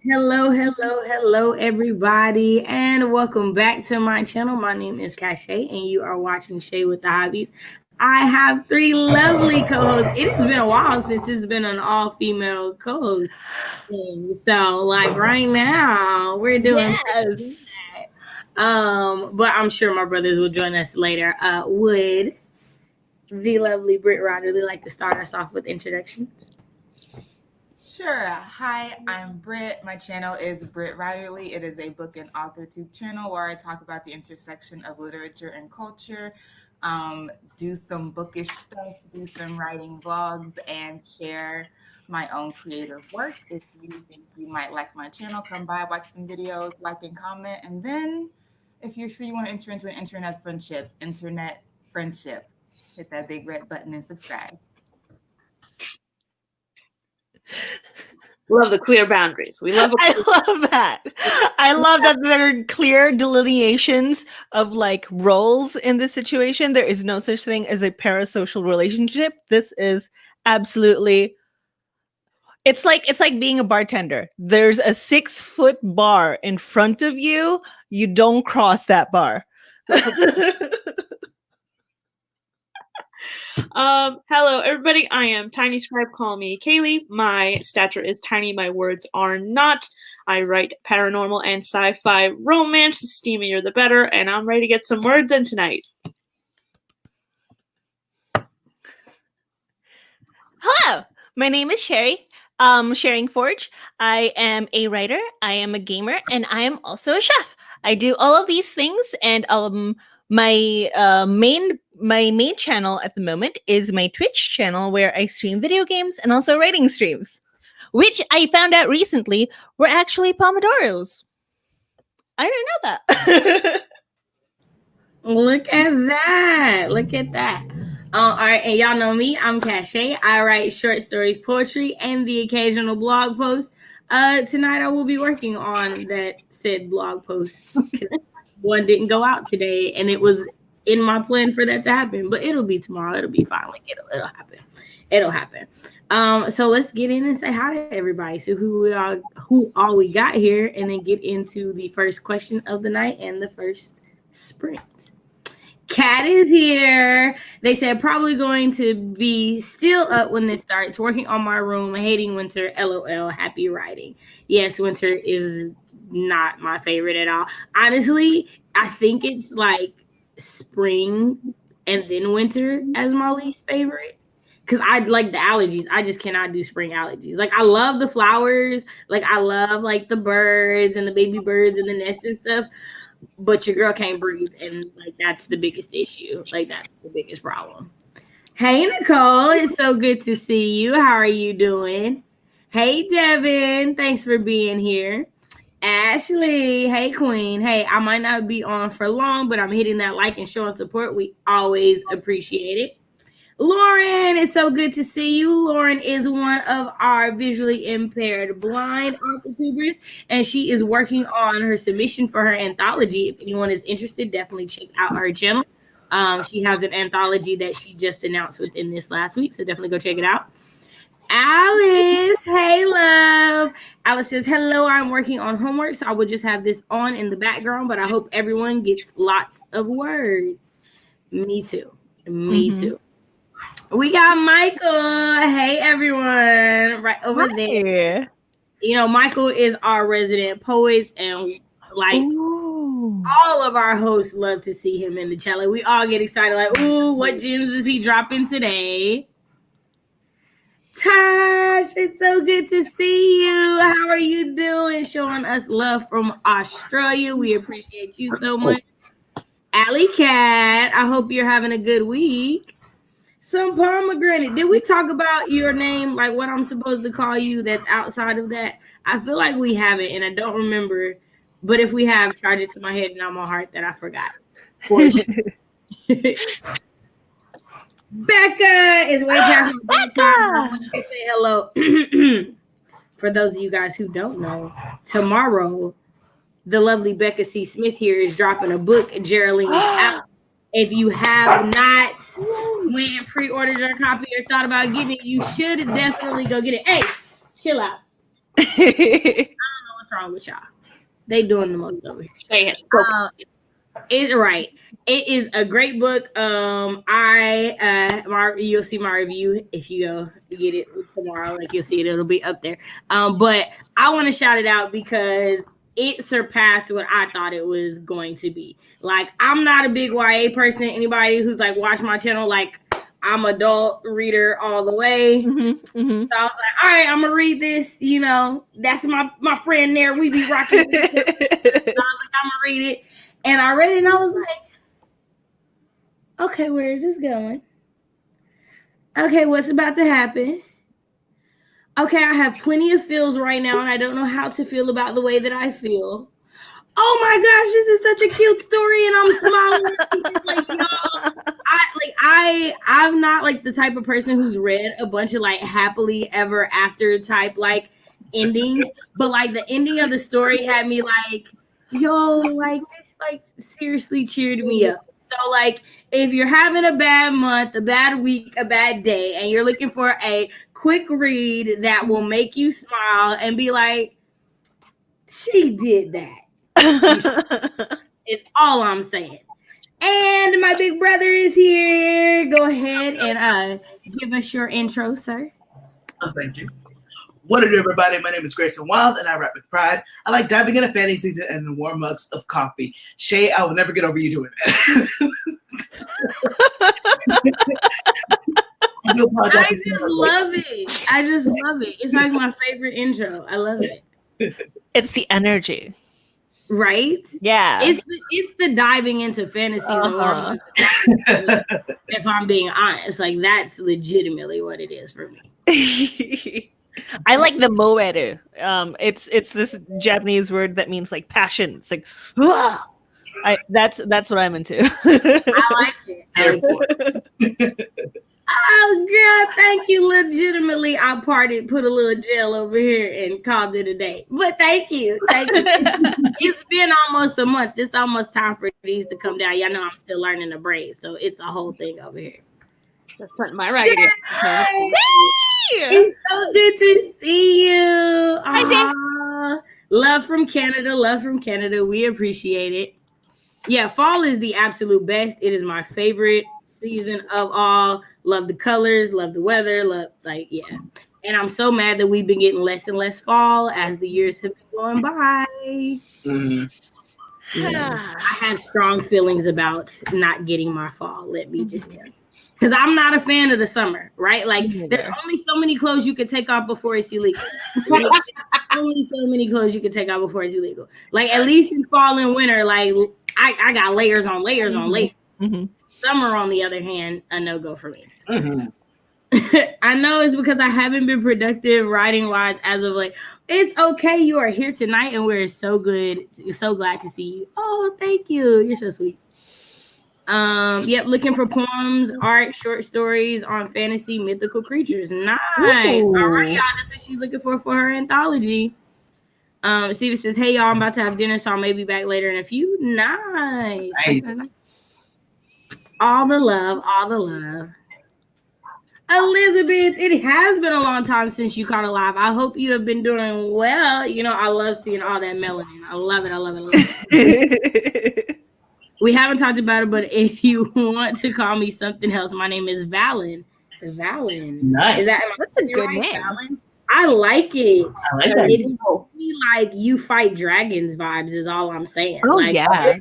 Hello, everybody, and welcome back to my channel. My name is Kashay, and you are watching Shay with the Hobbies. I have three lovely co-hosts. It has been a while since it's been an all-female co-host thing. So, like right now, we're doing pretty Yes. good. But I'm sure my brothers will join us later. Would the lovely Britt Rodderly like to start us off with introductions? Sure. Hi, I'm Britt. My channel is Britt Riderly. It is a book and author tube channel where I talk about the intersection of literature and culture, do some bookish stuff, do some writing vlogs, and share my own creative work. If you think you might like my channel, come by, watch some videos, like and comment. And then if you're sure you want to enter into an internet friendship, hit that big red button and subscribe. Love the clear boundaries. We love. I love that. I love that there are clear delineations of like roles in this situation. There is no such thing as a parasocial relationship. This is absolutely. It's like being a bartender. There's a 6-foot bar in front of you. You don't cross that bar. Hello, everybody. I am Tiny Scribe. Call me Kaylee. My stature is tiny. My words are not. I write paranormal and sci-fi romance. The steamier, the better. And I'm ready to get some words in tonight. Hello, my name is Sherry. Sharing Forge. I am a writer. I am a gamer, and I am also a chef. I do all of these things, and my main channel at the moment is my Twitch channel where I stream video games and also writing streams, which I found out recently were actually Pomodoros. I didn't know that. Look at that. Look at that. All right, and y'all know me. I'm Kashay. I write short stories, poetry, and the occasional blog post. Tonight I will be working on that said blog post. One didn't go out today, and it was in my plan for that to happen, but it'll be tomorrow. It'll be fine. Like it'll happen. It'll happen. So let's get in and say hi to everybody. So who all we got here, and then get into the first question of the night and the first sprint. Kat is here. They said probably going to be still up when this starts. Working on my room. Hating winter. LOL. Happy writing. Yes, winter is not my favorite at all. Honestly, I think it's like spring and then winter as my least favorite. Because I like the allergies. I just cannot do spring allergies. Like I love the flowers. Like I love like the birds and the baby birds and the nest and stuff. But your girl can't breathe, and like that's the biggest issue. Like that's the biggest problem. Hey Nicole, it's so good to see you. How are you doing? Hey Devin, thanks for being here. Ashley, hey Queen. Hey, I might not be on for long, but I'm hitting that like and showing support. We always appreciate it. Lauren, it's so good to see you. Lauren is one of our visually impaired blind YouTubers, and she is working on her submission for her anthology. If anyone is interested, definitely check out her channel. She has an anthology that she just announced within this last week, so definitely go check it out. Alice, hey love. Alice says, hello, I'm working on homework, so I will just have this on in the background, but I hope everyone gets lots of words. Me too. Me too. We got Michael. Hey, everyone. Right over there. You know, Michael is our resident poet, and like all of our hosts love to see him in the challenge. We all get excited, like, ooh, what gems is he dropping today? Tash, it's so good to see you. How are you doing? Showing us love from Australia. We appreciate you so much. Alley Cat, I hope you're having a good week. Some pomegranate. Did we talk about your name, like what I'm supposed to call you that's outside of that? I feel like we haven't, and I don't remember. But if we have, charge it to my head and on my heart that I forgot. For sure. Becca is way past my bedtime. I want to say hello. For those of you guys who don't know, tomorrow, the lovely Becca C. Smith here is dropping a book, Geraldine out. If you have not went and pre-ordered your copy or thought about getting it, you should definitely go get it. Hey, chill out. I don't know What's wrong with y'all? They doing the most over here. Say it. It's right. It is a great book. You'll see my review if you go get it tomorrow. Like you'll see it, it'll be up there. But I want to shout it out because it surpassed what I thought it was going to be. Like, I'm not a big YA person. Anybody who's like watched my channel, like, I'm adult reader all the way. Mm-hmm, mm-hmm. So I was like, all right, I'm gonna read this. You know, that's my friend there. We be rocking. So I was like, I'm gonna read it. And I read it and I was like, okay, where is this going? Okay, what's about to happen? Okay, I have plenty of feels right now and I don't know how to feel about the way that I feel. Oh my gosh, this is such a cute story and I'm smiling. Like, y'all, I'm not like the type of person who's read a bunch of like happily ever after type like endings, but like the ending of the story had me like, yo, like this like seriously cheered me up. So like if you're having a bad month, a bad week, a bad day, and you're looking for a quick read that will make you smile and be like, she did that. It's all I'm saying. And my big brother is here. Go ahead and give us your intro, sir. Oh, thank you. What up, everybody? My name is Grayson Wild, and I rap with pride. I like diving into fantasy season and in warm mugs of coffee. Shay, I will never get over you doing that. I do apologize. I just love it. It's like my favorite intro. I love it. It's the energy. Right? Yeah. It's the diving into fantasies or if I'm being honest. Like that's legitimately what it is for me. I like the moeru. It's this Japanese word that means like passion. It's like that's what I'm into. I like it. Oh girl, thank you. Legitimately, I put a little gel over here and called it a day. But thank you. It's been almost a month. It's almost time for these to come down. Y'all know I'm still learning to braid, so it's a whole thing over here. That's putting my raggedy. It's so good to see you. Hi, Love from Canada. We appreciate it. Yeah, fall is the absolute best. It is my favorite season of all. Love the colors, love the weather, yeah. And I'm so mad that we've been getting less and less fall as the years have been going by. Mm-hmm. Yeah. I have strong feelings about not getting my fall, let me just tell you. Because I'm not a fan of the summer, right? Like, there's only so many clothes you can take off before it's illegal. Only so many clothes you can take off before it's illegal. Like, at least in fall and winter, like, I got layers on layers on layers. Mm-hmm. Summer, on the other hand, a no-go for me. Mm-hmm. I know it's because I haven't been productive writing-wise as of like, it's okay, you are here tonight, and we're so glad to see you. Oh, thank you. You're so sweet. Yep, looking for poems, art, short stories on fantasy, mythical creatures. Nice. Ooh. All right, y'all. That's what she's looking for her anthology. Steven says, hey, y'all, I'm about to have dinner, so I may be back later in a few. Nice. All the love. Elizabeth, it has been a long time since you caught a live. I hope you have been doing well. You know, I love seeing all that melanin. I love it. We haven't talked about it, but if you want to call me something else, my name is Valen. Nice. That's a good name. Valen? I like it. I like that. It gives me like you fight dragons vibes is all I'm saying. Oh, like, yeah.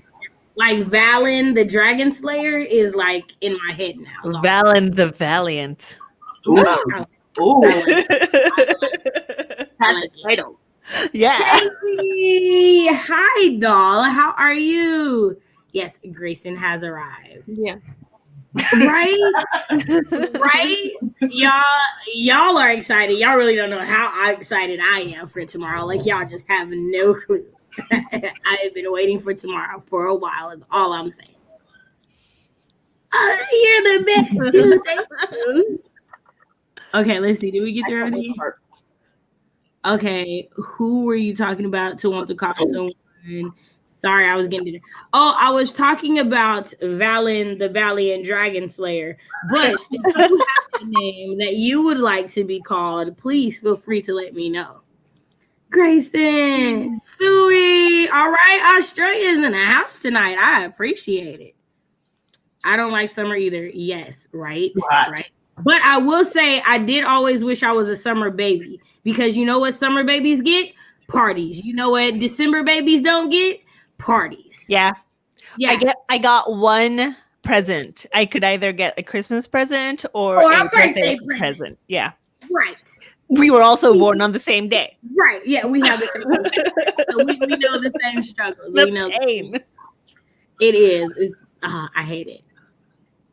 Like Valen, the dragon slayer, is like in my head now. Valen the Valiant. Ooh. Ooh. That's a title. Yeah. Hey, hi, doll. How are you? Yes, Grayson has arrived. Yeah. Right? Right? Y'all are excited. Y'all really don't know how excited I am for tomorrow. Like, y'all just have no clue. I have been waiting for tomorrow for a while. Is all I'm saying. You're the best too. Thank you. Okay, let's see. Did we get through everything? Okay, who were you talking about to want to call someone? Sorry, I was getting to. Oh, I was talking about Valen, the Valiant Dragon Slayer. But if you have a name that you would like to be called, please feel free to let me know. Grayson, Suey. All right, Australia's in the house tonight. I appreciate it. I don't like summer either. Yes, right. Right. But I will say I did always wish I was a summer baby because you know what summer babies get? Parties. You know what December babies don't get? Parties. Yeah. Yeah. I got one present. I could either get a Christmas present or a a birthday present. present. Yeah. Right. We were also born on the same day. Right. Yeah, we have the same so we know the same struggles. The we know pain. It is. It's I hate it.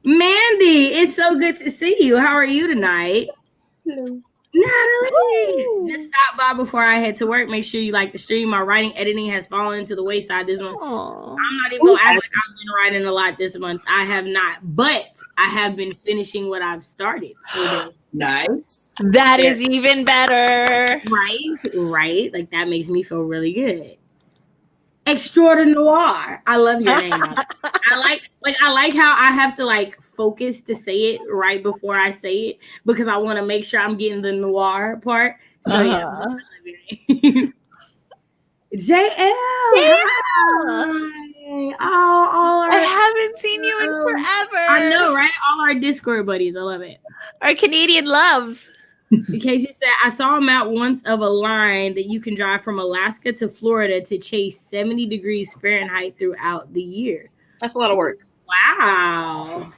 Mandy, it's so good to see you. How are you tonight? Hello. Natalie, just stop by before I head to work. Make sure you like the stream. My writing editing has fallen to the wayside this month. Aww. I'm not even gonna act like I've been writing a lot this month. I have not, but I have been finishing what I've started. So Nice. That is even better. right. Like that makes me feel really good. Extraordinaire. I love your name. I like how I have to like focus to say it right before I say it because I want to make sure I'm getting the noir part. So yeah, I love your name. JL. I haven't seen you in forever. I know, right? All our Discord buddies. I love it. Our Canadian loves. In case you said, I saw a map once of a line that you can drive from Alaska to Florida to chase 70 degrees Fahrenheit throughout the year. That's a lot of work. Wow.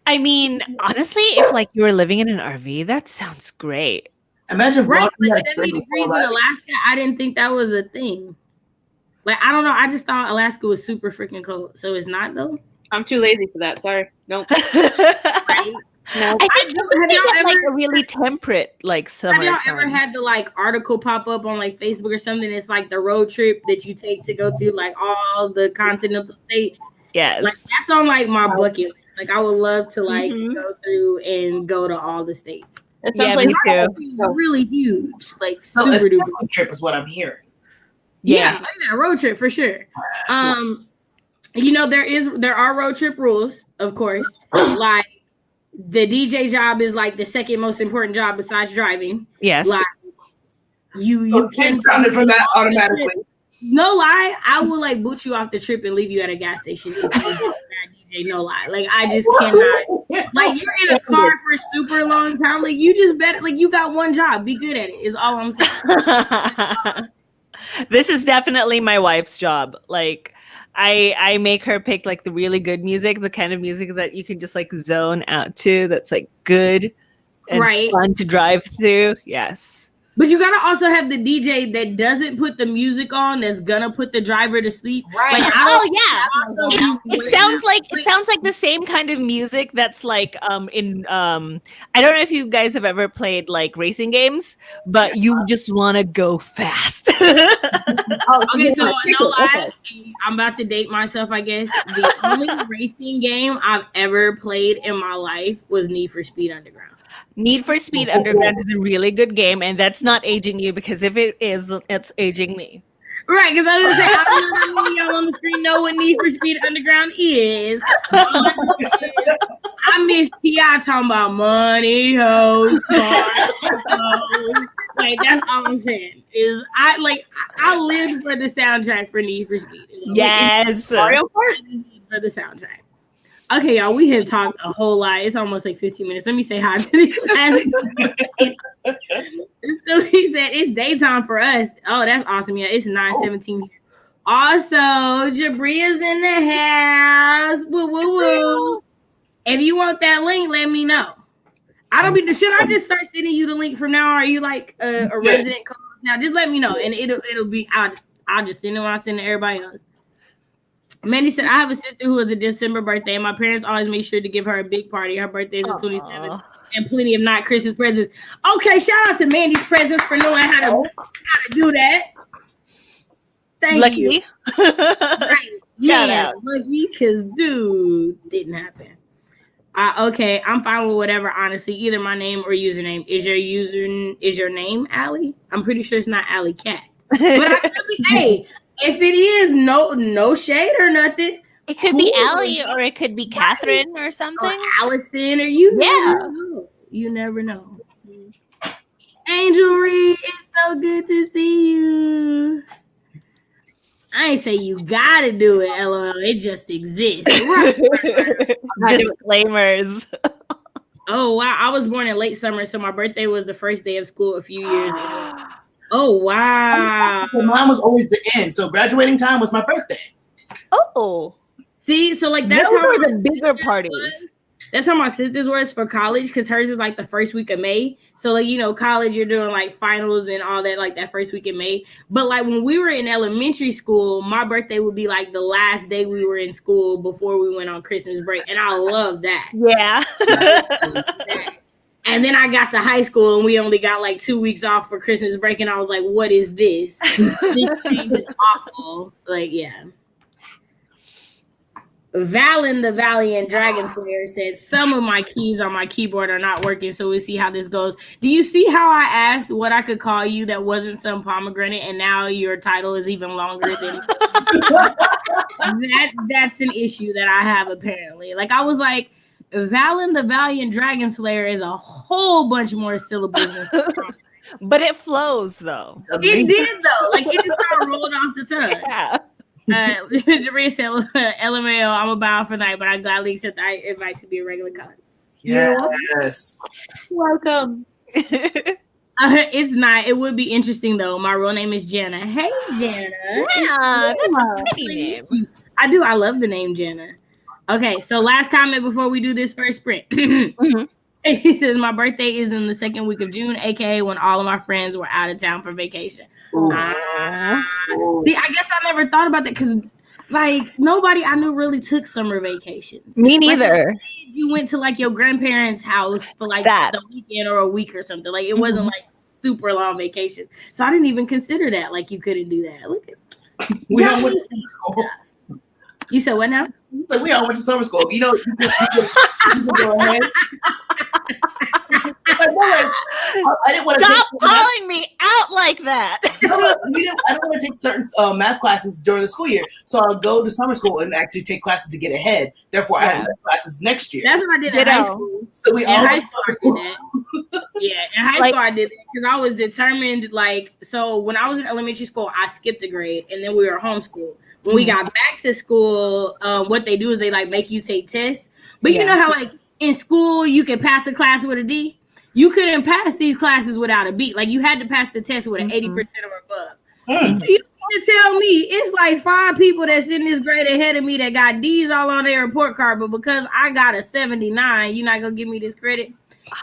I mean, honestly, if like you were living in an RV, that sounds great. Imagine Right, walking like that 70 degrees in Alaska, I didn't think that was a thing. Like, I don't know. I just thought Alaska was super freaking cold. So it's not, though? I'm too lazy for that. Sorry. Nope. Right? No. I think Have y'all ever like a really temperate like summer. Have y'all ever had the like article pop up on like Facebook or something? It's like the road trip that you take to go through like all the continental states. Yes. Like that's on like my bucket list. Like I would love to like go through and go to all the states. Yeah, me too. Really huge, like So super a duper road trip is what I'm hearing. Yeah, road trip for sure. You know there are road trip rules, of course. Like the DJ job is like the second most important job besides driving. Yes. Like you can grounded from that automatically. No lie, I will like boot you off the trip and leave you at a gas station if you do that DJ. No lie, like I just cannot. Like you're in a car for a super long time. Like you just better like you got one job. Be good at it. Is all I'm saying. This is definitely my wife's job. Like I make her pick like the really good music, the kind of music that you can just like zone out to. That's like good and fun to drive through. Yes. But you gotta also have the DJ that doesn't put the music on that's gonna put the driver to sleep. Right. Like, it sounds like the same kind of music that's like I don't know if you guys have ever played like racing games, but you just want to go fast. Okay, so no lie, I'm about to date myself, I guess. The only racing game I've ever played in my life was Need for Speed Underground. Need for Speed Underground is a really good game, and that's not aging you because if it is, it's aging me. Right, because I was gonna say I don't know that many y'all on the screen know what Need for Speed Underground is. I miss T.I. talking about money, hoes, cars, like that's all I'm saying. Is I lived for the soundtrack for Need for Speed. Yes, Mario Kart for the soundtrack. Okay, y'all, we have talked a whole lot. It's almost like 15 minutes. Let me say hi to these last. So he said it's daytime for us. Oh, that's awesome. Yeah, it's 9:17 here. Also, Jabria's in the house. Woo, woo, woo. If you want that link, let me know. Should I just start sending you the link from now on? Are you like a resident coach now? Just let me know, and it'll be. I'll just send it when I send it to everybody else. Mandy said, I have a sister who has a December birthday, and my parents always make sure to give her a big party. Her birthday is the 27th, and plenty of not Christmas presents. Okay, shout out to Mandy's presents for knowing how to do that. Thank you. Right. Shout out. Lucky, because dude, didn't happen. Okay, I'm fine with whatever, honestly. Either my name or username. Is your name Allie? I'm pretty sure it's not Allie Cat. But hey, if it is, no shade or nothing. It could be Allie or it could be Catherine or something. Or Allison or you never know. You never know. Angel Reed, it's so good to see you. I ain't say you gotta do it, LOL. It just exists. Disclaimers. Oh wow, I was born in late summer, so my birthday was the first day of school a few years ago. Oh wow. Mine was always the end, so graduating time was my birthday. Oh. See, so like that's Those how are my the bigger sisters parties. was. That's how my sisters was for college, because hers is like the first week of May. So like, you know, college, you're doing like finals and all that, like that first week in May. But like when we were in elementary school, my birthday would be like the last day we were in school before we went on Christmas break. And I love that. Yeah. And then I got to high school and we only got like 2 weeks off for Christmas break. And I was like, what is this? This thing is awful. Like, yeah. Valen the Valiant Dragon Slayer said, some of my keys on my keyboard are not working, so we'll see how this goes. Do you see how I asked what I could call you that wasn't some pomegranate, and now your title is even longer than that's an issue that I have apparently. Like I was like, Valen the Valiant Dragon Slayer is a whole bunch more syllables than But it flows though. it did though. Like it just kind of rolled off the tongue. Yeah. Jabria said, LMAO, I'm a bow for night, but I gladly accept the invite to be a regular con. Yes. Welcome. It's not. It would be interesting though. My real name is Jana. Hey, Jana. Yeah, that's a pretty name. I do. I love the name Jana. Okay, so last comment before we do this first sprint. She says, my birthday is in the second week of June, aka when all of my friends were out of town for vacation. See, I guess I never thought about that because, like, nobody I knew really took summer vacations. Me neither. Like, you went to, like, your grandparents' house for, like, the weekend or a week or something. Like, it wasn't, like, super long vacations. So I didn't even consider that. Like, you couldn't do that. Look at we all went to summer school. You said what now? Like we all went to summer school. You know, you can go ahead. I didn't want to stop calling me out like that. I don't want to take certain math classes during the school year, so I'll go to summer school and actually take classes to get ahead. Therefore, I have math classes next year. That's what I did in high school. So we all high school I did that. Yeah, in high school I did that because I was determined. Like, so when I was in elementary school, I skipped a grade, and then we were homeschooled. When we got back to school, what they do is they like make you take tests. But you know how like in school you can pass a class with a D? You couldn't pass these classes without a B. Like you had to pass the test with an 80% or above. So you to tell me it's like 5 people that's in this grade ahead of me that got D's all on their report card, but because I got a 79, you're not gonna give me this credit.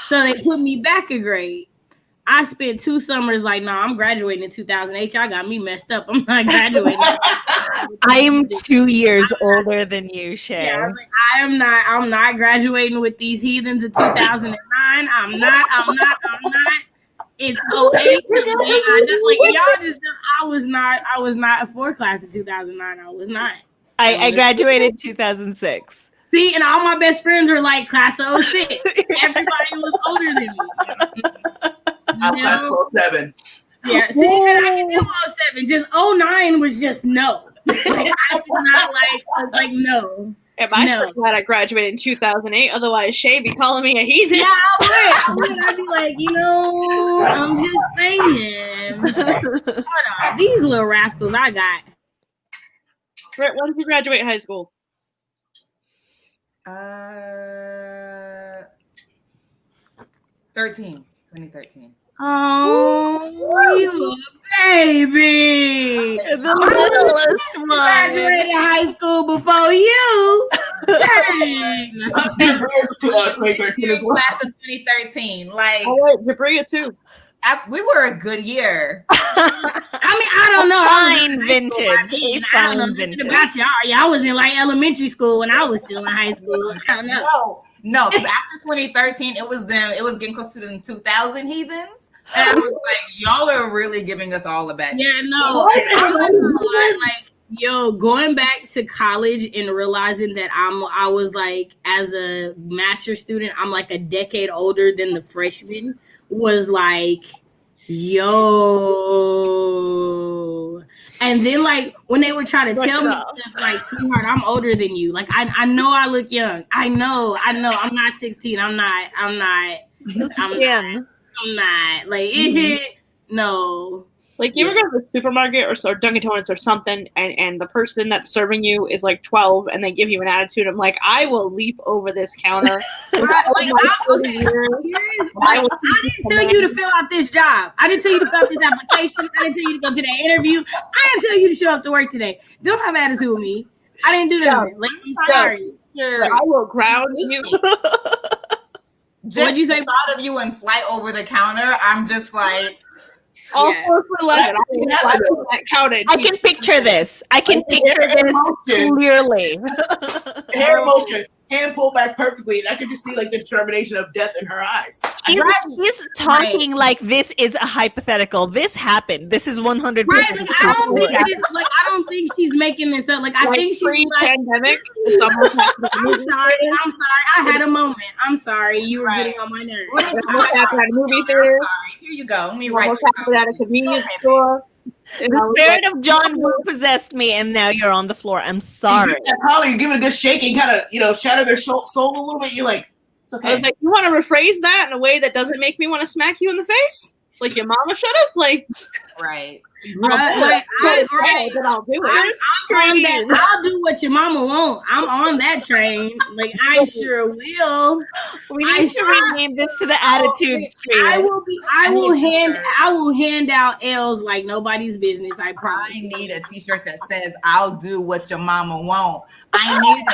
So they put me back a grade. I spent 2 summers like, no, I'm graduating in 2008. Y'all got me messed up. I'm not graduating. I am 2 years older than you, Shay. Yeah, I was like, I'm not graduating with these heathens in 2009. I'm not. It's 08. I was not for class in 2009. I was not. I graduated 2006. See, and all my best friends were like class of 06. Everybody was older than me. I'm class of 07. Yeah, see, and I can do 07. Just 09 was just no. Like, I did not like no. Yeah, I'm so glad I graduated in 2008. Otherwise, Shay be calling me a heathen. Yeah, I would. I'd be like, I'm just saying. Hold on, these little rascals I got. Britt, when did you graduate high school? 2013. Oh, you baby. The littlest one. Graduated high school before you. Dang. 2013 as well. Class of 2013. Like, oh, wait, Jabria too. We were a good year. I mean, I don't know. Fine vintage. I don't know nothing about y'all. Y'all was in like elementary school when I was still in high school. I don't know. No, because after 2013, it was getting close to the 2000 heathens. And I was like, y'all are really giving us all a bad. Yeah, no. I'm not gonna lie, like, going back to college and realizing that I was like, as a master's student, I'm like a decade older than the freshman was like, and then like when they were trying to tell me stuff like, sweetheart, I'm older than you. Like I know I look young. I know. I'm not 16. I'm not. I'm not. Like, no. Like, you ever go to the supermarket or Dunkin' Donuts or something, and the person that's serving you is like 12 and they give you an attitude? I'm like, I will leap over this counter. Right, like, I didn't tell you to fill out this job. I didn't tell you to fill out this application. I didn't tell you to go to that interview. I didn't tell you to show up to work today. Don't have attitude with me. I didn't do that. Like, I'm sorry. I will ground you. Just you say? the thought of you in flight over the counter, I'm just like, all 4 for 11. I can picture this. I can picture this clearly. Hair motion, hand pulled back perfectly, and I could just see like the determination of death in her eyes. He's talking like this is a hypothetical. This happened. This is 100%. Right, like, I don't think she's making this up. Like, I think she's pre-pandemic. I'm sorry. I had a moment. I'm sorry. You were getting on my nerves. Almost happened at a movie theater. Here you go. Let me Almost happened at a convenience store. The spirit of John Woo possessed me, and now you're on the floor. I'm sorry. Probably give it a good shaking, kind of, shatter their soul a little bit. You're like, it's okay. I was like, you want to rephrase that in a way that doesn't make me want to smack you in the face? Like, your mama should have? Like, right. I'll do it. I'll do what your mama won't. I'm on that train. Like, I sure will. We need to rename this to the attitude stream. I will hand out L's like nobody's business. I promise. I need a T-shirt that says "I'll do what your mama won't." I need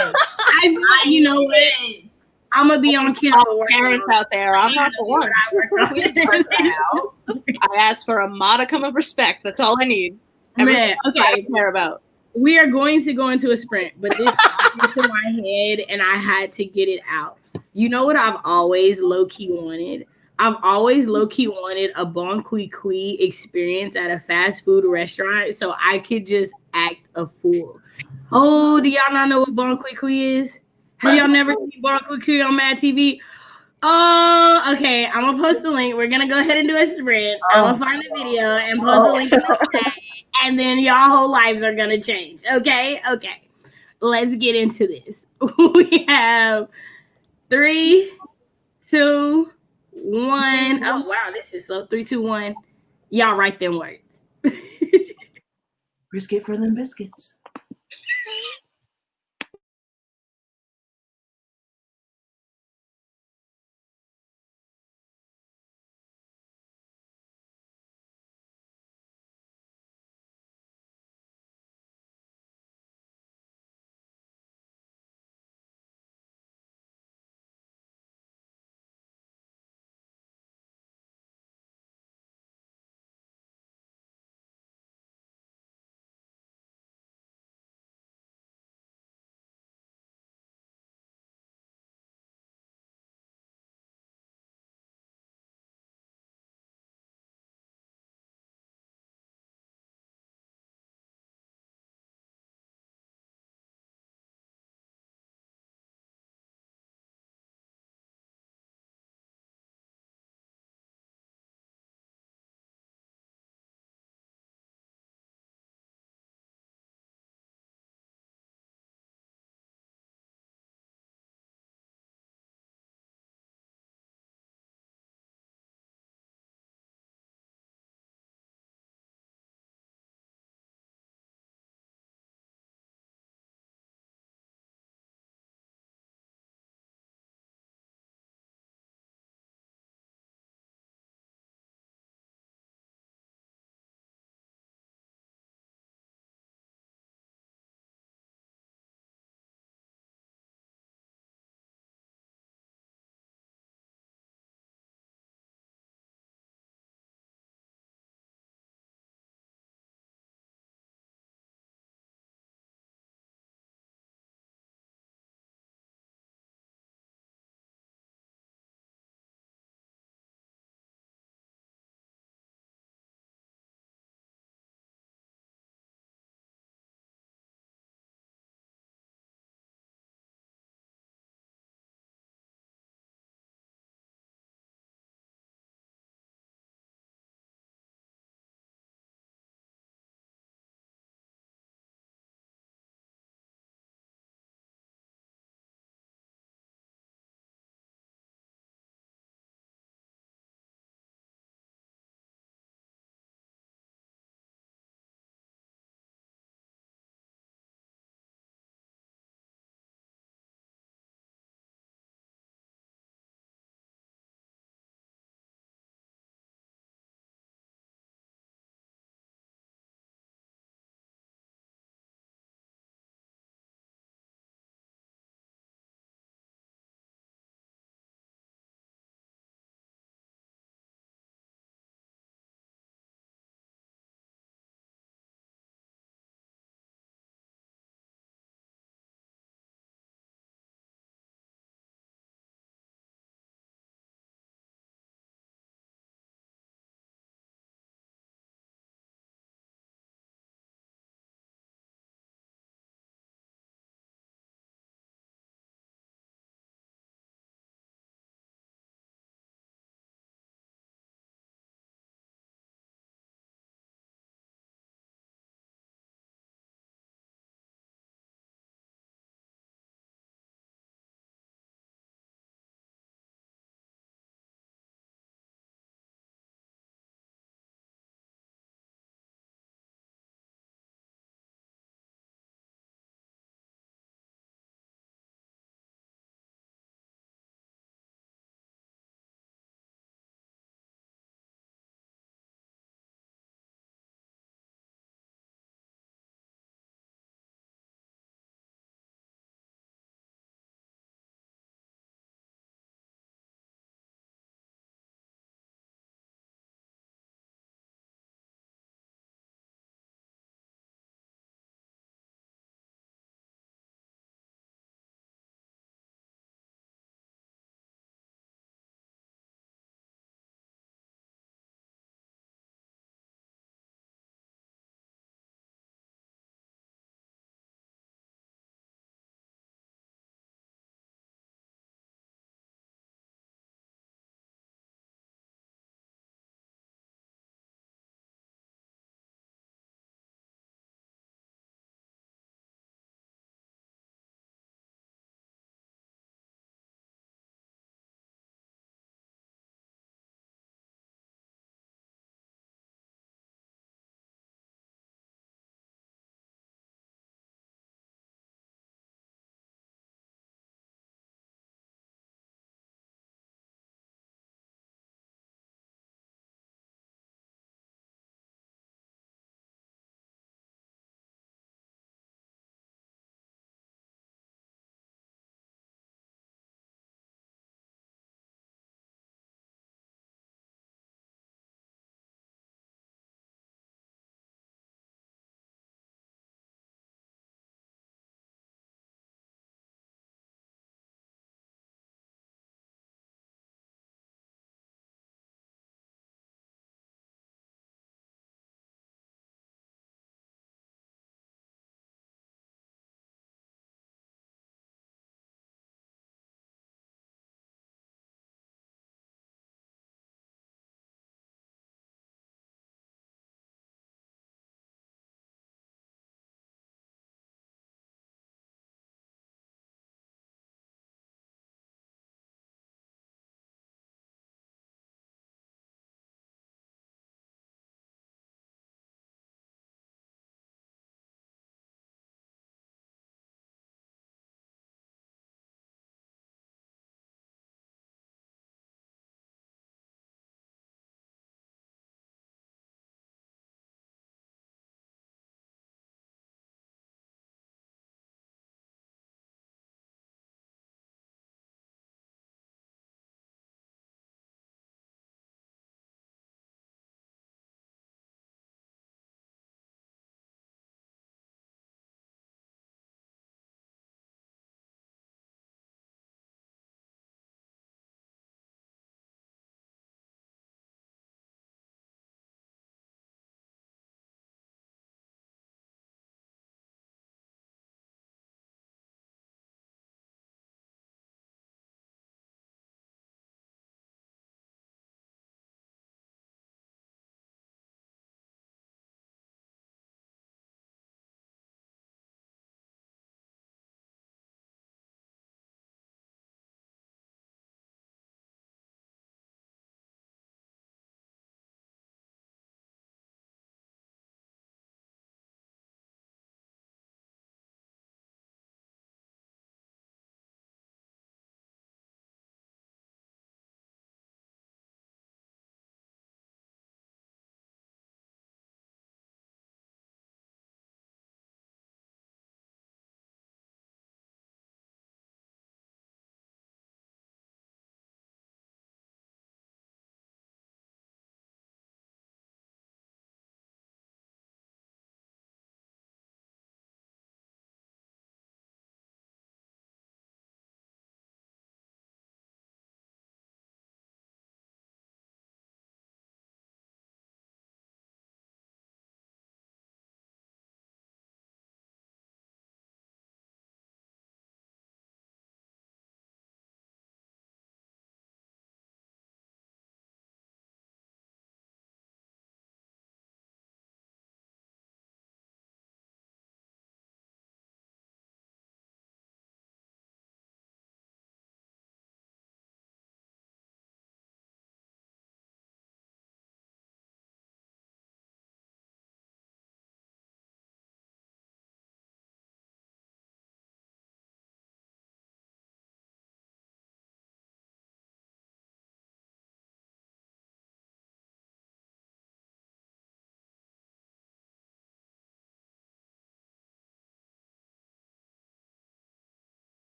it. You know what? I'm gonna be on camera. Parents out there, I'm not the one. I ask for a modicum of respect. That's all I need. Man, okay. I care about. We are going to go into a sprint, but this came to my head, and I had to get it out. You know what I've always low-key wanted? I've always low-key wanted a bon qui qui experience at a fast food restaurant, so I could just act a fool. Oh, do y'all not know what bon qui qui is? Have y'all never seen bon qui qui on Mad TV? Oh, okay. I'm gonna post the link. We're gonna go ahead and do a sprint. I'm gonna find the video and post the link in the chat, and then y'all whole lives are gonna change. Okay. Let's get into this. We have 3, 2, 1. Oh wow, this is slow. 3, 2, 1. Y'all write them words. Brisket for them biscuits.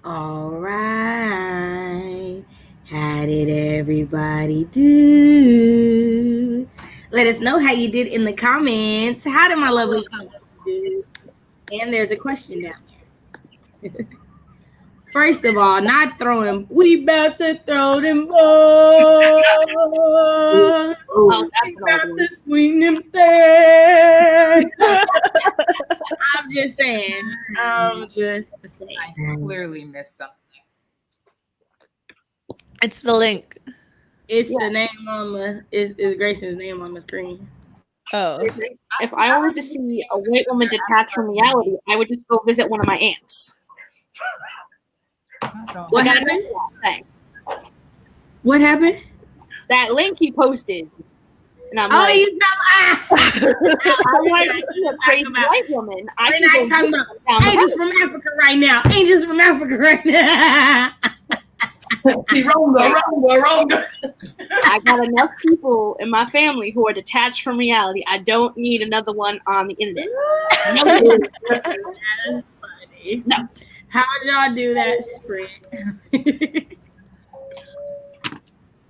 All right. How did everybody do? Let us know how you did in the comments. How did my lovely comments do? And there's a question down there. First of all, not throwing. We about to throw them balls. Oh, We about to swing them things. I'm just saying. I clearly missed something. It's the link. It's the name on the is Grayson's name on the screen. Oh. If I wanted to see a white woman detached from reality, I would just go visit one of my aunts. What happened? Thanks. What happened? That link he posted. And I'm Oh, like, you I want to see a crazy white woman. We're not talking about angels from Africa right now. Angels from Africa right now. wrong. I got enough people in my family who are detached from reality. I don't need another one on the internet. That's funny. No. How'd y'all do that sprint?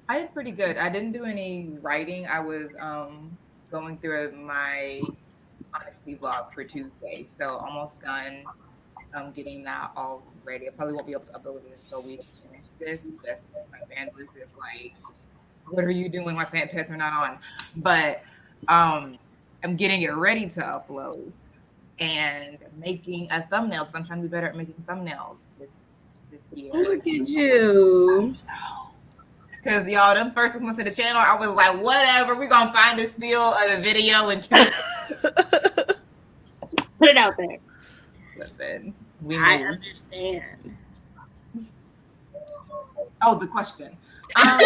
I did pretty good. I didn't do any writing. I was going through my honesty vlog for Tuesday, so almost done getting that all ready. I probably won't be able to upload it until we finish this. Just my bandwidth is like, what are you doing? My fan pets are not on. But I'm getting it ready to upload and making a thumbnail because I'm trying to be better at making thumbnails this year. Look at you. Because y'all, them first ones to the channel, I was like, whatever, we're gonna find a steal of the video and put it out there. Listen, I understand. Oh, the question. I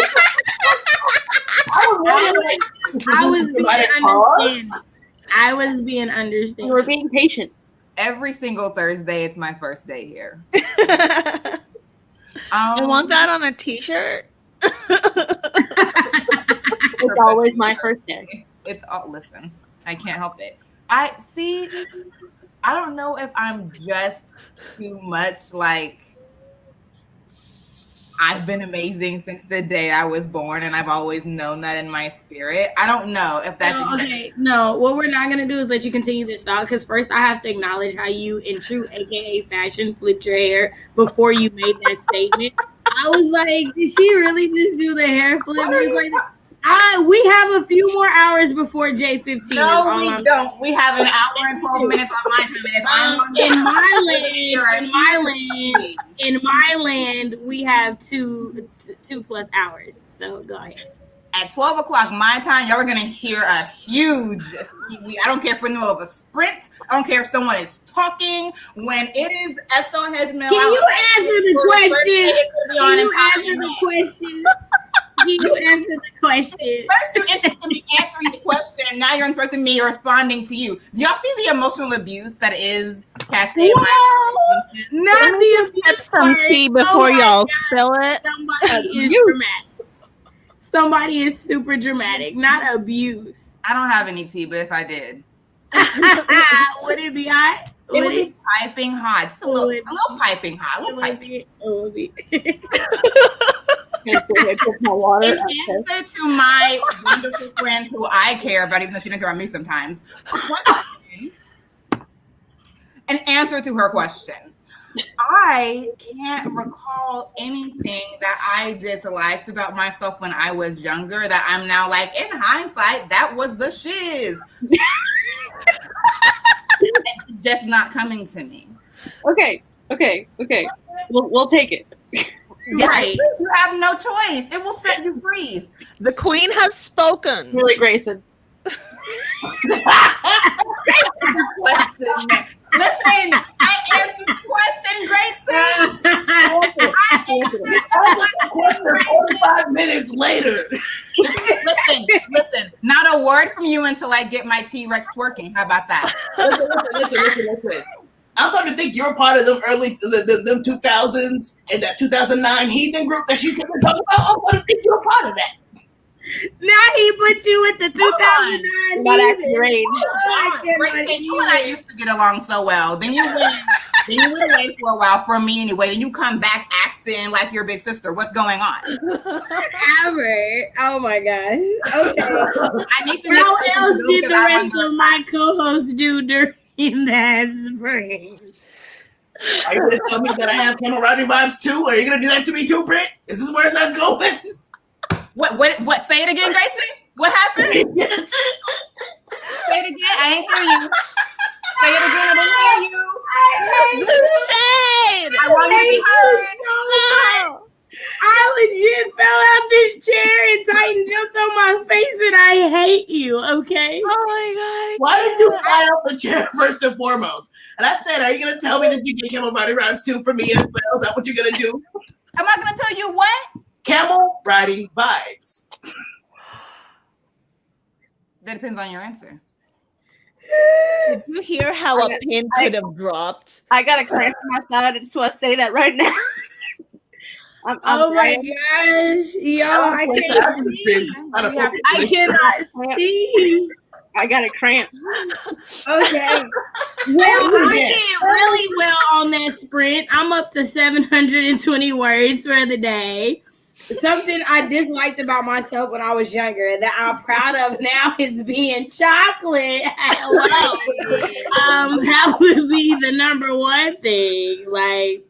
was being understanding. You were being patient. Every single Thursday, it's my first day here. I want that on a t-shirt. It's always my first day. It's all, listen, I can't help it. I don't know if I'm just too much like, I've been amazing since the day I was born, and I've always known that in my spirit. I don't know if that's okay. No, what we're not gonna do is let you continue this thought, because first I have to acknowledge how you, in true AKA fashion, flipped your hair before you made that statement. I was like, did she really just do the hair flip? We have a few more hours before J15. No, we don't. We have an hour and 12 minutes on my time. And if I'm on in my land, we have two plus hours. So go ahead. At 12 o'clock my time, y'all are going to hear a huge, I don't care if we're in the middle of a sprint. I don't care if someone is talking. When it is Ethel Hess Mill, can you answer the question? Can you answer the question? Can you answer the question? First you interrupted me answering the question, and now you're interrupting me responding to you. Do y'all see the emotional abuse that is Cachet? Not the sip some tea before y'all spill it. Somebody is dramatic. Somebody is super dramatic, not abuse. I don't have any tea, but if I did, would it be hot? It would be piping hot. Just a little piping hot. A little piping. It would be. In answer to my wonderful friend who I care about, even though she doesn't care about me sometimes, an answer to her question. I can't recall anything that I disliked about myself when I was younger that I'm now like, in hindsight, that was the shiz. It's just not coming to me. Okay. We'll take it. Right. You have no choice. It will set you free. The queen has spoken. Really, Grayson. Question. Listen, I answered the question, Grayson. I answered the question 45 minutes later. Listen. Not a word from you until I get my T-Rex twerking. How about that? Listen. I'm starting to think you're part of them early, them 2000s and that 2009 heathen group that she's talking about. I'm starting to think you're part of that. Now he put you with the 2009. Not acting range. You and I used to get along so well. Then you went Then you went away for a while from me anyway, and you come back acting like your big sister. What's going on? Albert. Oh my gosh. Okay. I need the How next person else to go did because the I'm rest under of my co-hosts do during that spring? Are you going to tell me that I have camaraderie vibes too? Are you going to do that to me too, Britt? Is this where that's going? What? Say it again, Gracie. What happened? Say it again. I ain't hear you. Say it again. I didn't hear you. Shade! I want to be heard. No. I legit fell out this chair and Titan jumped on my face and I hate you, okay? Oh my god. Why did you fly out the chair first and foremost? And I said, are you going to tell me that you get camaraderie vibes too from me as well? Is that what you're going to do? Am I going to tell you what? Camel riding vibes. That depends on your answer. Did you hear how a pin could have dropped? I got a cramp in my side. I just want to say that right now. I'm Oh my crying. gosh. Yo, I can't see. I cannot see. I got a cramp. Okay. Well, I did really well on that sprint. I'm up to 720 words for the day. Something I disliked about myself when I was younger that I'm proud of now is being chocolate. Hello. That would be the number one thing. Like,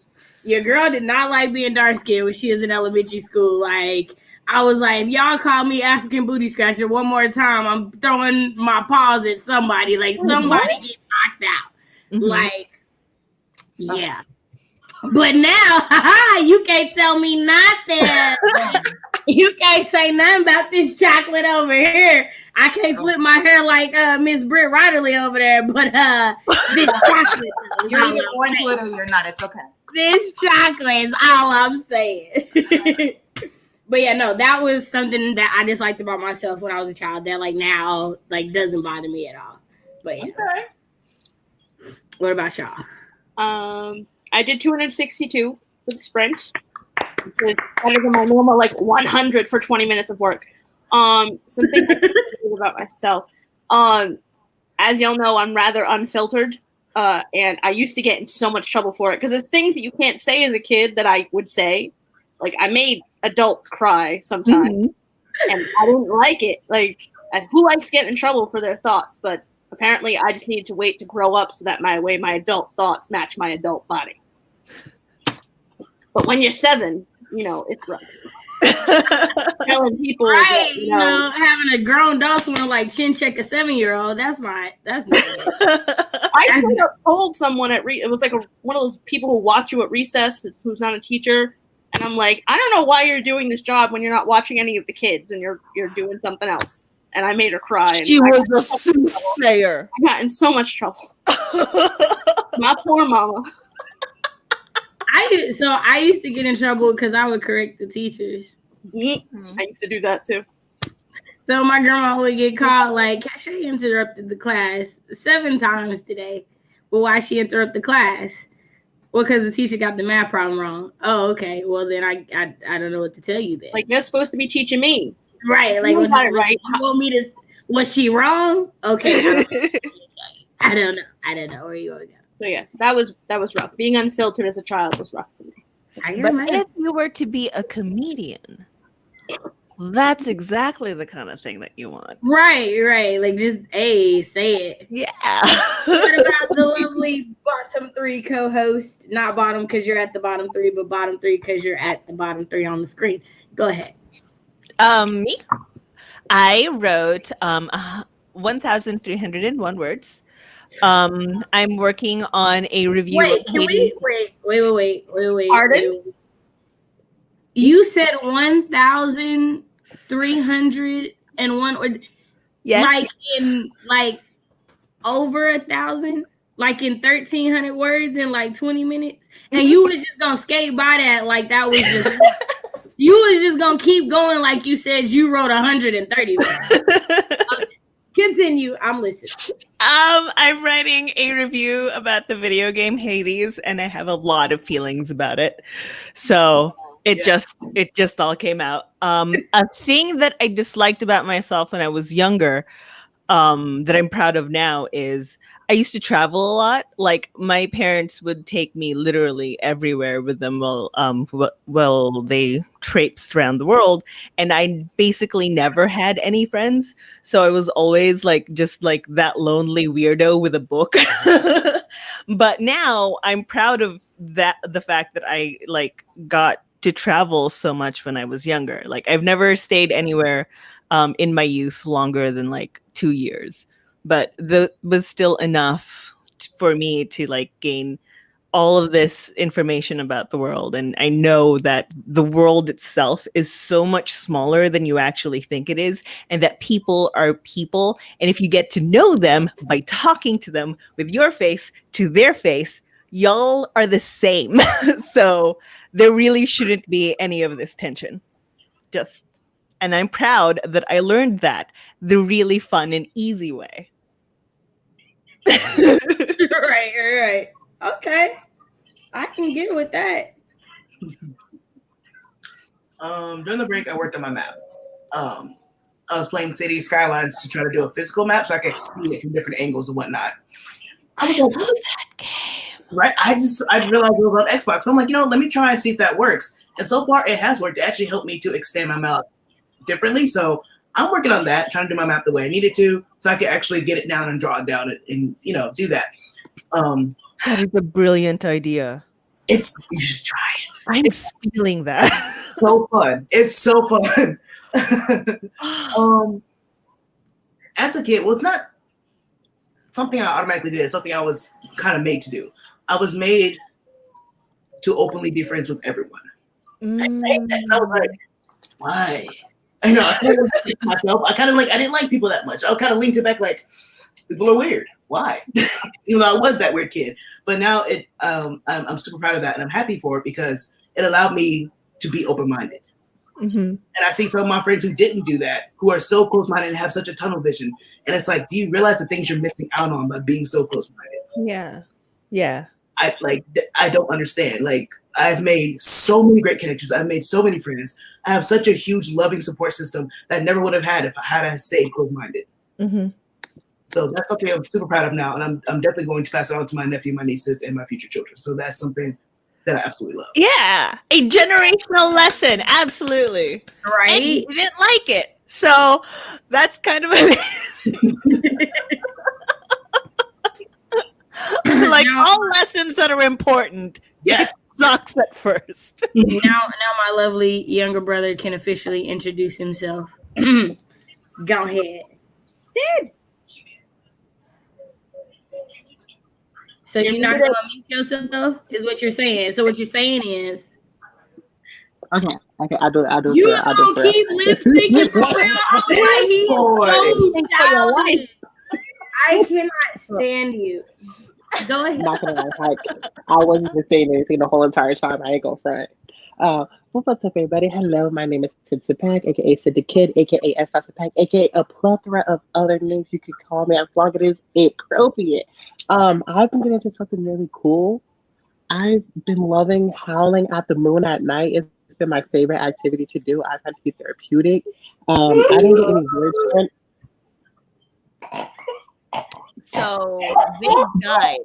your girl did not like being dark skinned when she was in elementary school. Like, I was like, if y'all call me African booty scratcher one more time, I'm throwing my paws at somebody. Like, somebody get knocked out. Mm-hmm. Like, yeah. But now, you can't tell me nothing. You can't say nothing about this chocolate over here. I can't flip my hair like Miss Britt Riderly over there, but this chocolate. You're either going to it or you're not. It's okay. This chocolate is all I'm saying. But yeah, no, that was something that I disliked about myself when I was a child that like now like doesn't bother me at all. But yeah. Okay. What about y'all? I did 262 for the sprint, which is better than my normal like 100 for 20 minutes of work. Some things about myself. As y'all know, I'm rather unfiltered, and I used to get in so much trouble for it because there's things that you can't say as a kid that I would say. Like I made adults cry sometimes, and I didn't like it. Like who likes getting in trouble for their thoughts? But apparently, I just needed to wait to grow up so that my adult thoughts match my adult body. But when you're 7, it's rough. Telling people, right? that, having a grown dog want to like chin check a 7-year-old. That's not. I straight up told someone it was like one of those people who watch you at recess who's not a teacher, and I'm like, I don't know why you're doing this job when you're not watching any of the kids and you're doing something else. And I made her cry. She was a soothsayer. I got in so much trouble. My poor mama. I used to get in trouble because I would correct the teachers. Mm-hmm. I used to do that too. So my grandma would get called like, Cashay interrupted the class 7 times today. Well, why she interrupt the class? Well, because the teacher got the math problem wrong. Oh, okay. Well, then I don't know what to tell you then. Like they're supposed to be teaching me. Right. Like, right. You want me to? Was she wrong? Okay. I don't know where you want to go. So yeah, that was rough. Being unfiltered as a child was rough for me. But if you were to be a comedian, that's exactly the kind of thing that you want. Right. Like just say it. Yeah. What about the lovely bottom 3 co-host? Not bottom because you're at the bottom 3, but bottom 3 because you're at the bottom 3 on the screen. Go ahead. Me. I wrote 1,301 words. I'm working on a review. Wait. Pardon? Wait. You said 1,301. Yes. Like in over 1,000. Like in 1,300 words in like 20 minutes, and you was just gonna skate by that like that was just. You was just gonna keep going like you said you wrote 130 words. Okay. Continue. I'm listening. I'm writing a review about the video game Hades, and I have a lot of feelings about it. So it just all came out. A thing that I disliked about myself when I was younger that I'm proud of now is I used to travel a lot. Like my parents would take me literally everywhere with them while they traipsed around the world, and I basically never had any friends. So I was always like just like that lonely weirdo with a book. But now I'm proud of the fact that I like got to travel so much when I was younger. Like I've never stayed anywhere in my youth longer than like 2 years, but that was still enough for me to like gain all of this information about the world. And I know that the world itself is so much smaller than you actually think it is, and that people are people. And if you get to know them by talking to them with your face to their face, y'all are the same. So there really shouldn't be any of this tension. And I'm proud that I learned that the really fun and easy way. Right. Okay. I can get with that. During the break, I worked on my map. I was playing City Skylines to try to do a physical map so I could see it from different angles and whatnot. I was like, love that game. Right? I realized it was on Xbox. So I'm like, let me try and see if that works. And so far, it has worked. It actually helped me to expand my map differently. So I'm working on that, trying to do my map the way I needed to, so I can actually get it down and draw it down and do that. That is a brilliant idea. You should try it. I'm stealing that. So fun. It's so fun. As a kid, well, it's not something I automatically did. It's something I was kind of made to do. I was made to openly be friends with everyone. I was like, why? I know. I kind of myself. I didn't like people that much. I kind of leaned it back like, people are weird. Why? Even though I was that weird kid. But now I'm super proud of that, and I'm happy for it because it allowed me to be open-minded. Mm-hmm. And I see some of my friends who didn't do that, who are so close-minded and have such a tunnel vision. And it's like, do you realize the things you're missing out on by being so close-minded? Yeah. I don't understand. Like, I've made so many great connections. I've made so many friends. I have such a huge loving support system that I never would have had if I stayed close-minded. Mm-hmm. So that's something I'm super proud of now. And I'm definitely going to pass it on to my nephew, my nieces, and my future children. So that's something that I absolutely love. Yeah. A generational lesson. Absolutely. Right. And you didn't like it. So that's kind of like all lessons that are important. Yes. It sucks at first. Now my lovely younger brother can officially introduce himself. Go ahead. Sid. So you're not gonna mute yourself, is what you're saying. So what you're saying is, okay, I'll do it. You gonna keep lip syncing for real? I cannot stand you. Go ahead. I'm not gonna lie, like, I wasn't even saying anything the whole entire time. I ain't gonna front. What's up, everybody? Hello, my name is Sid Sapak, aka Sid the Kid, aka S. Sapak, aka a plethora of other names you could call me as long as it is appropriate. I've been getting into something really cool. I've been loving howling at the moon at night. It's been my favorite activity to do. I've had to be therapeutic. I didn't get any weird strength. So they've died.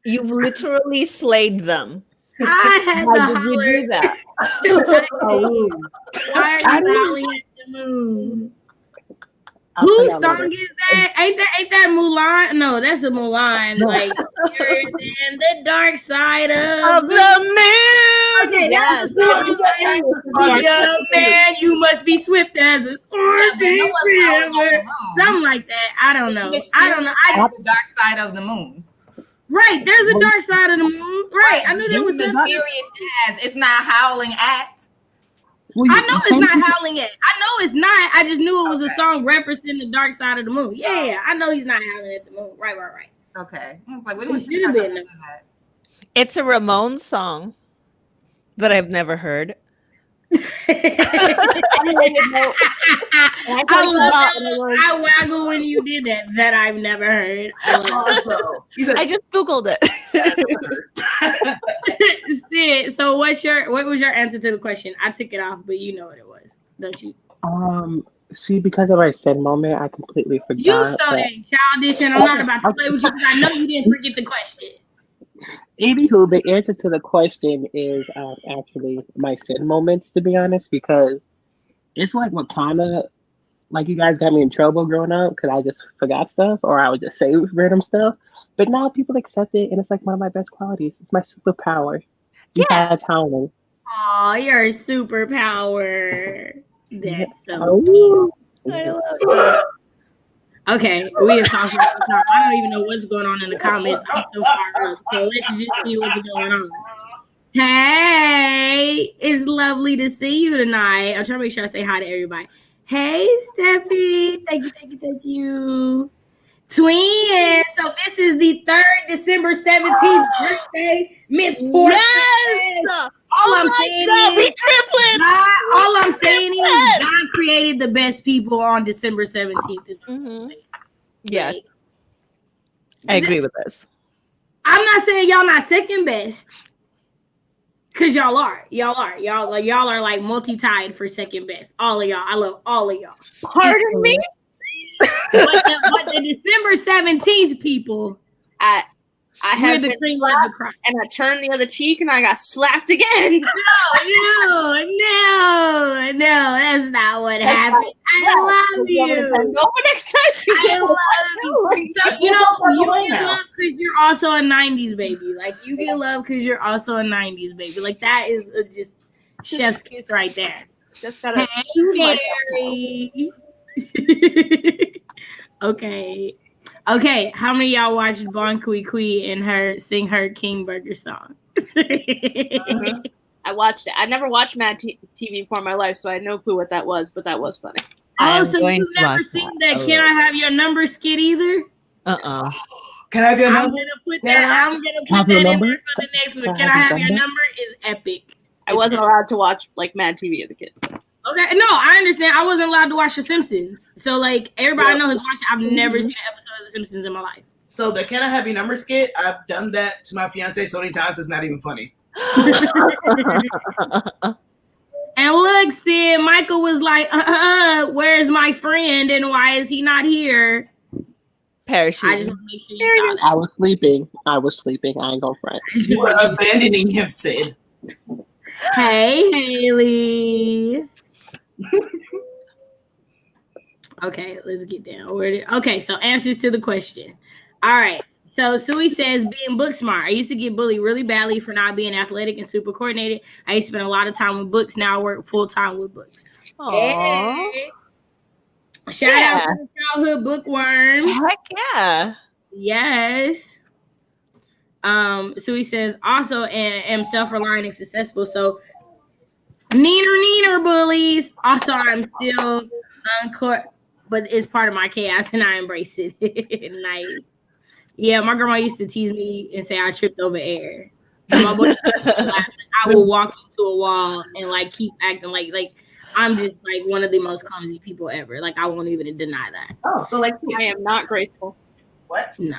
You've literally slayed them. I had Why to did you holler. do that? Why are you howling at the moon? I'll tell Whose y'all song later. is that? Ain't that Mulan? No, that's a Mulan. Like you're in the dark side of The moon. Okay, Yes. that's the song. Young man, you must be swift as a stormy river. Something like that. I don't know. It's the dark side of the moon. Right, there's a dark side of the moon. Right, I knew there was Mysterious something. as it's not howling at. I know it's not howling at. I know it's not. I just knew it was a song referencing the dark side of the moon. Yeah, I know he's not howling at the moon. Right. Okay. I was like, what It was should have been. that? It's a Ramones song that I've never heard. I waggle when you did that I've never heard. I just Googled it. Sid, so what was your answer to the question? I took it off, but you know what it was, don't you? See, because of my sin moment, I completely You forgot. so But dang childish, and I'm not about to play with you because I know you didn't forget the question. anywho, the answer to the question is actually my sin moments, to be honest, because it's like what kind of like you guys got me in trouble growing up because I just forgot stuff or I would just say random stuff. But now people accept it, and it's like one of my best qualities. It's my superpower. You Yeah. had talent. Oh, you're a superpower. That's so Oh, I love yes. that. okay. We have talked about this time. I don't even know what's going on in the comments. I'm so far up. So let's just see what's going on. Hey, it's lovely to see you tonight. I'm trying to make sure I say hi to everybody. Hey, Steffi. Thank you. Twins. So this is the 3rd December 17th birthday, Miss Porter. Yes. All I'm saying God, we is, triplets. all I'm saying is, God created the best people on December 17th. Is what I'm Mhm. saying. Yes, Like, I agree with this. I'm not saying y'all not second best, cause y'all are like multi-tied for second best. All of y'all, I love all of y'all. Pardon me? But the December 17th people, I we're had the been cream of the crop. and I turned the other cheek and I got slapped again. No, that's not what happened. I love you. Over next time. I love you. So, you get love because you're also a 90s baby. Like, you get love because you're also a 90s baby. Like, that is just chef's kiss right there. Just gotta Hey, Mary. Okay. How many of y'all watched Bon Kui Kui and her sing her King Burger song? I watched it. I never watched Mad TV before in my life, so I had no clue what that was, but that was funny. Oh, so you've never seen that Can I Have Your Number skit either? Can I have your number? I'm gonna put that in there for the next one. Can I Have Your Number is epic. I wasn't allowed to watch like Mad TV as a kid. Okay, no, I understand. I wasn't allowed to watch The Simpsons. So, like, everybody I know has watched it. I've never seen an episode of The Simpsons in my life. So the Can I Have Your Number skit, I've done that to my fiance so many times it's not even funny. And look, Sid, Michael was like, where's my friend and why is he not here? Parachute. I just want to make sure you saw that. I was sleeping. I ain't gonna front. You are abandoning him, Sid. Hey, Haley. Okay, let's get down. Okay, so answers to the question. All right. So Sui says, being book smart. I used to get bullied really badly for not being athletic and super coordinated. I used to spend a lot of time with books. Now I work full time with books. Hey. Shout out to the childhood bookworms. Heck yeah. Yes. Sui says, also am self-reliant and successful. So neener bullies. Also, I'm still on court, but it's part of my chaos and I embrace it. Nice. Yeah, my grandma used to tease me and say I tripped over air. So my boy, I will walk into a wall and like keep acting like I'm just like one of the most clumsy people ever. Like I won't even deny that. Oh, so like I am not graceful. What? No.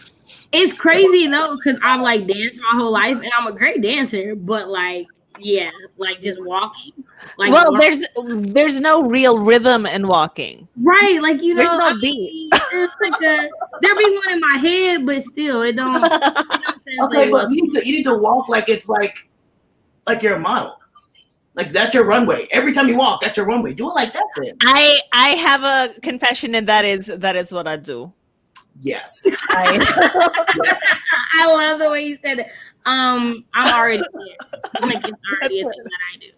It's crazy though, because I've like danced my whole life and I'm a great dancer, but like yeah, like just walking. Like well, there's no real rhythm in walking. Right, like you know, there's no beat. It's like there be one in my head, but still, it don't translate well. You need to walk like it's like you're a model. Like that's your runway. Every time you walk, that's your runway. Do it like that then. I have a confession, and that is what I do. Yes. I love the way you said it. I'm already there. Like it's already a thing that I do.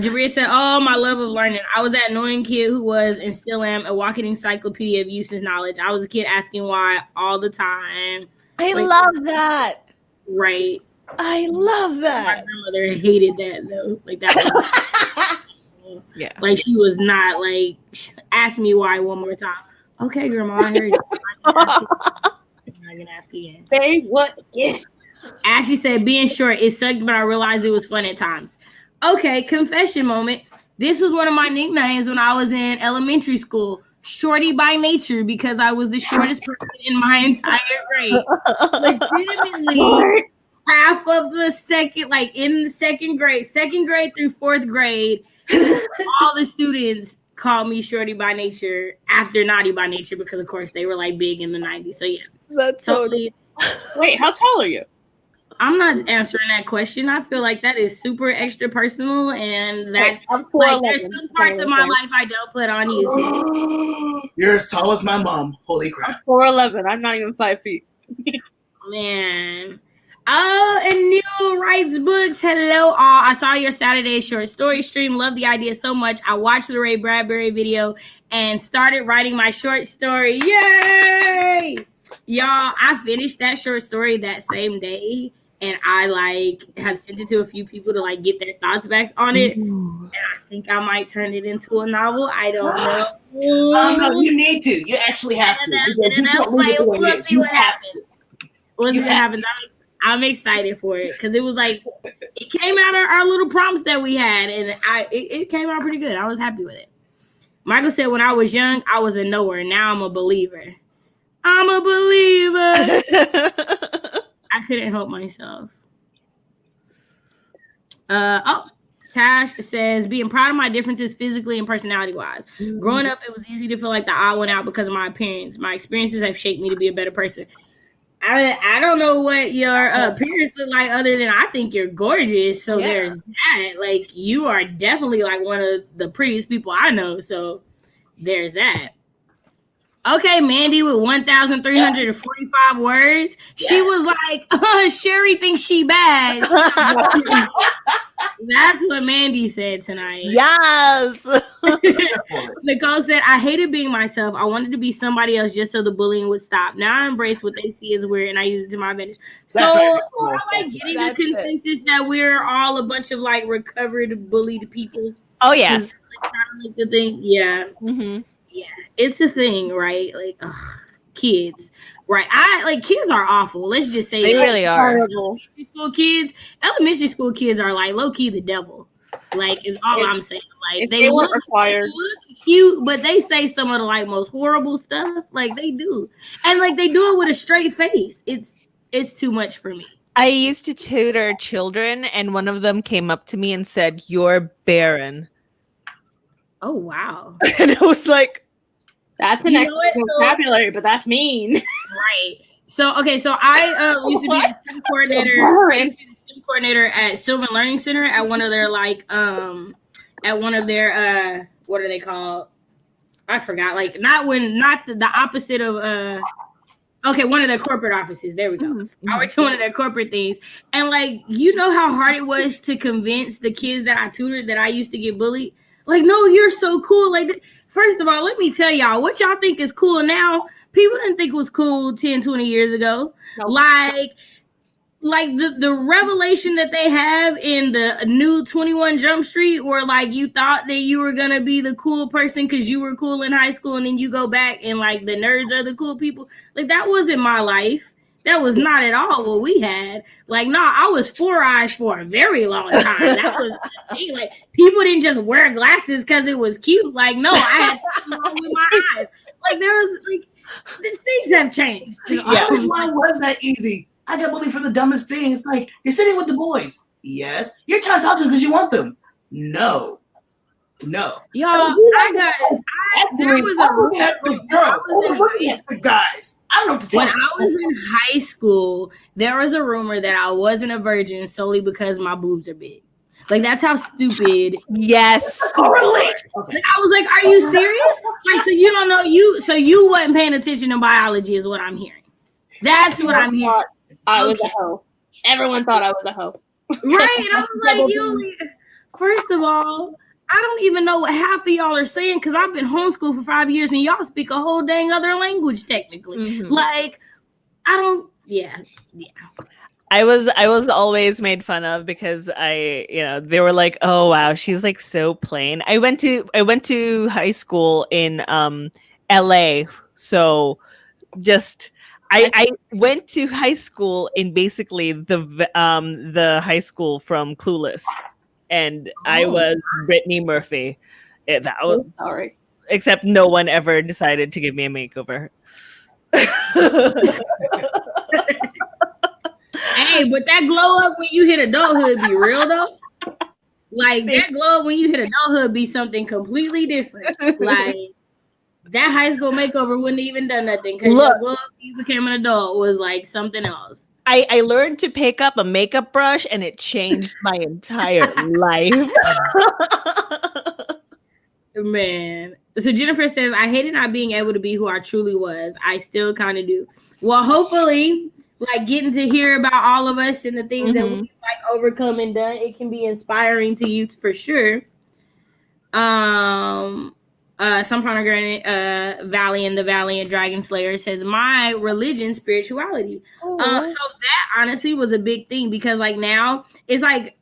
Jabria said, oh, my love of learning. I was that annoying kid who was and still am a walking encyclopedia of useless knowledge. I was a kid asking why all the time. I love that. Right. I love that. My grandmother hated that though. Like that was yeah. Like she was not like ask me why one more time. Okay, grandma, I heard it. I'm not gonna ask again. Say what again? Ashley said being short, it sucked, but I realized it was fun at times. Okay, confession moment. This was one of my nicknames when I was in elementary school. Shorty by nature, because I was the shortest person in my entire grade. Legitimately, half of the second, like in the second grade through fourth grade, all the students called me Shorty by Nature after Naughty by Nature because, of course, they were like big in the 90s. So, yeah. That's Totally. Wait, how tall are you? I'm not answering that question. I feel like that is super extra personal, and that I'm like 4'11". there's some parts of my life I don't put on YouTube. You're as tall as my mom. Holy I'm crap. 4'11". I'm not even 5 feet. Man. Oh, and Neil writes books. Hello, all. I saw your Saturday short story stream. Love the idea so much. I watched the Ray Bradbury video and started writing my short story. Yay! Y'all, I finished that short story that same day, and I like have sent it to a few people to like get their thoughts back on it. And I think I might turn it into a novel. I don't know. No, you need to. You actually have to. Because you can't leave it the way it is. You have to. We'll see what happens. I'm excited for it because it was like it came out of our little prompts that we had, and it came out pretty good. I was happy with it. Michael said, "When I was young, I was a knower. Now I'm a believer. I'm a believer." I couldn't help myself. Tash says, being proud of my differences physically and personality-wise. Growing up, it was easy to feel like the odd one out because of my appearance. My experiences have shaped me to be a better person. I don't know what your appearance look like other than I think you're gorgeous. So there's that. Like, you are definitely like one of the prettiest people I know. So there's that. Okay, Mandy with 1,345 words. She was like, Sherry thinks she bad. That's what Mandy said tonight. Yes. Nicole said, I hated being myself. I wanted to be somebody else just so the bullying would stop. Now I embrace what they see as weird and I use it to my advantage. So I like getting a consensus that we're all a bunch of like recovered bullied people. Oh, yes. Like, kind of like the thing. Yeah. Mm-hmm. Yeah, it's a thing, right? Like, kids, right? Kids are awful. Let's just say they really are. Elementary school kids are like low key the devil. Like, is all I'm saying. Like, they look required. They look cute, but they say some of the like most horrible stuff. Like they do, and like they do it with a straight face. It's too much for me. I used to tutor children, and one of them came up to me and said, "You're barren." Oh wow! And it was like, that's an extra vocabulary, but that's mean. Right. So I used to be the STEM coordinator at Sylvan Learning Center at one of their what are they called? I forgot. Like not the opposite of one of their corporate offices. There we go. Mm-hmm. I worked one of their corporate things. And like, you know how hard it was to convince the kids that I tutored that I used to get bullied? Like, no, you're so cool. Like, first of all, let me tell y'all, what y'all think is cool now, people didn't think was cool 10, 20 years ago. Nope. Like the revelation that they have in the new 21 Jump Street, where like you thought that you were gonna be the cool person because you were cool in high school, and then you go back and like the nerds are the cool people. Like, that wasn't my life. That was not at all what we had. Like, no, I was 4 eyes for a very long time. That was like, people didn't just wear glasses because it was cute. Like, no, I had something wrong with my eyes. Like, there was like things have changed. Why was that easy? I got bullied for the dumbest things. Like, you're sitting with the boys. Yes. You're trying to talk to them because you want them. No. Y'all, there was a rumor guys. I don't know what to tell you. When I was in high school, there was a rumor that I wasn't a virgin solely because my boobs are big. Like, that's how stupid. Yes. I was like, are you serious? Like, so you don't know you wasn't paying attention to biology is what I'm hearing. That's what I'm hearing. I was a hoe. Everyone thought I was a hoe. Right? And I was like, first of all, I don't even know what half of y'all are saying because I've been homeschooled for 5 years and y'all speak a whole dang other language technically. Mm-hmm. Like, I was always made fun of because they were like, oh wow, she's like so plain. I went to high school in LA, so just I went to high school in basically the high school from Clueless. And I was Brittany Murphy. That was sorry. Except no one ever decided to give me a makeover. Hey, but that glow up when you hit adulthood be real though. Like that glow up when you hit adulthood be something completely different. Like that high school makeover wouldn't even done nothing because your glow up you became an adult was like something else. I learned to pick up a makeup brush and it changed my entire life. Man. So Jennifer says, I hated not being able to be who I truly was. I still kind of do. Well, hopefully, like getting to hear about all of us and the things that we've like overcome and done, it can be inspiring to you for sure. Some pomegranate Valiant, the Valiant Dragon Slayer says, my religion, spirituality. So that honestly was a big thing because like now it's like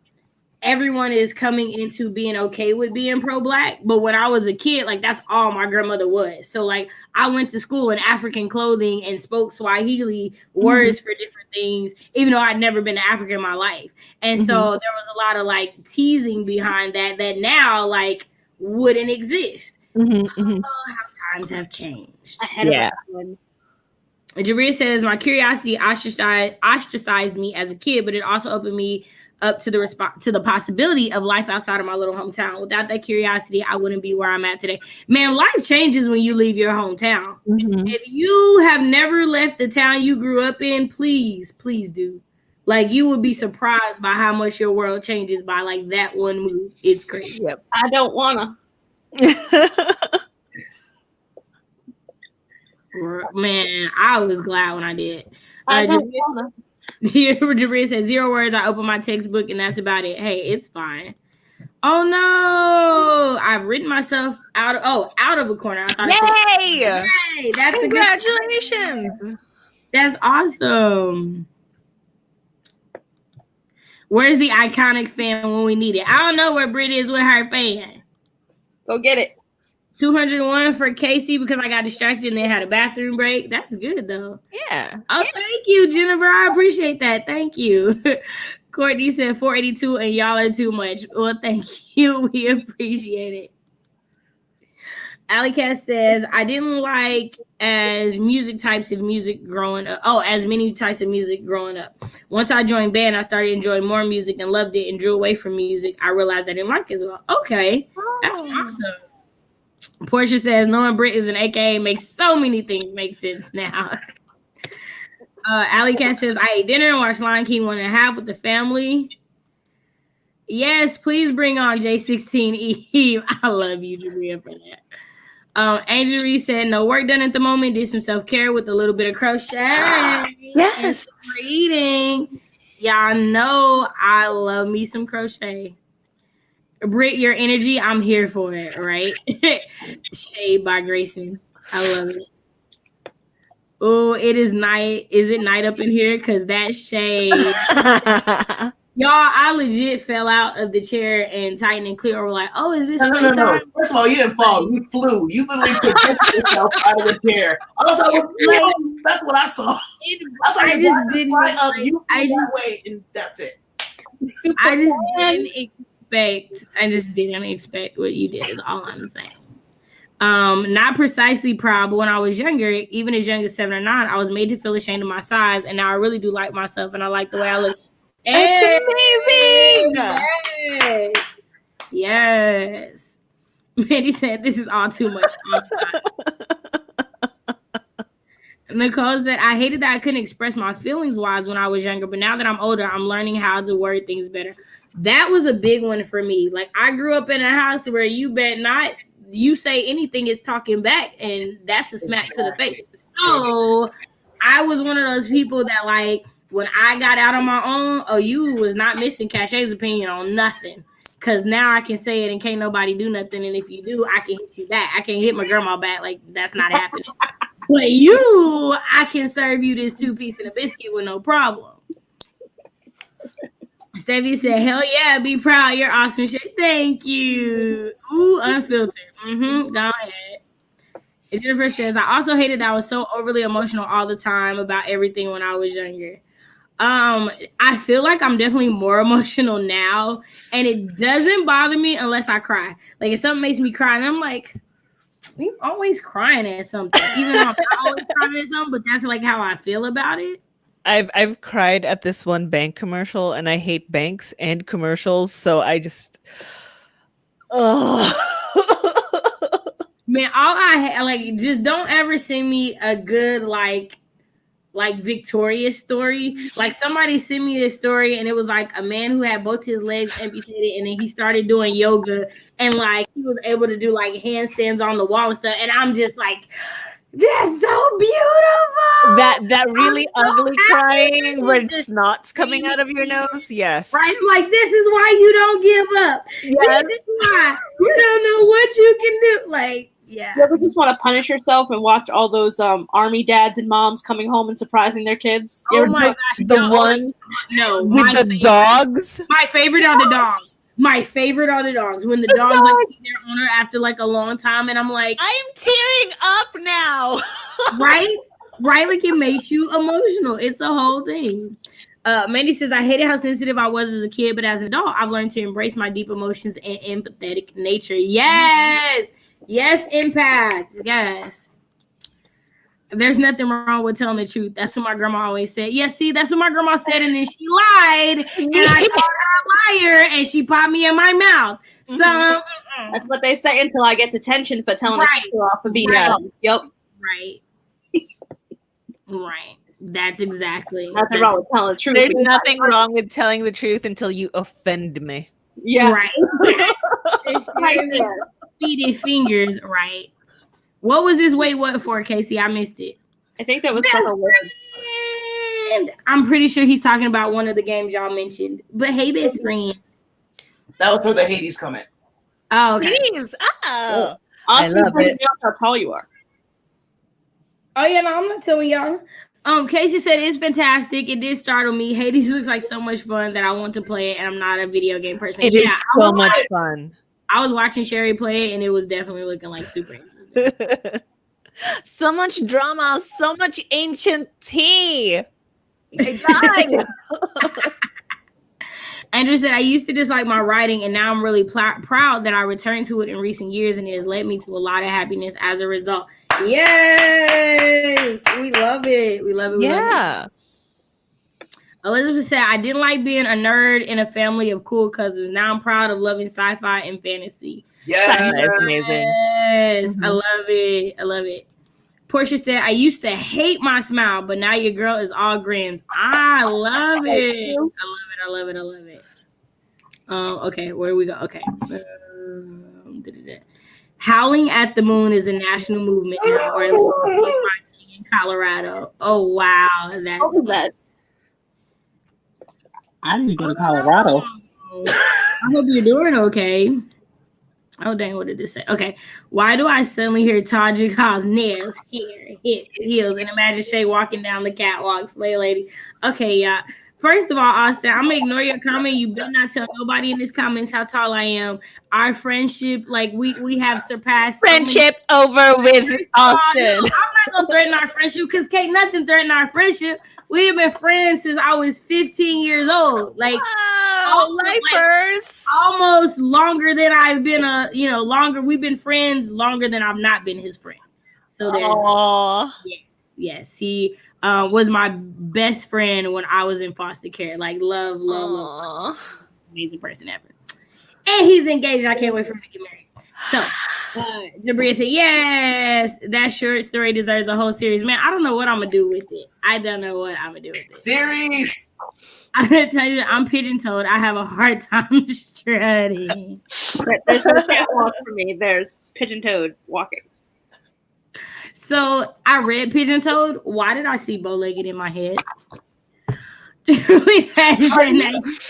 everyone is coming into being okay with being pro-Black, but when I was a kid, like that's all my grandmother was. So like I went to school in African clothing and spoke Swahili words for different things, even though I'd never been to Africa in my life. And so there was a lot of like teasing behind that now like wouldn't exist. Oh, how times have changed. Jabria says, my curiosity ostracized me as a kid, but it also opened me up to the possibility of life outside of my little hometown. Without that curiosity, I wouldn't be where I'm at today. Man, life changes when you leave your hometown. If you have never left the town you grew up in, please do. Like you would be surprised by how much your world changes by like that one move. It's crazy. Yep. I don't wanna. Man, I was glad when I did. I don't wanna. Jabria says 0 words. I open my textbook and that's about it. Hey, it's fine. Oh no! I've written myself out of a corner. I thought Yay! That's congratulations. That's awesome. Where's the iconic fan when we need it? I don't know where Britt is with her fan. Go get it. 201 for Casey because I got distracted and they had a bathroom break. That's good though. Yeah. Oh, thank you, Jennifer. I appreciate that. Thank you. Courtney said 482 and y'all are too much. Well, thank you. We appreciate it. Alley Cat says, I didn't like as many types of music growing up. Once I joined band, I started enjoying more music and loved it and drew away from music I realized I didn't like as well. Okay. That's awesome. Portia says, knowing Britt is an AKA makes so many things make sense now. Alley Cat says, I ate dinner and watched Lion King 1.5 with the family. Yes, please bring on J16 Eve. I love you, Jabria, for that. Angel Reese said, no work done at the moment. Did some self-care with a little bit of crochet. Yes. Reading. Y'all know I love me some crochet. Britt, your energy, I'm here for it, right? Shade by Grayson. I love it. Oh, it is night. Is it night up in here? Because that shade. Y'all, I legit fell out of the chair and Titan and Cleo were like, oh, is this No. First of all, you didn't fall. You flew. You literally projected yourself out of the chair. That's what I saw. I just didn't fly up. You flew that way, and that's it. I just didn't expect what you did is all I'm saying. Not precisely proud, but when I was younger, even as young as 7 or 9, I was made to feel ashamed of my size, and now I really do like myself, and I like the way I look. It's amazing. Yes. Mandy said, this is all too much. Nicole said, I hated that I couldn't express my feelings wise when I was younger, but now that I'm older, I'm learning how to word things better. That was a big one for me. Like, I grew up in a house where you say anything is talking back, and that's a smack to the face. So I was one of those people that, like, when I got out on my own, you was not missing Cachet's opinion on nothing. Because now I can say it and can't nobody do nothing. And if you do, I can hit you back. I can't hit my grandma back. Like, that's not happening. But I can serve you this 2-piece and a biscuit with no problem. Stevie said, hell yeah, be proud. You're awesome shit. Thank you. Ooh, unfiltered. Go ahead. And Jennifer says, I also hated that I was so overly emotional all the time about everything when I was younger. I feel like I'm definitely more emotional now, and it doesn't bother me unless I cry. Like, if something makes me cry, and I'm like, you're always crying at something, even though I'm not always crying at something, but that's like how I feel about it. I've cried at this one bank commercial, and I hate banks and commercials, so I just Man, all I like, just don't ever send me a good like victorious story. Like somebody sent me this story and it was like a man who had both his legs amputated and then he started doing yoga and like he was able to do like handstands on the wall and stuff. And I'm just like, that's so beautiful. that really I'm so ugly happy crying where snot's coming out of your nose. Yes. Right? I'm like, this is why you don't give up. Yes. This is why you don't know what you can do. Like, yeah. You ever just want to punish yourself and watch all those army dads and moms coming home and surprising their kids? Oh my gosh. The one with the dogs. My favorite are the dogs. My favorite are the dogs. When the dogs like see their owner after like a long time, and I'm like, I'm tearing up now. right? Like it makes you emotional. It's a whole thing. Mandy says, I hated how sensitive I was as a kid, but as an adult, I've learned to embrace my deep emotions and empathetic nature. Yes. Yes, impact. Yes. There's nothing wrong with telling the truth. That's what my grandma always said. Yeah, see, that's what my grandma said, and then she lied, and I called her a liar, and she popped me in my mouth. So that's what they say until I get detention for telling the truth off of being honest. Yep. Right. That's exactly. Nothing wrong with telling the truth. There's nothing wrong with telling the truth until you offend me. Yeah. Right. Speedy fingers. Right. What was this? Wait, what for, Casey? I missed it. I think that was for her words. And I'm pretty sure he's talking about one of the games y'all mentioned. But hey, best friend. That was for the Hades comment. Oh, okay. Hades. Oh. I love it. How tall you are. Oh yeah, no, I'm not telling y'all. Casey said it's fantastic. It did startle me. Hades looks like so much fun that I want to play it, and I'm not a video game person. It is so much fun. I was watching Sherry play it, and it was definitely looking like super interesting. So much drama, so much ancient tea. I died. Andrew said, I used to dislike my writing, and now I'm really proud that I returned to it in recent years, and it has led me to a lot of happiness as a result. Yes! We love it. We love it. Yeah. Elizabeth said, I didn't like being a nerd in a family of cool cousins. Now I'm proud of loving sci-fi and fantasy. Yeah, that's amazing. Yes, I love it. I love it. Portia said, I used to hate my smile, but now your girl is all grins. I love it. I love it. Okay, where do we go? Okay. Howling at the Moon is a national movement now, or at least in Colorado. Oh, wow. That's that. I didn't go to Colorado. I hope you're doing okay. Oh, dang, what did this say? Okay. Why do I suddenly hear Tajik Hall's nails, hair, hips, heels, and imagine Shay walking down the catwalk, slay lady? Okay, yeah. First of all, Austin, I'm going to ignore your comment. You better not tell nobody in this comments how tall I am. Our friendship, like, we have surpassed. Friendship over with Austin. I'm not going to threaten our friendship because Kate, nothing threatened our friendship. We have been friends since I was 15 years old. Like, lifers. Almost longer than I've been longer. We've been friends longer than I've not been his friend. So there's yes, he was my best friend when I was in foster care. Like love. Amazing person ever. And he's engaged. I can't wait for him to get married. So Jabria said, yes, that short story deserves a whole series. Man, I don't know what I'm gonna do with it. Series. I'm gonna tell you, I'm pigeon-toed. I have a hard time strutting. There's no catwalk for me. There's pigeon-toed walking. So I read pigeon-toed. Why did I see bow-legged in my head? I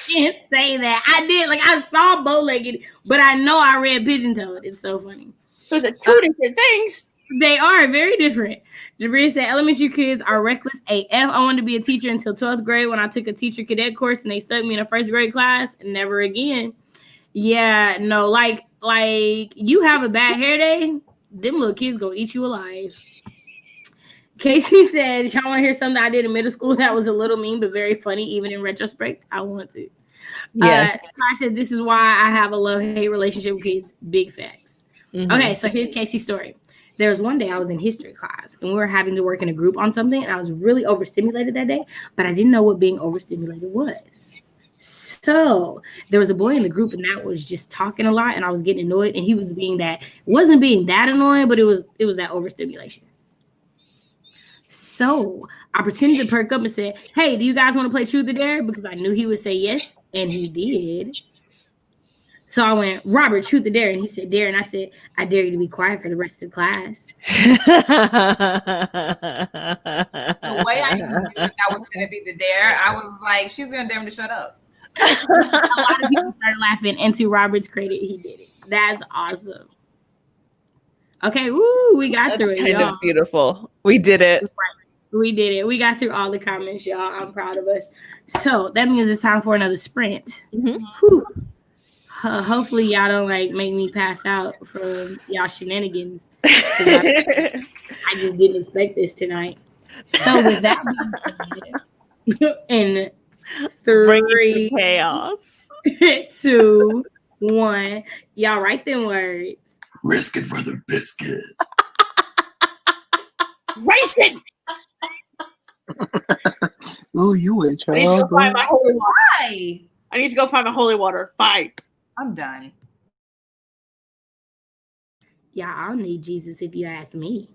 can't say that. I did. Like I saw bow-legged, but I know I read pigeon-toed. It's so funny. Those are two different things. They are very different. Jabria said, elementary kids are reckless AF. I wanted to be a teacher until 12th grade when I took a teacher cadet course and they stuck me in a first grade class. Never again. Yeah, no, like you have a bad hair day, them little kids gonna eat you alive. Casey said, y'all want to hear something I did in middle school that was a little mean but very funny, even in retrospect? I want to. Yeah. I said, this is why I have a love-hate relationship with kids. Big facts. Mm-hmm. Okay, so here's Casey's story. There was one day I was in history class and we were having to work in a group on something, and I was really overstimulated that day, but I didn't know what being overstimulated was. So there was a boy in the group and that was just talking a lot, and I was getting annoyed, and he was being that, wasn't being that annoying, but it was that overstimulation. So I pretended to perk up and said, "Hey, do you guys want to play truth or dare?" Because I knew he would say yes, and he did. So I went, "Robert, truth or dare?" And he said, "Dare." And I said, "I dare you to be quiet for the rest of the class." The way I knew that was going to be the dare, I was like, she's going to dare him to shut up. A lot of people started laughing, and to Robert's credit, he did it. That's awesome. Okay, woo, we got through it, Kind y'all. of beautiful. We did it. We did it. We got through all the comments, y'all. I'm proud of us. So that means it's time for another sprint. Whew. Hopefully y'all don't like make me pass out from y'all shenanigans. I just didn't expect this tonight. So with that being said, in Bring it to 3, chaos. 2, 1, y'all write them words. Risk it for the biscuit. Racing! Oh, you in I need to go find trouble. my holy water. Why? I need to go find my holy water. Bye. I'm done. Yeah, I'll need Jesus if you ask me.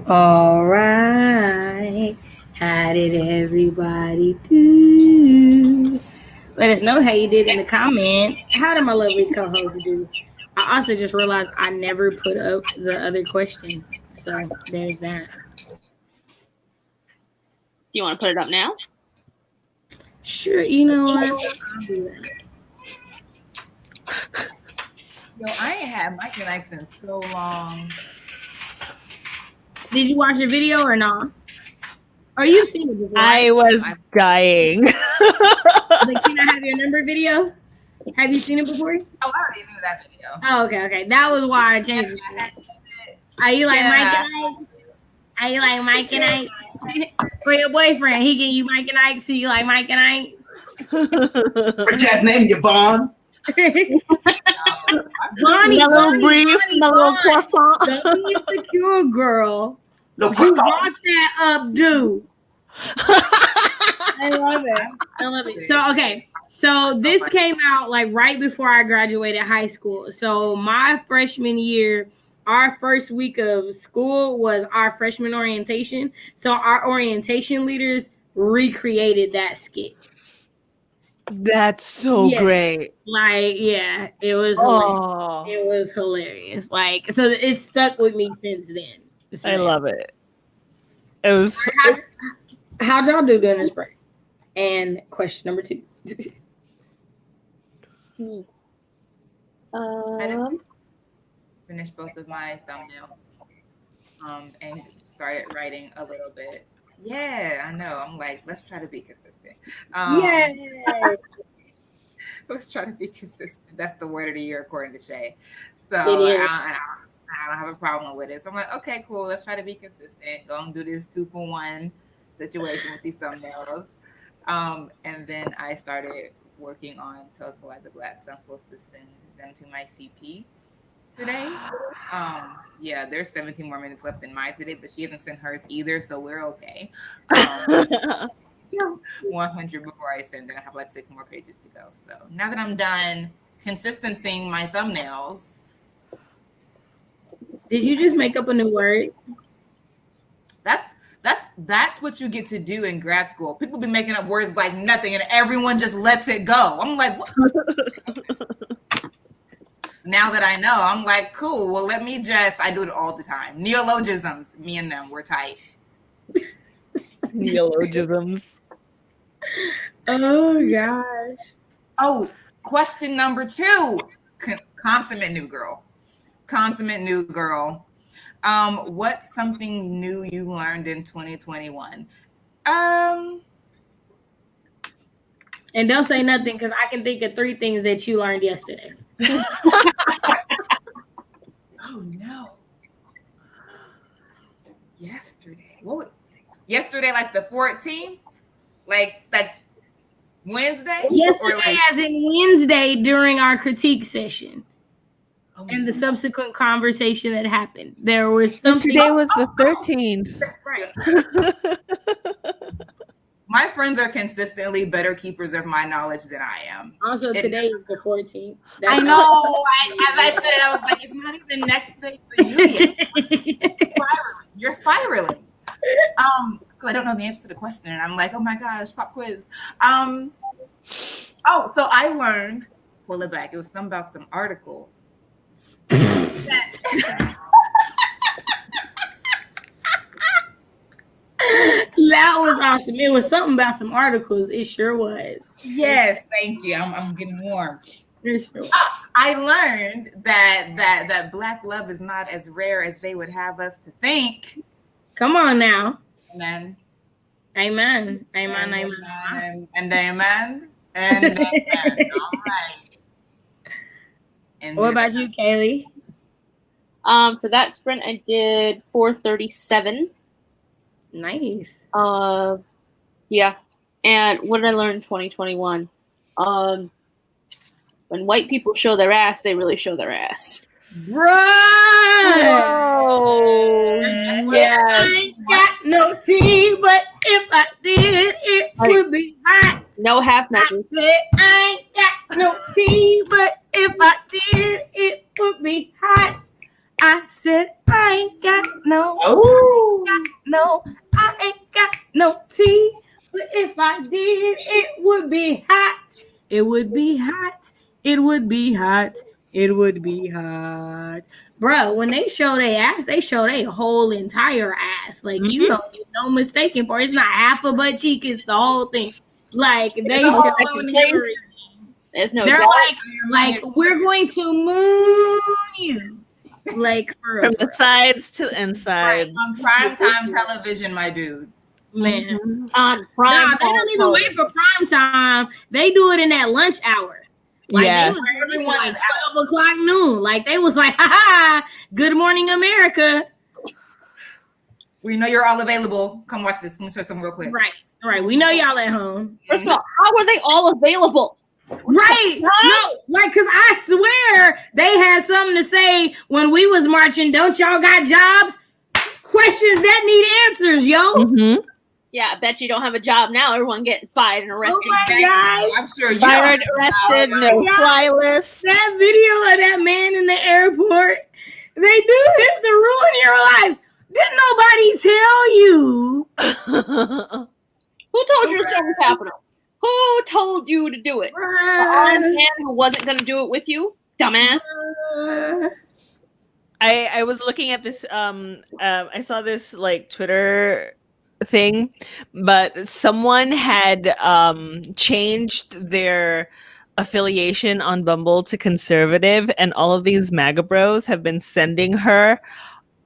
All right. How did everybody do? Let us know how you did in the comments. How did my lovely co-host do? I also just realized I never put up the other question. So there's that. Do you want to put it up now? Sure, you know what? I'll do that. Yo, I ain't had Mike and Ike in so long. Did you watch the video or not? Or you've seen it before? I was dying. Like, can I have your number video? Have you seen it before? Oh, I already knew that video. Oh, okay. That was why I changed it. Are you like Mike and Ike? Are you like Mike and Ike? For your boyfriend, he give you Mike and Ike, so you like Mike and Ike? What's your name, Yvonne? Bonnie, Mellow brief, mellow croissant. Don't be insecure, girl. No You croissant. brought that up, dude. I love it. I love it. So, okay. So this came out like right before I graduated high school. So my freshman year, our first week of school was our freshman orientation. So our orientation leaders recreated that skit. That's so Yeah. great. Like, yeah, it was hilarious. Oh, It was hilarious. Like, so it stuck with me since then. So, I love it. It was. How'd y'all do during this break? And question number 2. Finished both of my thumbnails, and started writing a little bit. Yeah, I know. I'm like, let's try to be consistent. Yeah. Let's try to be consistent. That's the word of the year according to Shay. So It is. I don't have a problem with it. So I'm like, okay, cool. Let's try to be consistent. Go and do this 2-for-1 situation with these thumbnails. And then I started working on Tales of Eliza Black. So I'm supposed to send them to my CP today. Yeah, there's 17 more minutes left in mine today, but she hasn't sent hers either, so we're okay. 100 before I send, and I have like 6 more pages to go. So now that I'm done consistencying my thumbnails. Did you just make up a new word? That's what you get to do in grad school. People be making up words like nothing, and everyone just lets it go. I'm like, what? Now that I know, I'm like, cool. Well, let me I do it all the time. Neologisms, me and them, we're tight. Neologisms. Oh, gosh. Oh, question number 2. Consummate new girl. What's something new you learned in 2021? And don't say nothing, because I can think of 3 things that you learned yesterday. Oh no. Yesterday. What? Yesterday, like the 14th? Like Wednesday? Yesterday, Or like, as in Wednesday, during our critique session. oh, And the no. subsequent conversation that happened. There was something. Yesterday was the 13th. Right. My friends are consistently better keepers of my knowledge than I am. Also, today is the 14th. I know. As I said it, I was like, it's not even next day for you yet. You're spiraling. So I don't know the answer to the question, and I'm like, oh my gosh, pop quiz. So I learned, pull it back. It was something about some articles. That was awesome. It was something about some articles. It sure was. Yes, thank you. I'm getting warm. It sure was. I learned that Black love is not as rare as they would have us to think. Come on now. Amen. Amen. Amen. Amen. And amen. And amen. All right. And What about you, Kaylee? For that sprint, I did 4:37. Nice. Yeah. And what did I learn in 2021? When white people show their ass, they really show their ass. Right. Oh, yes. I ain't got no tea, but if I did, it would be hot. No half I measures. said I ain't got no tea, but if I did, it would be hot. I said I I ain't got no, Oh. no, I ain't got no tea. But if I did, it would be hot. It would be hot. It would be hot. It would be hot. Bro, when they show their ass, they show their whole entire ass. Like, you know, no mistaking for it. It's not half a butt cheek, it's the whole thing. Like, they There's no they're doubt. like, we're going to moon you. Like, From the sides to the inside. On primetime television, my dude. Man. On prime Nah, they don't even wait for prime time. They do it in that lunch hour. Like, Yeah. they was everyone like 12 o'clock noon. Like, they was like, ha ha, Good Morning America. We know you're all available. Come watch this. Let me show something real quick. Right. We know y'all at home. First of all, how were they all available? Right. No, like, because I swear they had something to say when we was marching. Don't y'all got jobs? Questions that need answers, yo. Mm-hmm. Yeah, I bet you don't have a job now. Everyone getting fired and arrested. Oh my God. I'm sure you Fired, arrested, no fly list. That video of that man in the airport, they do this to ruin your lives. Didn't nobody tell you? Who told you to storm the Capitol? Who told you to do it? The armed man who wasn't going to do it with you? Dumbass. I was looking at this. I saw this like Twitter thing, but someone had changed their affiliation on Bumble to conservative, and all of these MAGA bros have been sending her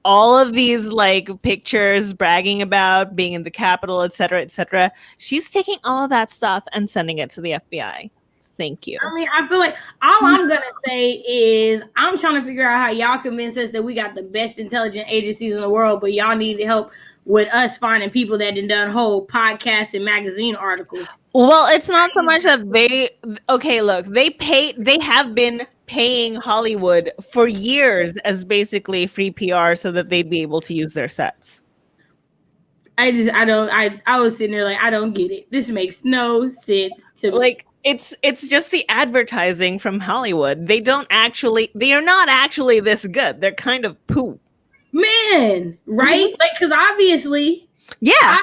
all of these like pictures bragging about being in the Capitol, etc., etc. She's taking all of that stuff and sending it to the FBI. Thank you. I mean, I feel like all I'm gonna say is I'm trying to figure out how y'all convince us that we got the best intelligent agencies in the world, but y'all need help with us finding people that done whole podcasts and magazine articles. Well, it's not so much that they look, they have been paying Hollywood for years as basically free PR so that they'd be able to use their sets. I was sitting there like, I don't get it. This makes no sense to me. Like, it's just the advertising from Hollywood. They are not actually this good. They're kind of poo. Man, right? Like, because obviously y'all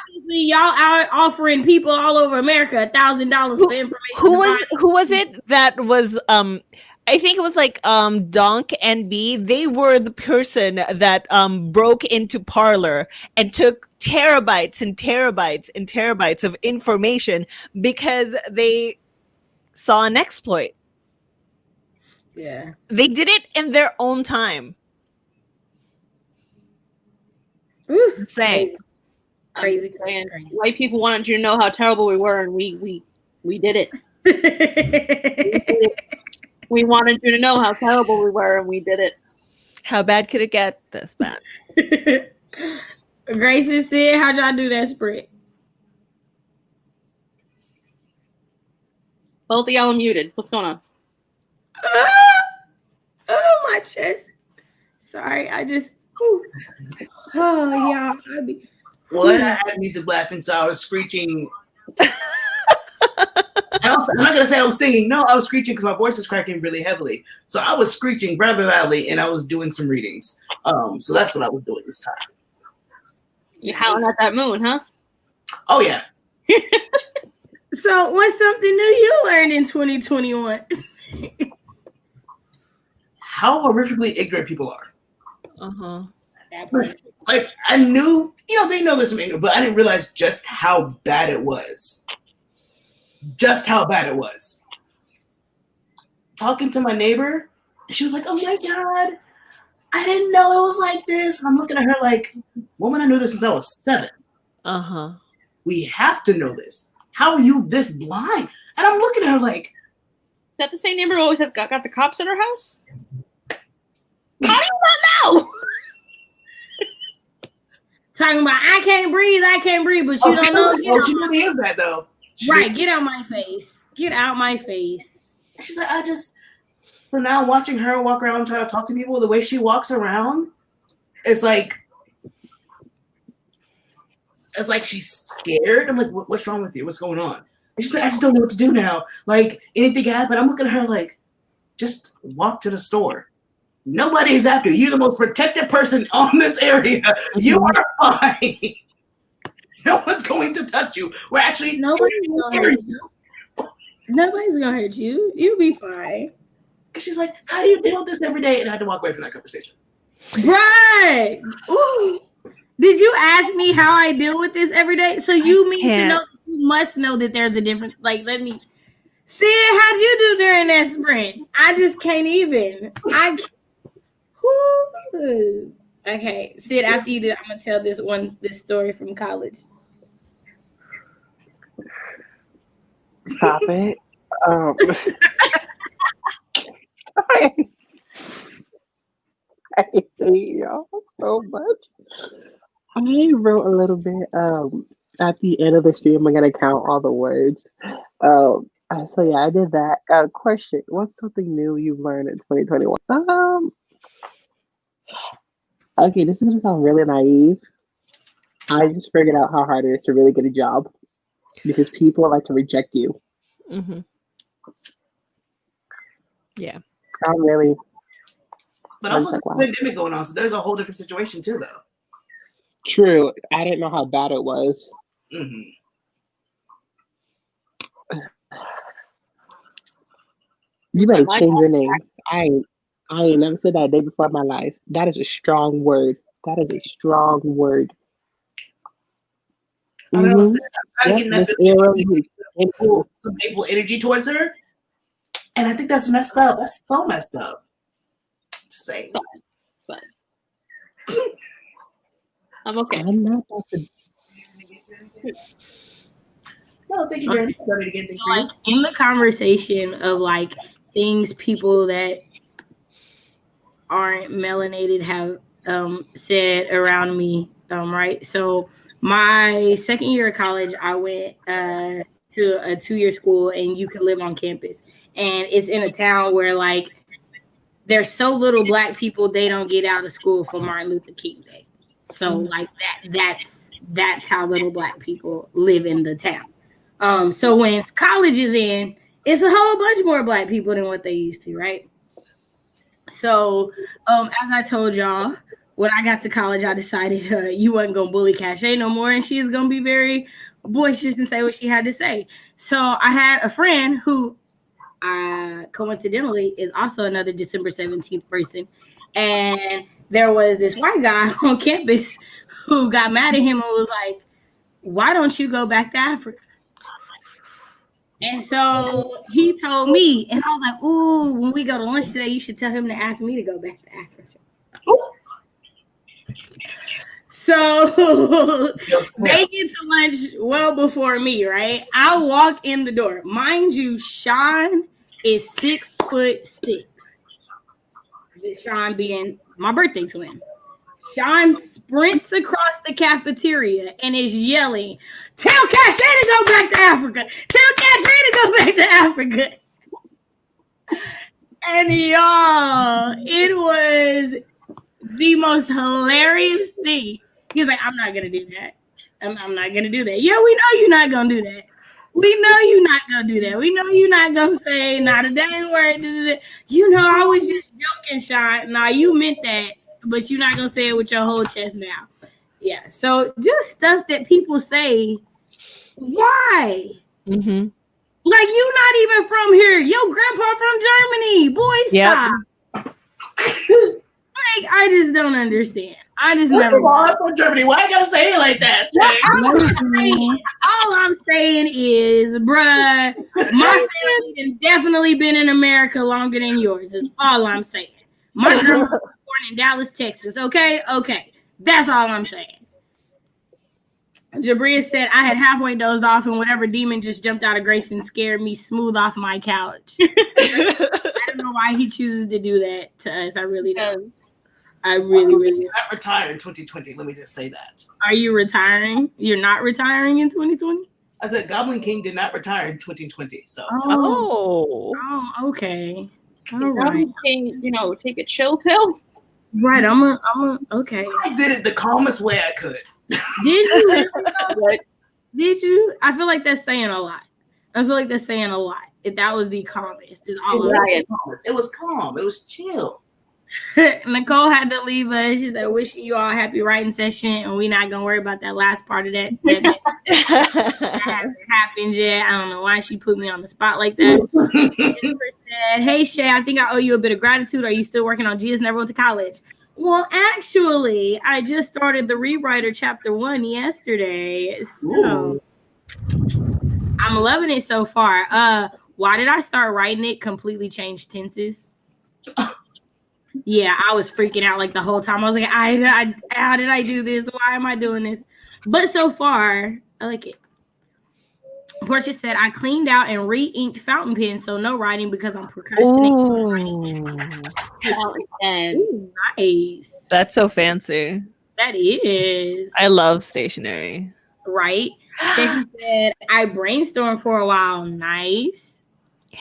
are offering people all over America $1,000 for information. Who was it that was I think it was like Donk NB. They were the person that broke into Parler and took terabytes and terabytes and terabytes of information because they saw an exploit. Yeah. They did it in their own time. Ooh, Say crazy. White people wanted you to know how terrible we were, and we did it. We wanted you to know how terrible we were, and we did it. How bad could it get? This bad. Grayson said, how'd y'all do that spread? Both of y'all are muted. What's going on? Oh, my chest. Sorry, I just... Ooh. Oh, yeah. Well, I had music blasting, so I was screeching. I'm not gonna say I was singing. No, I was screeching because my voice is cracking really heavily. So I was screeching rather loudly, and I was doing some readings. So that's what I was doing this time. You're howling at that moon, huh? Oh yeah. So what's something new you learned in 2021? How horrifically ignorant people are. Uh-huh. Like, I knew, they know there's some ignorant, but I didn't realize just how bad it was. Just how bad it was. Talking to my neighbor, she was like, oh my God, I didn't know it was like this. And I'm looking at her like, woman, I knew this since I was 7. Uh-huh. We have to know this. How are you this blind? And I'm looking at her like, is that the same neighbor who always got the cops at her house? How do you not know? Talking about, I can't breathe, but you don't know. She really is that though. Right, get out my face. Get out my face. She's like, so now watching her walk around and try to talk to people, the way she walks around, it's like she's scared. I'm like, what's wrong with you? What's going on? And she's like, I just don't know what to do now. Like, anything happened? I'm looking at her like, just walk to the store. Nobody's after you. You're the most protected person on this area. You are fine. No one's going to touch you. We're actually Nobody's gonna hurt you. Nobody's gonna hurt you. You'll be fine. Because she's like, how do you deal with this every day? And I had to walk away from that conversation. Right. Ooh. Did you ask me how I deal with this every day? So you mean to know, you must know that there's a difference. Like, let me see it. How'd you do during that sprint? I just can't even. Whoo. Okay, Sid, after you do, I'm gonna tell this story from college. Stop it. I hate y'all so much. I wrote a little bit at the end of the stream. I'm gonna count all the words. So yeah, I did that. Question: what's something new you've learned in 2021? Okay, this is gonna sound really naive. I just figured out how hard it is to really get a job because people like to reject you. Mm-hmm. Yeah. I'm really. But also, there's a pandemic going on, so there's a whole different situation too, though. True. I didn't know how bad it was. Mm-hmm. You better change your name. I ain't never said that a day before in my life. That is a strong word. That is a strong word. I don't understand. I'm Yep, getting that this feeling era, some hateful energy towards her, and I think that's messed up. That's so messed up. Just saying. It's fine. I'm okay. I'm not about to. No, thank you very much. So, like, in the conversation of like things people that aren't melanated have said around me, right? So my second year of college, I went to a 2-year school, and you could live on campus, and it's in a town where like there's so little Black people, they don't get out of school for Martin Luther King Day. So like that's how little Black people live in the town. So when college is in, it's a whole bunch more Black people than what they used to, right? So as I told y'all, when I got to college, I decided you wasn't gonna bully Cachet no more, and she's gonna be very boisterous and say what she had to say. So I had a friend who coincidentally is also another December 17th person, and there was this white guy on campus who got mad at him and was like, why don't you go back to Africa? And so he told me, and I was like, ooh, when we go to lunch today, you should tell him to ask me to go back to Africa. So they get to lunch well before me, right? I walk in the door. Mind you, Sean is 6'6". Sean being my birthday twin. Sean sprints across the cafeteria and is yelling, tell Cachet to go back to Africa. Tell Cachet to go back to Africa. And y'all, it was the most hilarious thing. He was like, I'm not going to do that. I'm not going to do that. Yeah, we know you're not going to do that. We know you're not going to do that. We know you're not going to say not a dang word. You know, I was just joking, Sean. Nah, you meant that, but you're not going to say it with your whole chest now. Yeah, so just stuff that people say. Why? Mm-hmm. Like, you not even from here. Your grandpa from Germany. Boy, stop. Like, I just don't understand. I just never. I'm from Germany. Why you gotta say it like that? All I'm saying is, bruh, my family has definitely been in America longer than yours. Is all I'm saying. My grandma was born in Dallas, Texas. Okay, that's all I'm saying. Jabria said I had halfway dozed off, and whatever demon just jumped out of Grace and scared me smooth off my couch. I don't know why he chooses to do that to us. I really don't. I really not retire in 2020. Let me just say that. Are you retiring? You're not retiring in 2020? I said Goblin King did not retire in 2020. So okay. All right. King, take a chill pill. Right. I'm okay. I did it the calmest way I could. Did you really? Did you? I feel like that's saying a lot. If that was the calmest, is all it was calm. It was chill. Nicole had to leave us. She said, wishing you all a happy writing session, and we're not gonna worry about that last part of that. That hasn't happened yet. I don't know why she put me on the spot like that. Jennifer said, hey Shay, I think I owe you a bit of gratitude. Are you still working on Jesus Never Went to College? Well, actually, I just started the Rewriter Chapter 1 yesterday. So I'm loving it so far. Why did I start writing it? Completely changed tenses. Yeah, I was freaking out like the whole time. I was like, how did I do this? Why am I doing this? But so far, I like it. Portia said, I cleaned out and re-inked fountain pens, so no writing because I'm procrastinating. Ooh, nice. That's so fancy. That is. I love stationery. Right? Stacey said, I brainstormed for a while. Nice. Yay.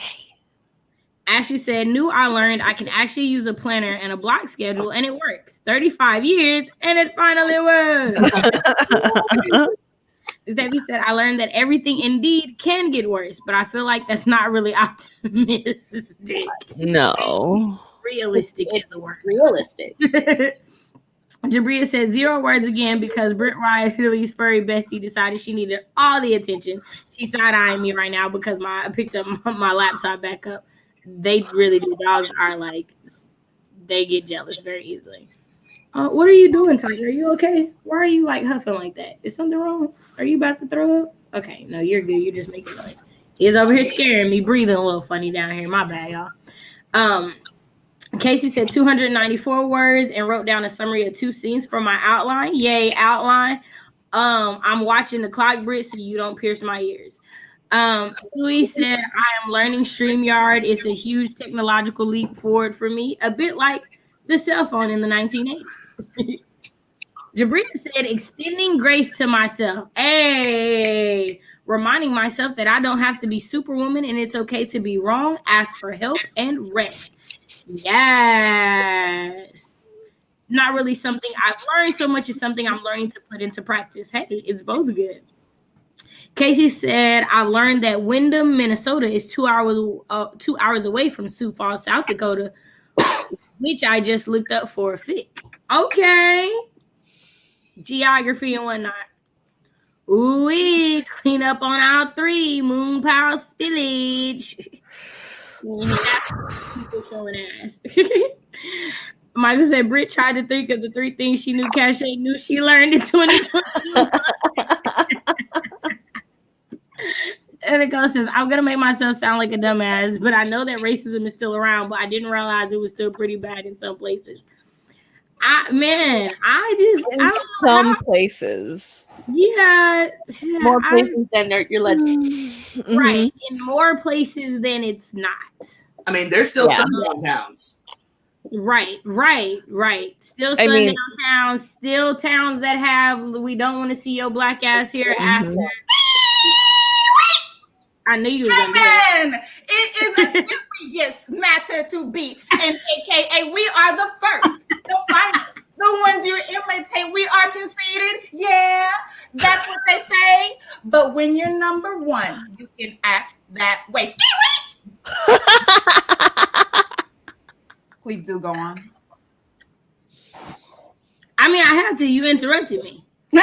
Ashley said, I learned I can actually use a planner and a block schedule, and it works. 35 years, and it finally works. Steffi said, I learned that everything indeed can get worse, but I feel like that's not really optimistic. No. Realistic is the word. Realistic. Jabria said 0 words again because Britt Riley's furry bestie decided she needed all the attention. She's side-eyeing me right now because I picked up my laptop back up. They really do. Dogs are like, they get jealous very easily. What are you doing, Tiger? Are you okay? Why are you like huffing like that? Is something wrong? Are you about to throw up? Okay, no, you're good. You're just making noise. He's over here scaring me, breathing a little funny down here. My bad, y'all. Casey said 294 words and wrote down a summary of 2 scenes for my outline. Yay, outline. I'm watching the clock, Brit, so you don't pierce my ears. Louis said, I am learning StreamYard. It's a huge technological leap forward for me, a bit like the cell phone in the 1980s. Jabrina said, extending grace to myself. Hey, reminding myself that I don't have to be superwoman and it's okay to be wrong, ask for help, and rest. Yes. Not really something I've learned so much as something I'm learning to put into practice. Hey, it's both good. Casey said, I learned that Windham, Minnesota is 2 hours away from Sioux Falls, South Dakota, which I just looked up for a fic. Okay. Geography and whatnot. Ooh, clean up on aisle 3, Moon Power Spillage. People showing ass. Michael said, Britt tried to think of the 3 things she knew Cache knew she learned in 2020. And it goes, says, I'm going to make myself sound like a dumbass, but I know that racism is still around, but I didn't realize it was still pretty bad in some places. Some places. Yeah. More places than you're led. Mm-hmm. Right. In more places than it's not. I mean, there's still some towns. Right. Still sundown towns, still towns that have, we don't want to see your black ass here after. I knew you were going to do it. It is a serious matter to beat. And AKA, we are the first, the finest, the ones you imitate. We are conceited. Yeah, that's what they say. But when you're number 1, you can act that way. Please do go on. I mean, I have to. You interrupted me. It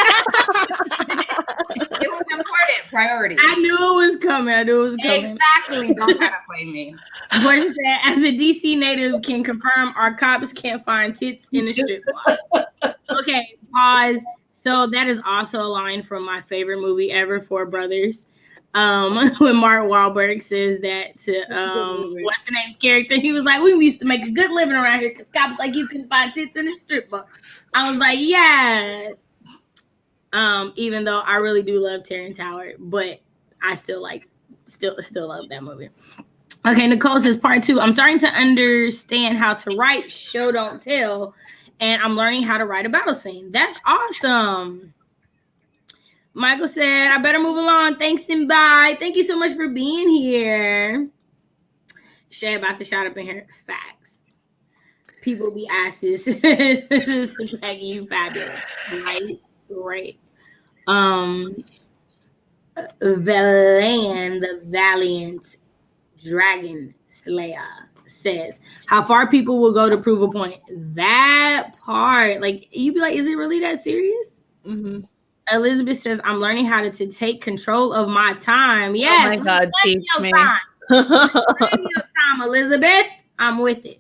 was important. Priorities. I knew it was coming. Exactly. Don't try to play me. Portia said, as a DC native can confirm, our cops can't find tits in the strip club. Okay, pause. So that is also a line from my favorite movie ever, Four Brothers. When Mark Wahlberg says that to what's the name's character, he was like, we used to make a good living around here because cops like you couldn't find tits in the strip club. I was like, yes. Even though I really do love Terrence Howard, but I still love that movie. Okay, Nicole says part 2. I'm starting to understand how to write show don't tell, and I'm learning how to write a battle scene. That's awesome. Michael said, I better move along. Thanks and bye. Thank you so much for being here. Shay about to shout up in here. Facts. People be asses. Peggy, you fabulous. Right? Great. The valiant dragon slayer says. How far people will go to prove a point. That part, like, you'd be like, is it really that serious? Mm-hmm. Elizabeth says, I'm learning how to take control of my time. Yes, Oh my God, reclaim teach your me. time. Reclaim your time, Elizabeth. I'm with it.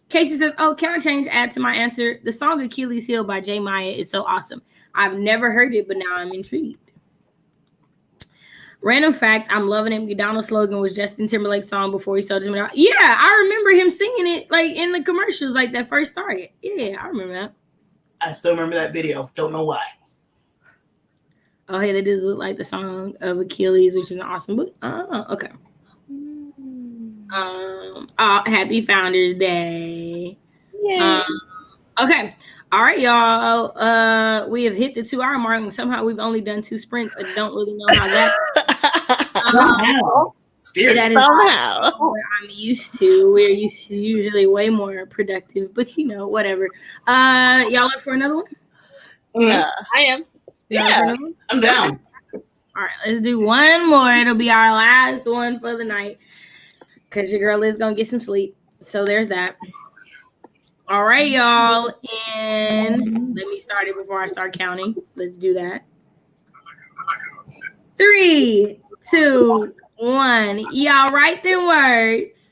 Casey says, oh, can I change, add to my answer? The song Achilles Heel by J. Maya is so awesome. I've never heard it, but now I'm intrigued. Random fact, I'm loving it. McDonald's slogan was Justin Timberlake's song before he sold it. Yeah, I remember him singing it like in the commercials, like that first started. Yeah, I remember that. I still remember that video. Don't know why. Oh, hey, that does look like the song of Achilles, which is an awesome book. Oh, okay. Happy Founders Day. Yay. Okay. All right, y'all. We have hit the 2-hour mark, and somehow we've only done 2 sprints. I don't really know how that. That is Somehow. what I'm used to. We're usually way more productive, but whatever. Y'all up for another one? Mm-hmm. I am. Yeah. I'm down. All right, let's do one more. It'll be our last one for the night because your girl is gonna get some sleep. So there's that. All right, y'all. And let me start it before I start counting. Let's do that. 3, 2, 1. Y'all write them words.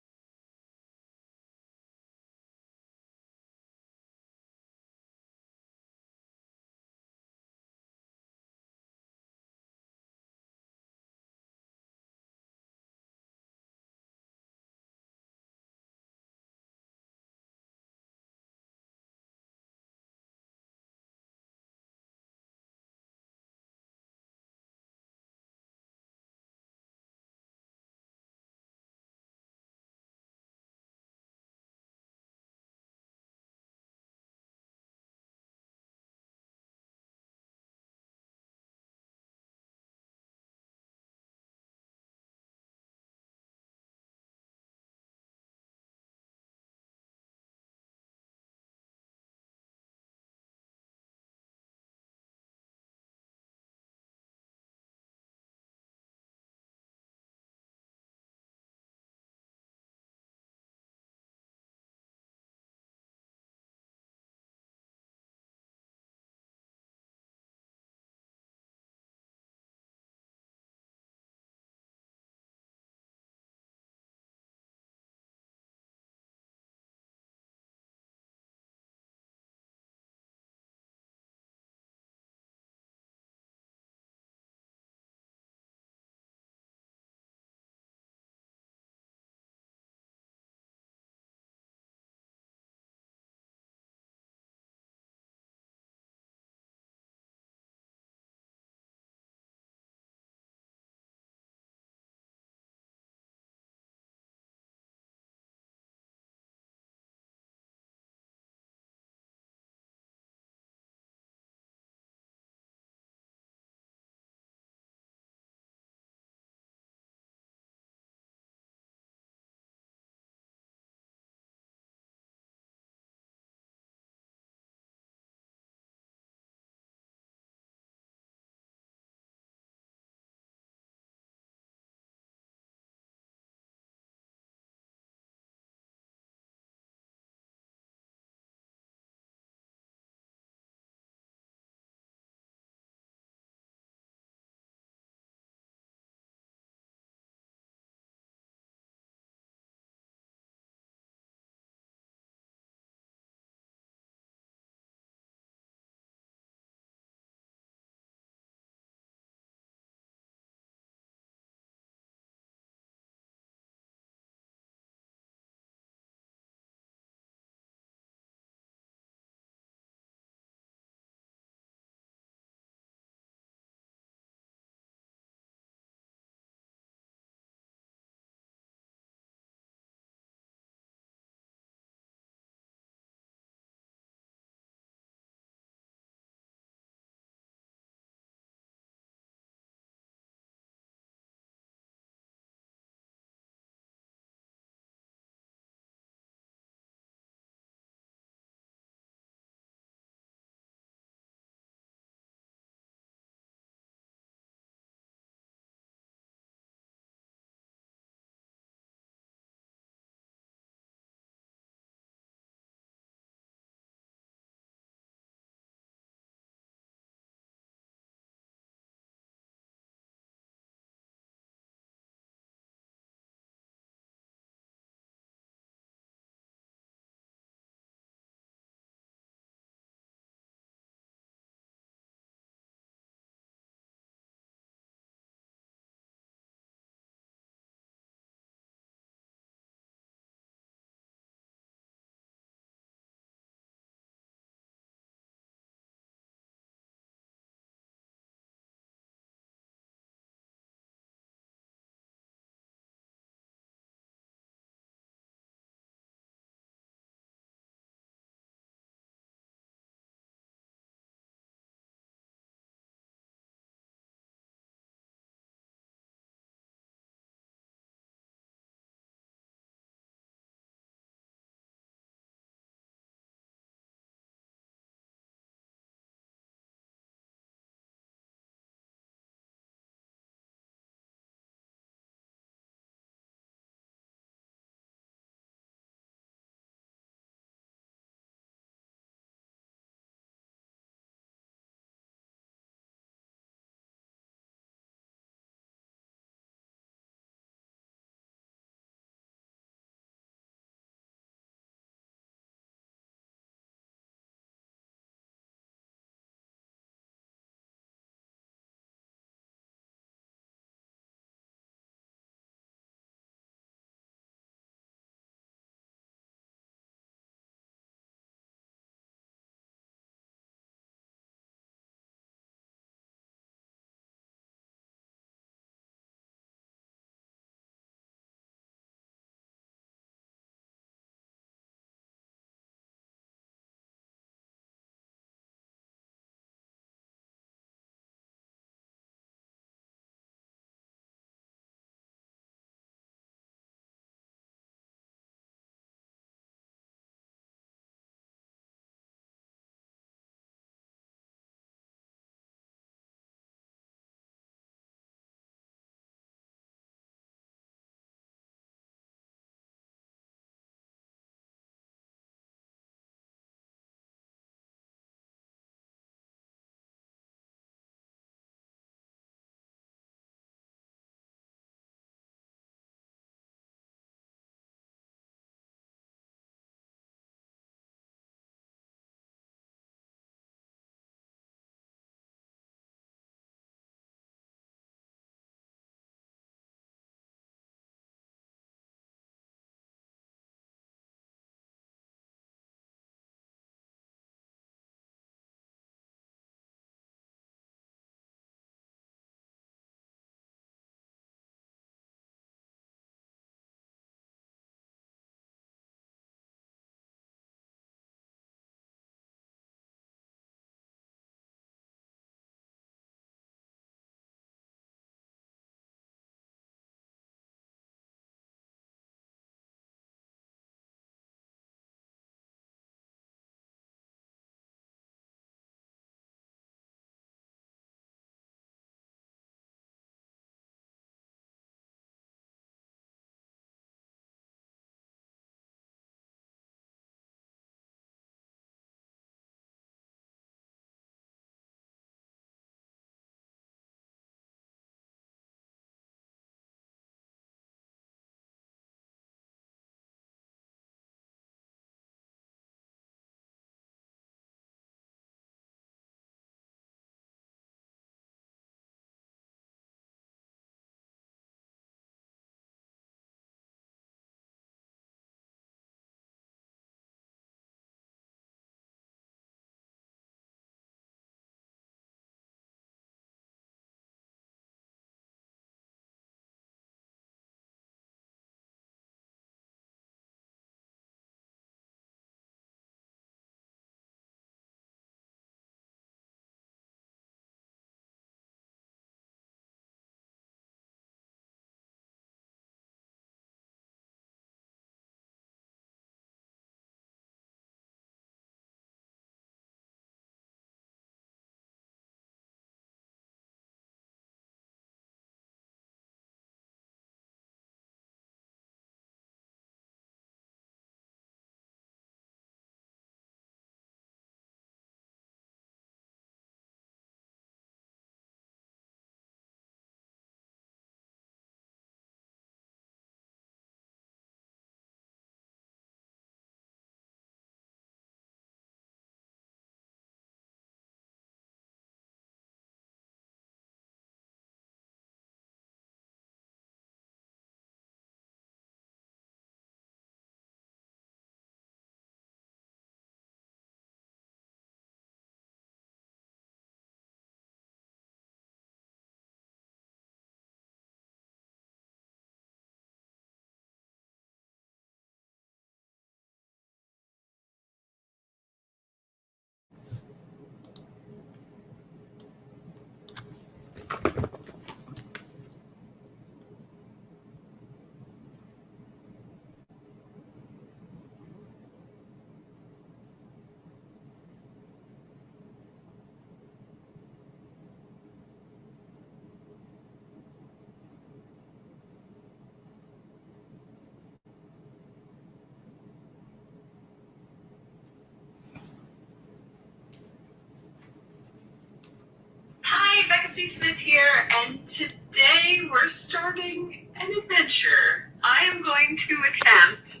Nancy Smith here, and today we're starting an adventure. I am going to attempt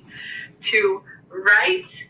to write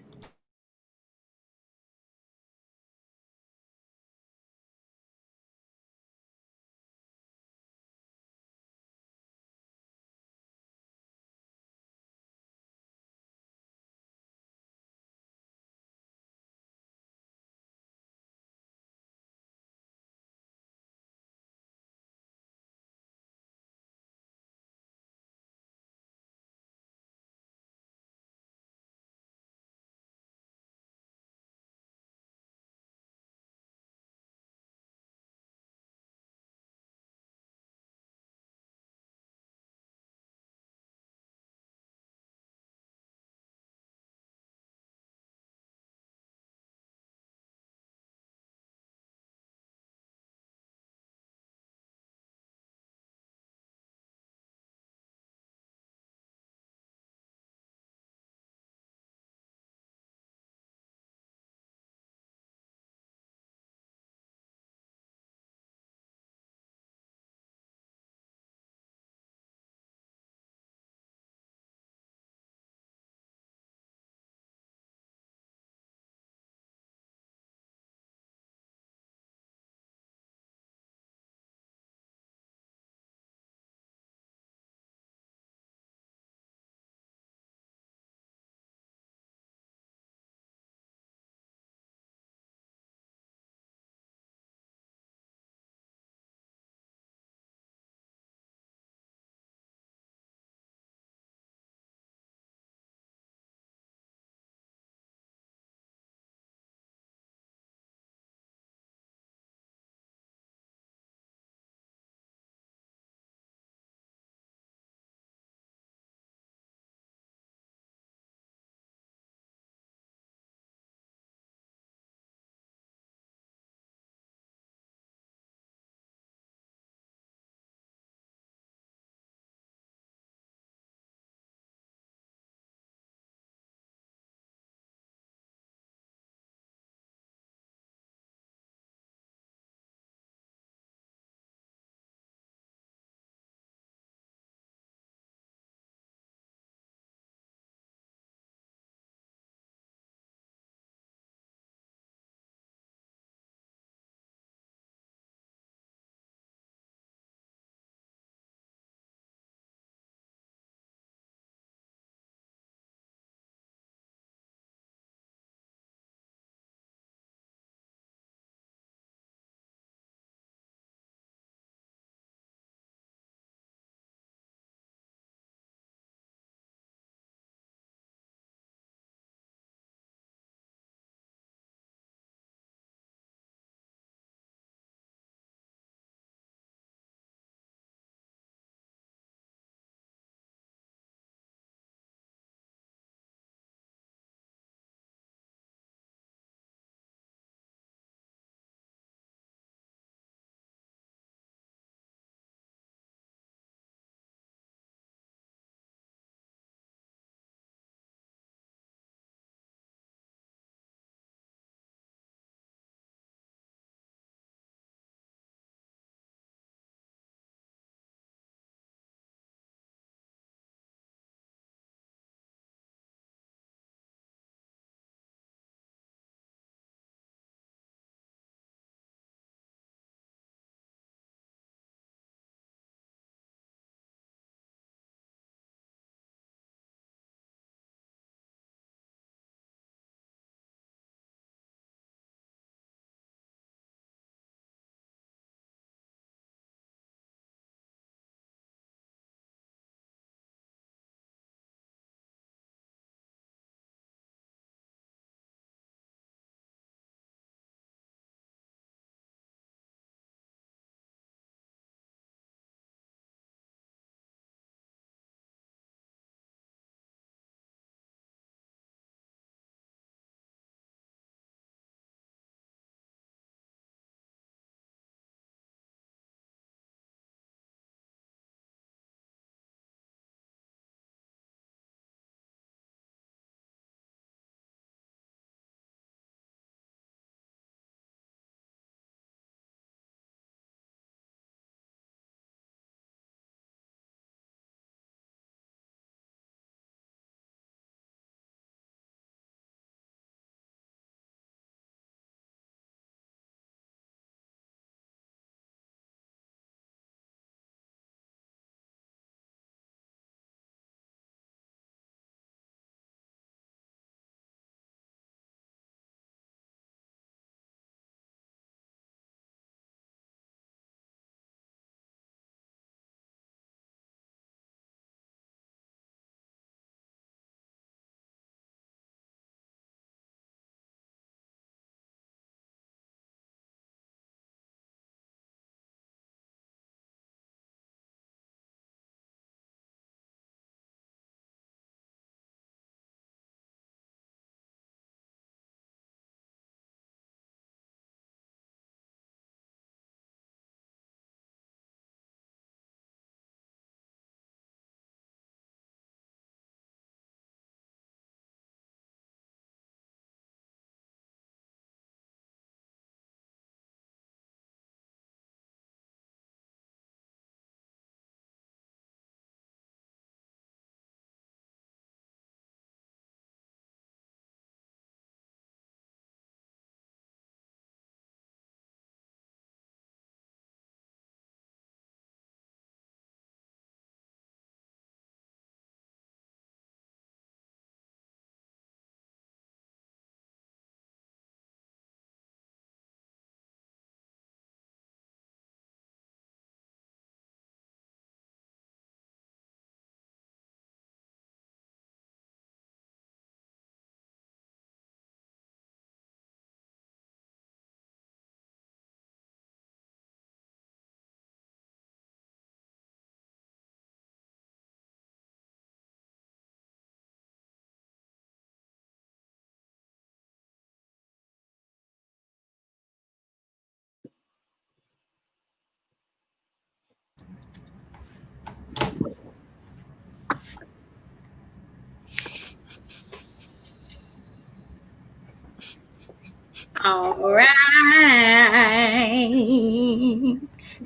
All right.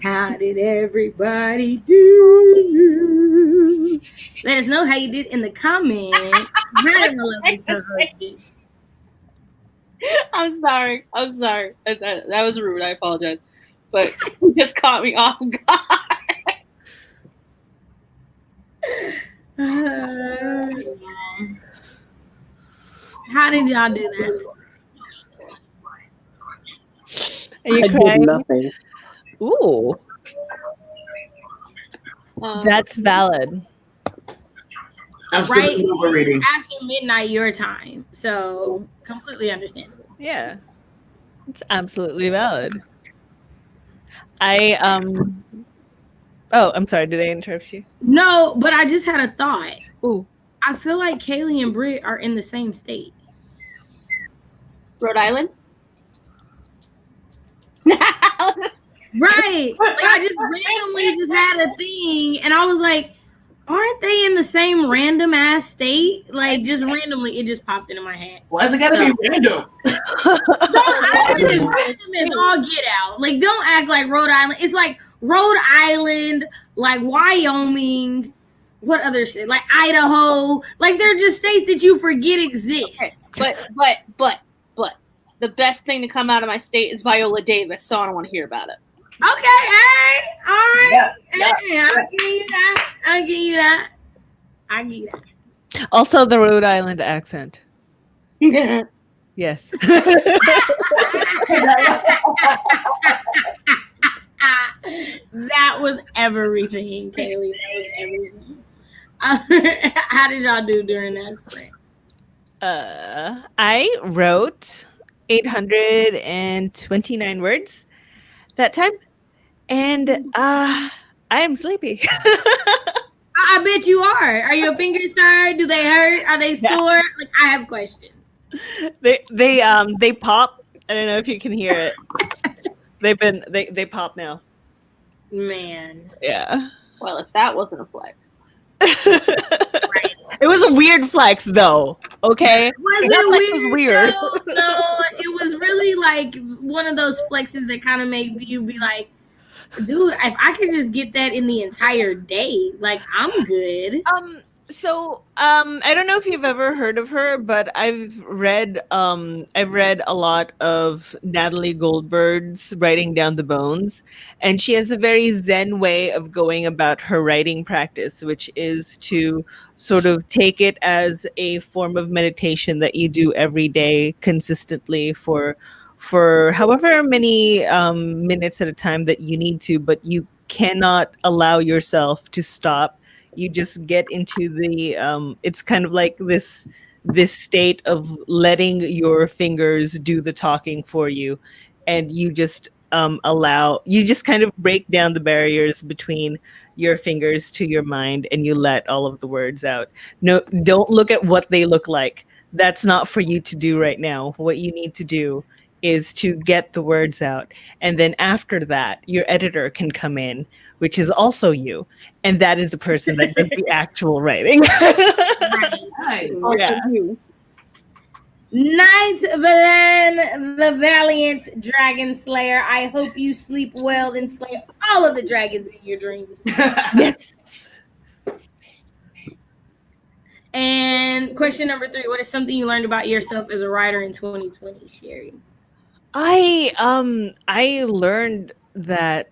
How did everybody do? Let us know how you did in the comments. How did my lovely co-host do? I'm sorry. That was rude. I apologize. But it just caught me off guard. How did y'all do that? Are you I did crying? nothing. Ooh, that's valid. I'm still Right reading. after midnight your time, so completely understandable. Yeah, it's absolutely valid. Oh, I'm sorry. Did I interrupt you? No, but I just had a thought. Ooh. I feel like Kaylee and Britt are in the same state. Rhode Island? Right. Like I just randomly just had a thing and I was like, aren't they in the same random ass state? Like just randomly it just popped into my head. Why is it gotta be random? Random is all get out. Like don't act like Rhode Island. It's like Rhode Island, like Wyoming, what other shit? Like Idaho. Like they're just states that you forget exist. Okay. But the best thing to come out of my state is Viola Davis, so I don't want to hear about it. Okay, all right. Yeah. Hey, I'll give you that. Also, the Rhode Island accent. Yes. That was everything, Kaylee. That was everything. How did y'all do during that sprint? I wrote 829 words that time, and I am sleepy. I bet you are. Are your fingers tired? Do they hurt? Are they sore? Like I have questions. They pop. I don't know if you can hear it. They pop now. Man. Yeah. Well, if that wasn't a flex. It was a weird flex though. Okay. Was it weird? No, it was really like one of those flexes that kind of made you be like, dude, if I could just get that in the entire day, like I'm good. So I don't know if you've ever heard of her, but I've read a lot of Natalie Goldberg's Writing Down the Bones, and she has a very zen way of going about her writing practice, which is to sort of take it as a form of meditation that you do every day consistently for however many minutes at a time that you need to, but you cannot allow yourself to stop. You just get into the it's kind of like this state of letting your fingers do the talking for you, and you just you just kind of break down the barriers between your fingers to your mind, and you let all of the words out. No, don't look at what they look like. That's not for you to do right now. What you need to do is to get the words out, and then after that your editor can come in, which is also you, and that is the person that does the actual writing. Right. Also you. Night Valen, the valiant dragon slayer. I hope you sleep well and slay all of the dragons in your dreams. Yes. And question number 3: what is something you learned about yourself as a writer in 2020, Sherry? I learned that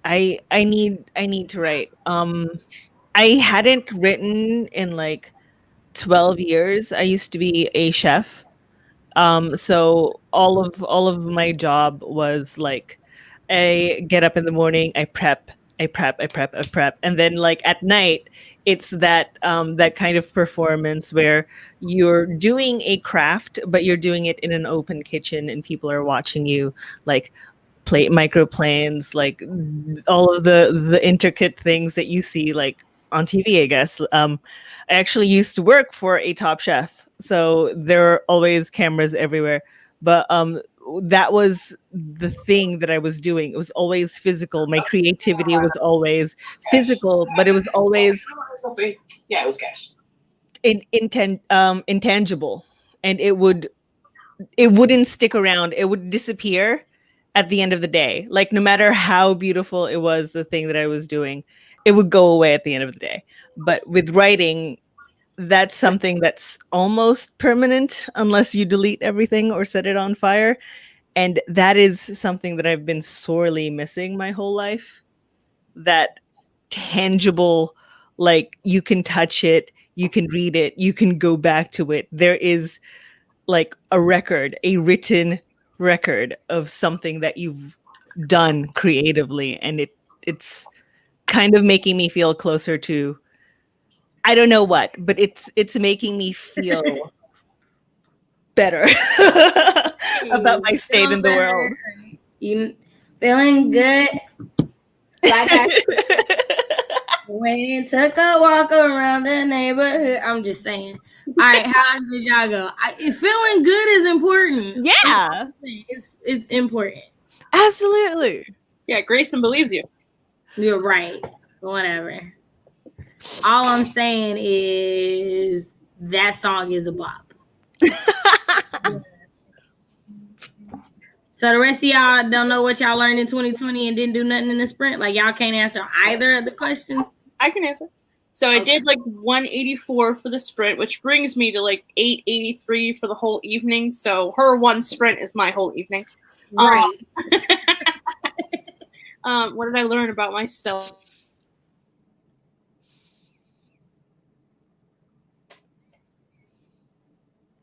I need to write. I hadn't written in like 12 years. I used to be a chef. So all of my job was like, I get up in the morning, I prep, and then like at night, it's that that kind of performance where you're doing a craft, but you're doing it in an open kitchen, and people are watching you like plate microplanes, like all of the intricate things that you see like on TV, I guess. I actually used to work for a Top Chef, so there are always cameras everywhere. But that was the thing that I was doing. It was always physical. My creativity was always physical, but it was always Yeah, it was cash. intangible, and it would it wouldn't stick around. It would disappear at the end of the day. Like no matter how beautiful it was, the thing that I was doing, it would go away at the end of the day. But with writing, that's something that's almost permanent unless you delete everything or set it on fire. And that is something that I've been sorely missing my whole life. That tangible, like you can touch it, you can read it, you can go back to it. There is like a record, a written record of something that you've done creatively. And it's kind of making me feel closer to, I don't know what, but it's making me feel better about my state in the world. You feeling good? Like I went and took a walk around the neighborhood. I'm just saying. All right, how did y'all go? Feeling good is important. Yeah, it's important. Absolutely. Yeah, Grayson believes you. You're right. Whatever. All I'm saying is that song is a bop. So the rest of y'all don't know what y'all learned in 2020 and didn't do nothing in the sprint? Like y'all can't answer either of the questions? I can answer. So I did like 184 for the sprint, which brings me to like 883 for the whole evening. So her one sprint is my whole evening. Right. What did I learn about myself?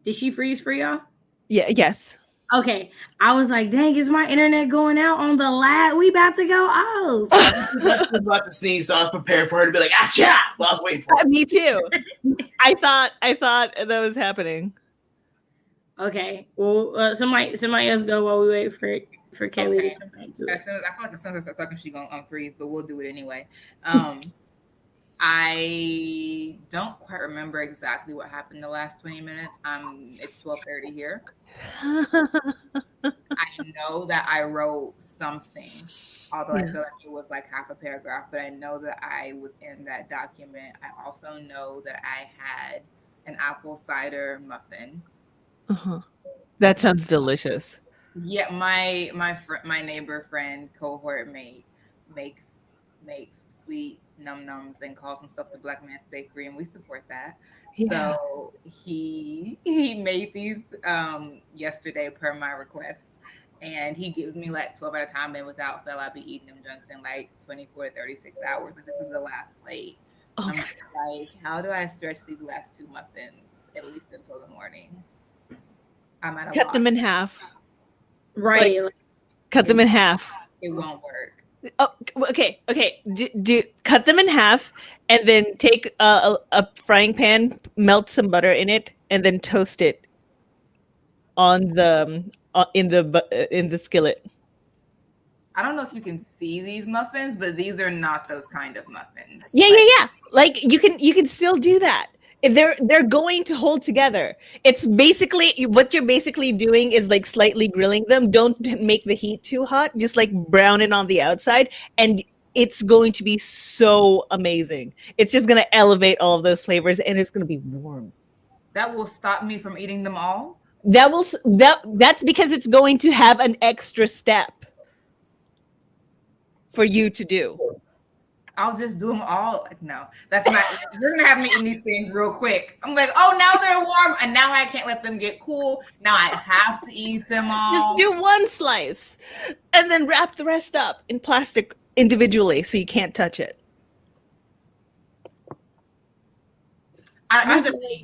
Did she freeze for y'all? Yeah, yes. Okay. I was like, dang, is my internet going out on the lag? We about to go off. I was about to sneeze, so I was prepared for her to be like, "Achha!" Well, I was waiting for it. Me too. I thought that was happening. Okay. Well, somebody else go while we wait for Kaylee Okay. to come back to it. I feel like as soon as I start talking, she's gonna unfreeze, but we'll do it anyway. I don't quite remember exactly what happened the last 20 minutes. It's 12:30 here. I know that I wrote something, although I feel like it was like half a paragraph, but I know that I was in that document. I also know that I had an apple cider muffin. Uh-huh. That sounds delicious. Yeah, my neighbor friend cohort mate makes sweet num-nums and calls himself the Black Man's Bakery, and we support that. Yeah. So he made these yesterday per my request, and he gives me like 12 at a time, and without fail I'll be eating them junks in like 24 to 36 hours. Like this is the last plate. Okay. I'm like, how do I stretch these last two muffins at least until the morning? I'm at a Cut them in half. Right. Like, cut them in half. It won't work. Oh, okay. Do cut them in half, and then take a frying pan, melt some butter in it, and then toast it on the in the skillet. I don't know if you can see these muffins, but these are not those kind of muffins. Yeah. Like you can still do that. They're going to hold together. It's basically what you're basically doing is like slightly grilling them. Don't make the heat too hot. Just like brown it on the outside, and it's going to be so amazing. It's just going to elevate all of those flavors, and it's going to be warm. That will stop me from eating them all? That's because it's going to have an extra step for you to do. I'll just do them all. Like, no, that's not. You're gonna have me eating these things real quick. I'm like, oh, now they're warm, and now I can't let them get cool. Now I have to eat them all. Just do one slice, and then wrap the rest up in plastic individually, so you can't touch it.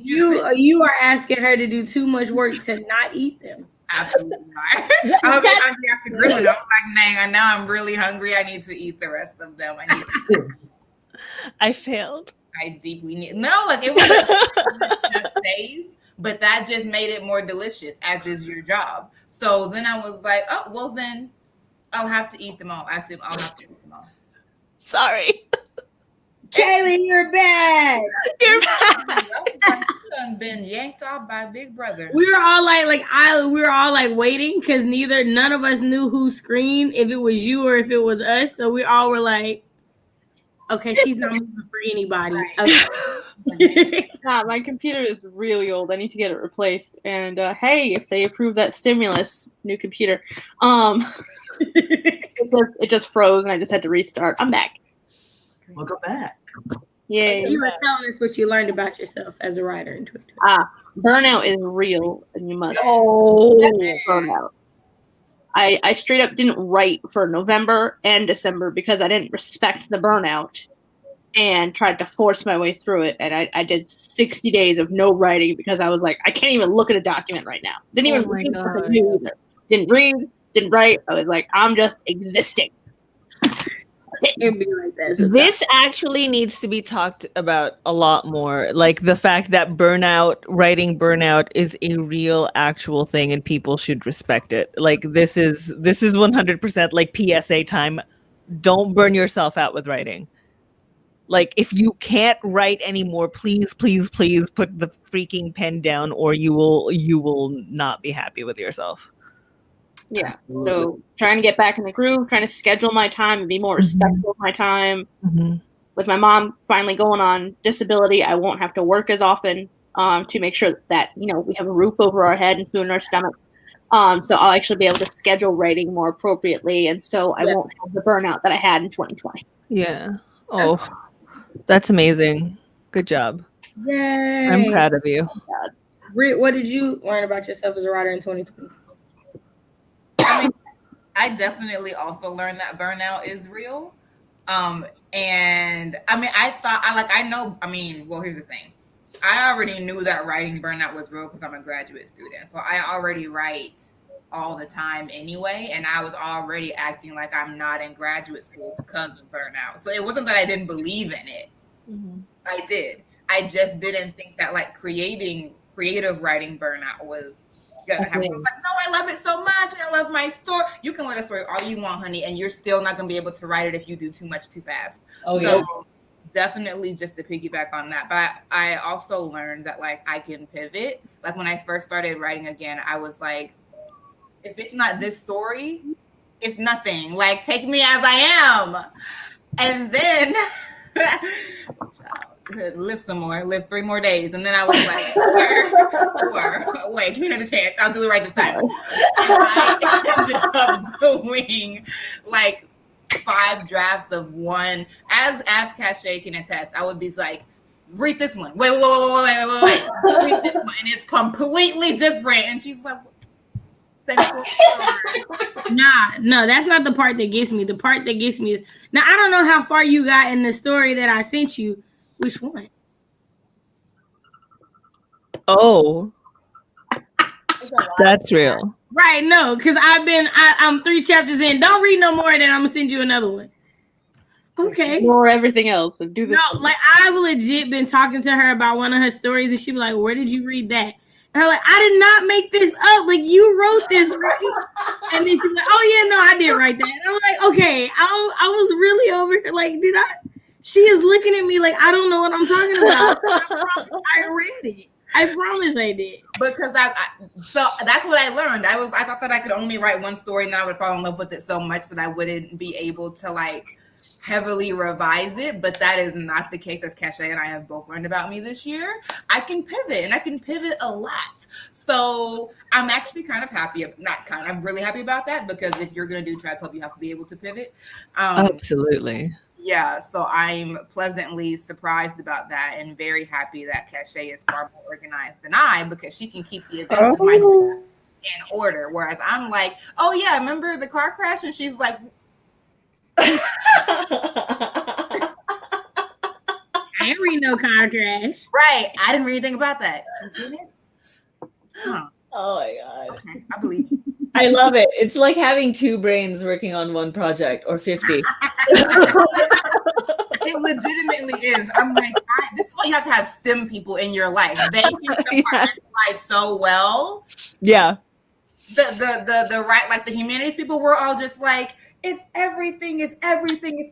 You are asking her to do too much work to not eat them. Absolutely not. I'll be hungry after grilling. I'm like, dang, now I'm really hungry. I need to eat the rest of them. I failed. I deeply need. No, like it was just save, but that just made it more delicious, as is your job. So then I was like, oh, well, then I'll have to eat them all. I said, I'll have to eat them all. Sorry. Kaylee, you're back. You're back. You've been yanked off by Big Brother. We were all like waiting because none of us knew who screamed, if it was you or if it was us. So we all were like, okay, she's not moving for anybody. Right. Okay. Nah, my computer is really old. I need to get it replaced. And hey, if they approve that stimulus, new computer, it just froze and I just had to restart. I'm back. Welcome back. Yay. You were telling us what you learned about yourself as a writer in 2020. Burnout is real, and you must burn out. I straight up didn't write for November and December because I didn't respect the burnout and tried to force my way through it. And I did 60 days of no writing because I was like, I can't even look at a document right now. Didn't even read what I knew either. Didn't read, didn't write. I was like, I'm just existing. It'd be like that sometimes. This actually needs to be talked about a lot more. Like the fact that writing burnout is a real actual thing and people should respect it. Like this is 100% like PSA time. Don't burn yourself out with writing. Like if you can't write anymore, please put the freaking pen down or you will not be happy with yourself. Yeah. So trying to get back in the groove, trying to schedule my time and be more respectful of my time. Mm-hmm. With my mom finally going on disability, I won't have to work as often to make sure that, we have a roof over our head and food in our stomach. So I'll actually be able to schedule writing more appropriately. And so I won't have the burnout that I had in 2020. Yeah. Oh, that's amazing. Good job. Yay. I'm proud of you. Britt, what did you learn about yourself as a writer in 2020? I mean, I definitely also learned that burnout is real. And I mean, here's the thing. I already knew that writing burnout was real because I'm a graduate student. So I already write all the time anyway. And I was already acting like I'm not in graduate school because of burnout. So it wasn't that I didn't believe in it. Mm-hmm. I did. I just didn't think that like creative writing burnout was gonna happen. I was like, no, I love it so much. I love my story. You can let a story all you want, honey, and you're still not gonna be able to write it if you do too much too fast. Definitely just to piggyback on that. But I also learned that like I can pivot. Like when I first started writing again, I was like, if it's not this story, it's nothing. Like take me as I am. And then live some more, live 3 more days. And then I was like, wait, give me another chance. I'll do it right this time. And I ended up doing like 5 drafts of one. As Cachet can attest, I would be like, read this one. Wait. Read this one. And it's completely different. And she's like, No, that's not the part that gets me. The part that gets me is now I don't know how far you got in the story that I sent you. Which one? Oh, that's real. Right, no, because I'm 3 chapters in. Don't read no more, then I'm gonna send you another one. Okay. Ignore everything else and do this. No, like I've legit been talking to her about one of her stories, and she be like, "Where did you read that?" And I'm like, "I did not make this up. Like you wrote this, right?" And then she's like, "Oh yeah, no, I did write that." And I was like, "Okay, I was really over here. Like, did I?" She is looking at me like I don't know what I'm talking about. I read it. I promise I did. Because so that's what I learned. I thought that I could only write one story and then I would fall in love with it so much that I wouldn't be able to like heavily revise it. But that is not the case, as Cachet and I have both learned about me this year. I can pivot and I can pivot a lot. So I'm actually kind of happy. I'm really happy about that because if you're going to do Tribe Pub, you have to be able to pivot. Absolutely. Yeah, so I'm pleasantly surprised about that and very happy that Cachet is far more organized than I because she can keep the events of my in order. Whereas I'm like, oh yeah, remember the car crash? And she's like, I didn't read no car crash. Right, I didn't read anything about that. You didn't? Huh. Oh my god. Okay, I believe you. I love it. It's like having 2 brains working on one project or 50. It legitimately is. I'm like, this is why you have to have STEM people in your life. They can compartmentalize so well. Yeah. The right, like the humanities people were all just like, it's everything, it's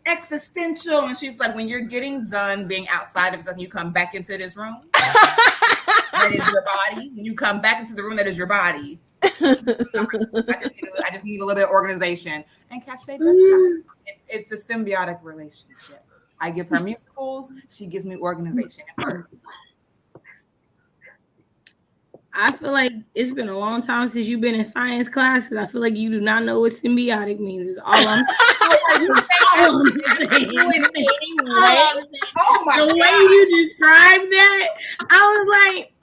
existential. And she's like, when you're getting done being outside of something, you come back into this room. That is your body. When you come back into the room, that is your body. I just need a little bit of organization. And Cachet does that. It's a symbiotic relationship. I give her musicals. She gives me organization. I feel like it's been a long time since you've been in science class because I feel like you do not know what symbiotic means. Is all I'm saying. Oh my The God. way you described that, I was like,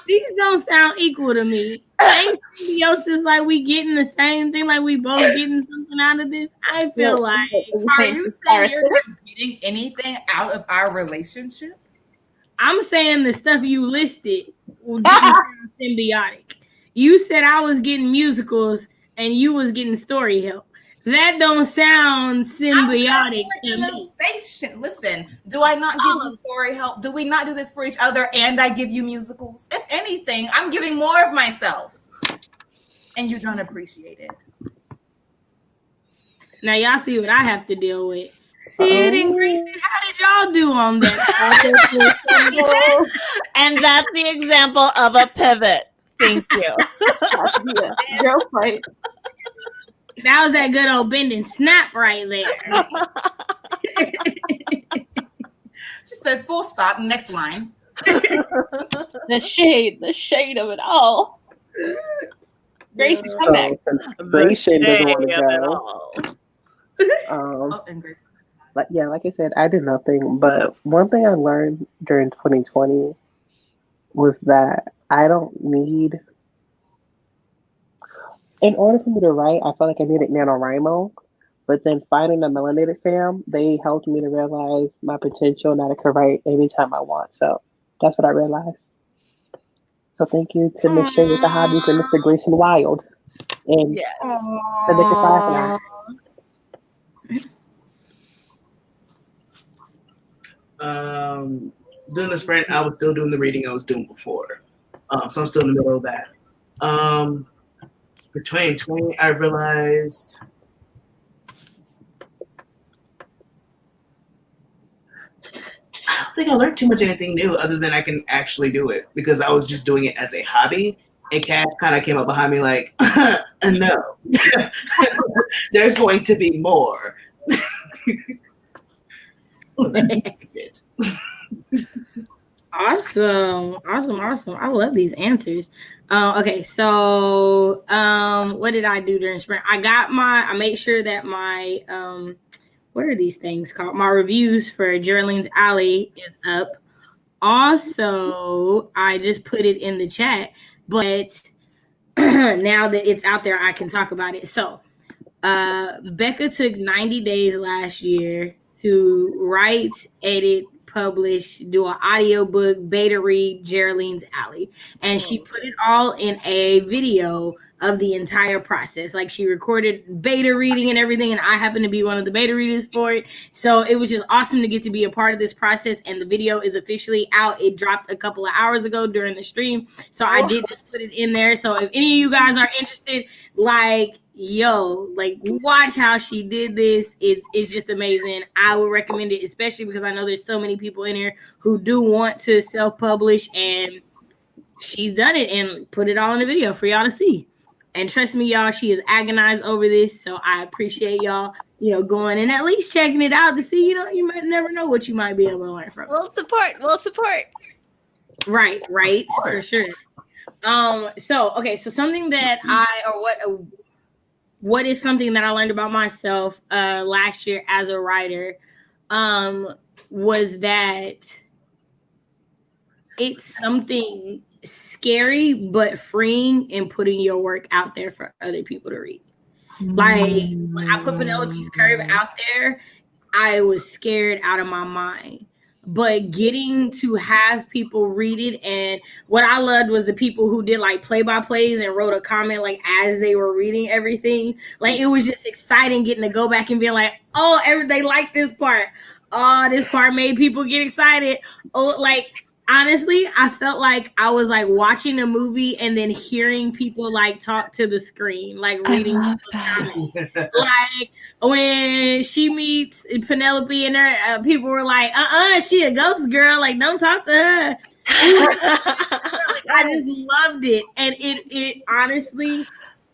these don't sound equal to me. Ain't symbiosis like we getting the same thing, like we both getting something out of this? I feel like. Are you saying you're not getting anything out of our relationship? I'm saying the stuff you listed didn't sound symbiotic. You said I was getting musicals and you was getting story help. That don't sound symbiotic to me. Listen, do I not give you story help? Do we not do this for each other and I give you musicals? If anything, I'm giving more of myself. And you don't appreciate it. Now y'all see what I have to deal with. Sid and Grayson, how did y'all do on that? And that's the example of a pivot. Thank you. Girl fight. That was that good old bend and snap right there. She said full stop, next line. The shade of it all. Gracie, come back. Grayson doesn't want to go. And Gracie. Like I said, I did nothing. But one thing I learned during 2020 was that I don't need. In order for me to write, I felt like I needed NaNoWriMo. But then finding the Melanated Fam, they helped me to realize my potential that I could write anytime I want. So that's what I realized. So thank you to Miss Shay with the hobbies and Mr. Grayson Wild. And the Naked Firefly. Doing the sprint, I was still doing the reading I was doing before. So I'm still in the middle of that. For 2020, I realized I don't think I learned too much anything new other than I can actually do it because I was just doing it as a hobby. And Cash kind of came up behind me like, no, there's going to be more. Awesome. I love these answers. Okay, so what did I do during spring? I made sure that my what are these things called? My reviews for Geraldine's Alley is up. Also, I just put it in the chat, but now that it's out there, I can talk about it. So Becca took 90 days last year to write, edit, publish, do an audiobook, beta read Geraldine's Alley. And she put it all in a video of the entire process. Like she recorded beta reading and everything, and I happen to be one of the beta readers for it. So it was just awesome to get to be a part of this process, and the video is officially out. It dropped a couple of hours ago during the stream. So I did just put it in there. So if any of you guys are interested, like, yo, like watch how she did this. It's just amazing. I would recommend it, especially because I know there's so many people in here who do want to self-publish, and she's done it and put it all in the video for y'all to see. And trust me, y'all, she is agonized over this. So I appreciate y'all, going and at least checking it out to see, you might never know what you might be able to learn from. We'll support. Right, for sure. So something that what is something that I learned about myself last year as a writer was that it's something scary but freeing in putting your work out there for other people to read. Like when I put Penelope's Curve out there, I was scared out of my mind. But getting to have people read it, and what I loved was the people who did like play-by-plays and wrote a comment like as they were reading everything. Like it was just exciting getting to go back and be like, oh, they like this part. Oh, this part made people get excited. Oh, like honestly, I felt like I was like watching a movie and then hearing people like talk to the screen, like reading. Like when she meets Penelope and her people were like, she a ghost girl. Like, don't talk to her. I just loved it. And it honestly,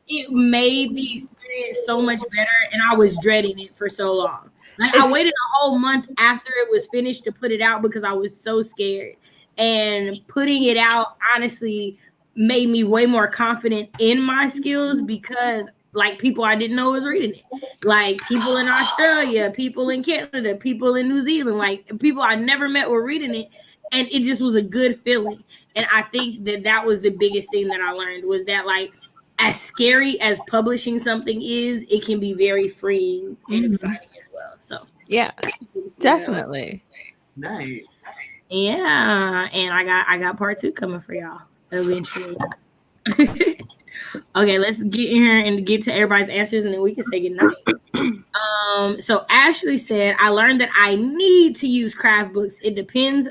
it made the experience so much better. And I was dreading it for so long. Like, I waited a whole month after it was finished to put it out because I was so scared. And putting it out honestly made me way more confident in my skills because like people I didn't know was reading it. Like people in Australia, people in Canada, people in New Zealand, like people I never met were reading it. And it just was a good feeling. And I think that was the biggest thing that I learned was that like as scary as publishing something is, it can be very freeing and exciting as well. So yeah, definitely. Nice. Yeah, and I got part 2 coming for y'all eventually. Okay, let's get in here and get to everybody's answers, and then we can say goodnight. So Ashley said, I learned that I need to use craft books. It deepens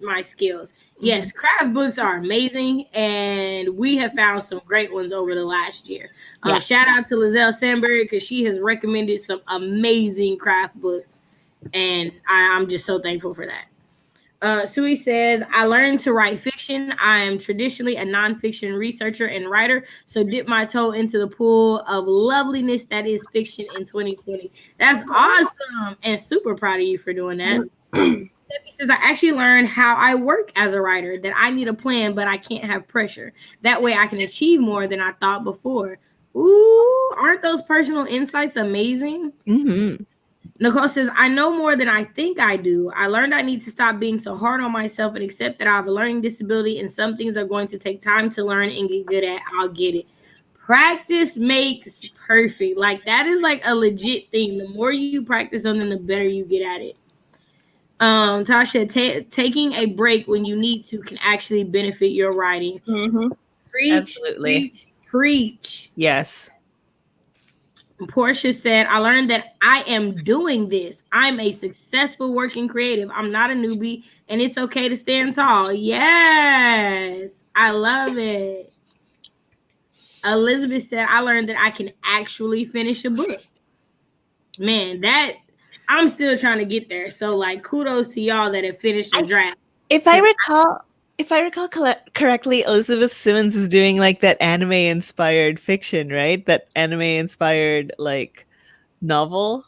my skills. Yes, craft books are amazing, and we have found some great ones over the last year. Shout out to Lizelle Sandberg because she has recommended some amazing craft books, and I'm just so thankful for that. Sui says, I learned to write fiction. I am traditionally a nonfiction researcher and writer, so dip my toe into the pool of loveliness that is fiction in 2020. That's awesome, and super proud of you for doing that. Stephanie says, I actually learned how I work as a writer, that I need a plan, but I can't have pressure. That way I can achieve more than I thought before. Ooh, aren't those personal insights amazing? Mm-hmm. Nicole says, I know more than I think I do. I learned I need to stop being so hard on myself and accept that I have a learning disability and some things are going to take time to learn and get good at. I'll get it. Practice makes perfect. Like that is like a legit thing. The more you practice something, the better you get at it. Tasha, taking a break when you need to can actually benefit your writing. Preach, Absolutely. Preach. Yes. Portia said, I learned that I am doing this. I'm a successful working creative. I'm not a newbie, and it's okay to stand tall. Yes, I love it. Elizabeth said, I learned that I can actually finish a book. Man, that I'm still trying to get there. So, like, kudos to y'all that have finished the draft. If I recall correctly, Elizabeth Simmons is doing like that anime-inspired fiction, right? That anime-inspired like novel.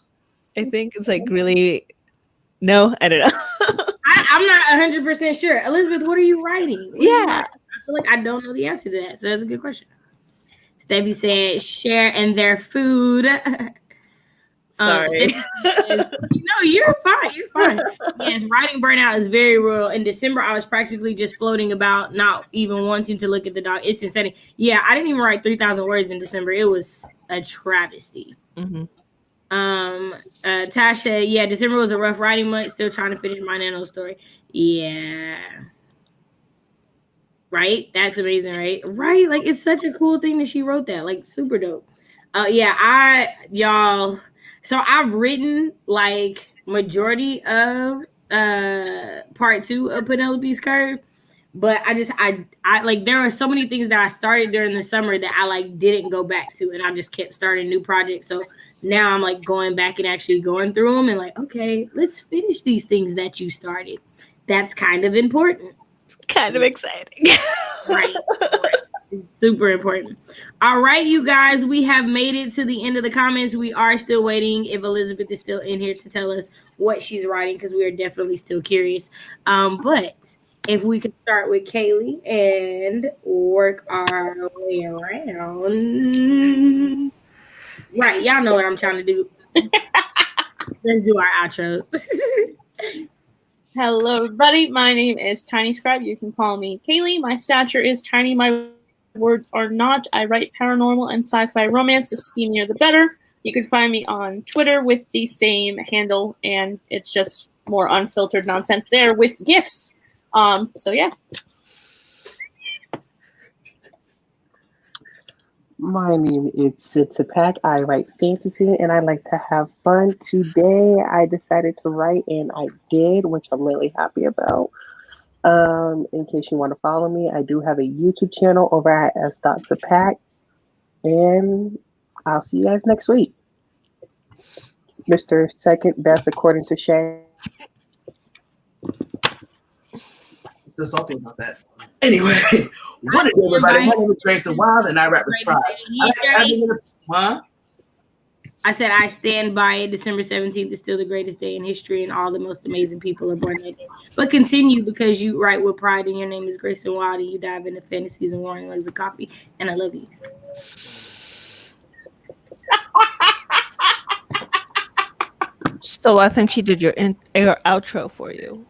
I think it's like really. No, I don't know. I'm not 100% sure. Elizabeth, what are you writing? Yeah, I feel like I don't know the answer to that, so that's a good question. Steffi said, "Share and their food." Sorry. No, you're fine. You're fine. Yes, writing burnout is very real. In December, I was practically just floating about, not even wanting to look at the dog. It's insane. Yeah, I didn't even write 3,000 words in December. It was a travesty. Mm-hmm. Tasha, yeah, December was a rough writing month. Still trying to finish my Nano story. Yeah. Right? That's amazing, right? Right? Like, it's such a cool thing that she wrote that. Like, super dope. So I've written like majority of part 2 of Penelope's Curve, but I like there are so many things that I started during the summer that I like didn't go back to, and I just kept starting new projects. So now I'm like going back and actually going through them and like, okay, let's finish these things that you started. That's kind of important. It's kind of exciting. Right. Super important. All right, you guys, we have made it to the end of the comments. We are still waiting if Elizabeth is still in here to tell us what she's writing because we are definitely still curious. But if we could start with Kaylee and work our way around. Right, y'all know what I'm trying to do. Let's do our outros. Hello, everybody. My name is Tiny Scribe. You can call me Kaylee. My stature is tiny. My words are not. I write paranormal and sci-fi romance. The steamier, the better. You can find me on Twitter with the same handle, and it's just more unfiltered nonsense there with GIFs. So yeah. My name is Samanthahess. I write fantasy and I like to have fun. Today I decided to write and I did, which I'm really happy about. In case you want to follow me, I do have a YouTube channel over at s.sapak. And I'll see you guys next week. Mr. Second Best according to Shay. Still salty about that. Anyway, what is everybody? My name is Grayson Wild, and I rap with pride. Huh? I said I stand by it. December 17th is still the greatest day in history, and all the most amazing people are born that day. But continue, because you write with pride, and your name is Grace and Wild, and you dive into fantasies and warring legs of coffee, and I love you. So I think she did your outro for you.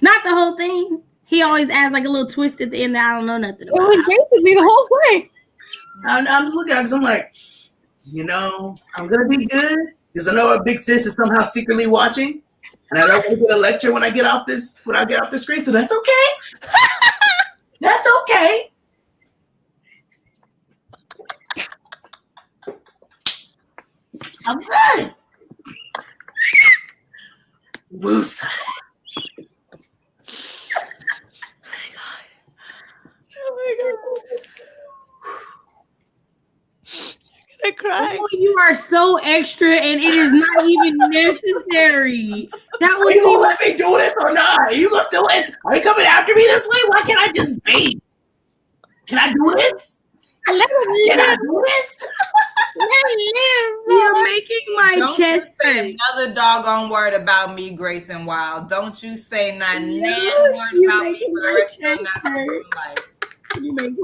Not the whole thing. He always adds like a little twist at the end that I don't know nothing It about. was basically the whole thing. I'm just looking at it because I'm like, you know, I'm gonna be good because I know our big sis is somehow secretly watching, and I don't want to get a lecture when I get off this screen. So that's okay. That's okay. I'm good. Woosah. I cry. Oh, you are so extra, and it is not even necessary. That Are was you gonna let me do this or not? Are you gonna still? Are you coming after me this way? Why can't I just be? Can I do this? Can I do this? You're making my Don't chest you say hurt. another doggone word about me, Grace and Wild. Don't you say not nan Yes, word you're about me making for the my rest of your chest goddamn life.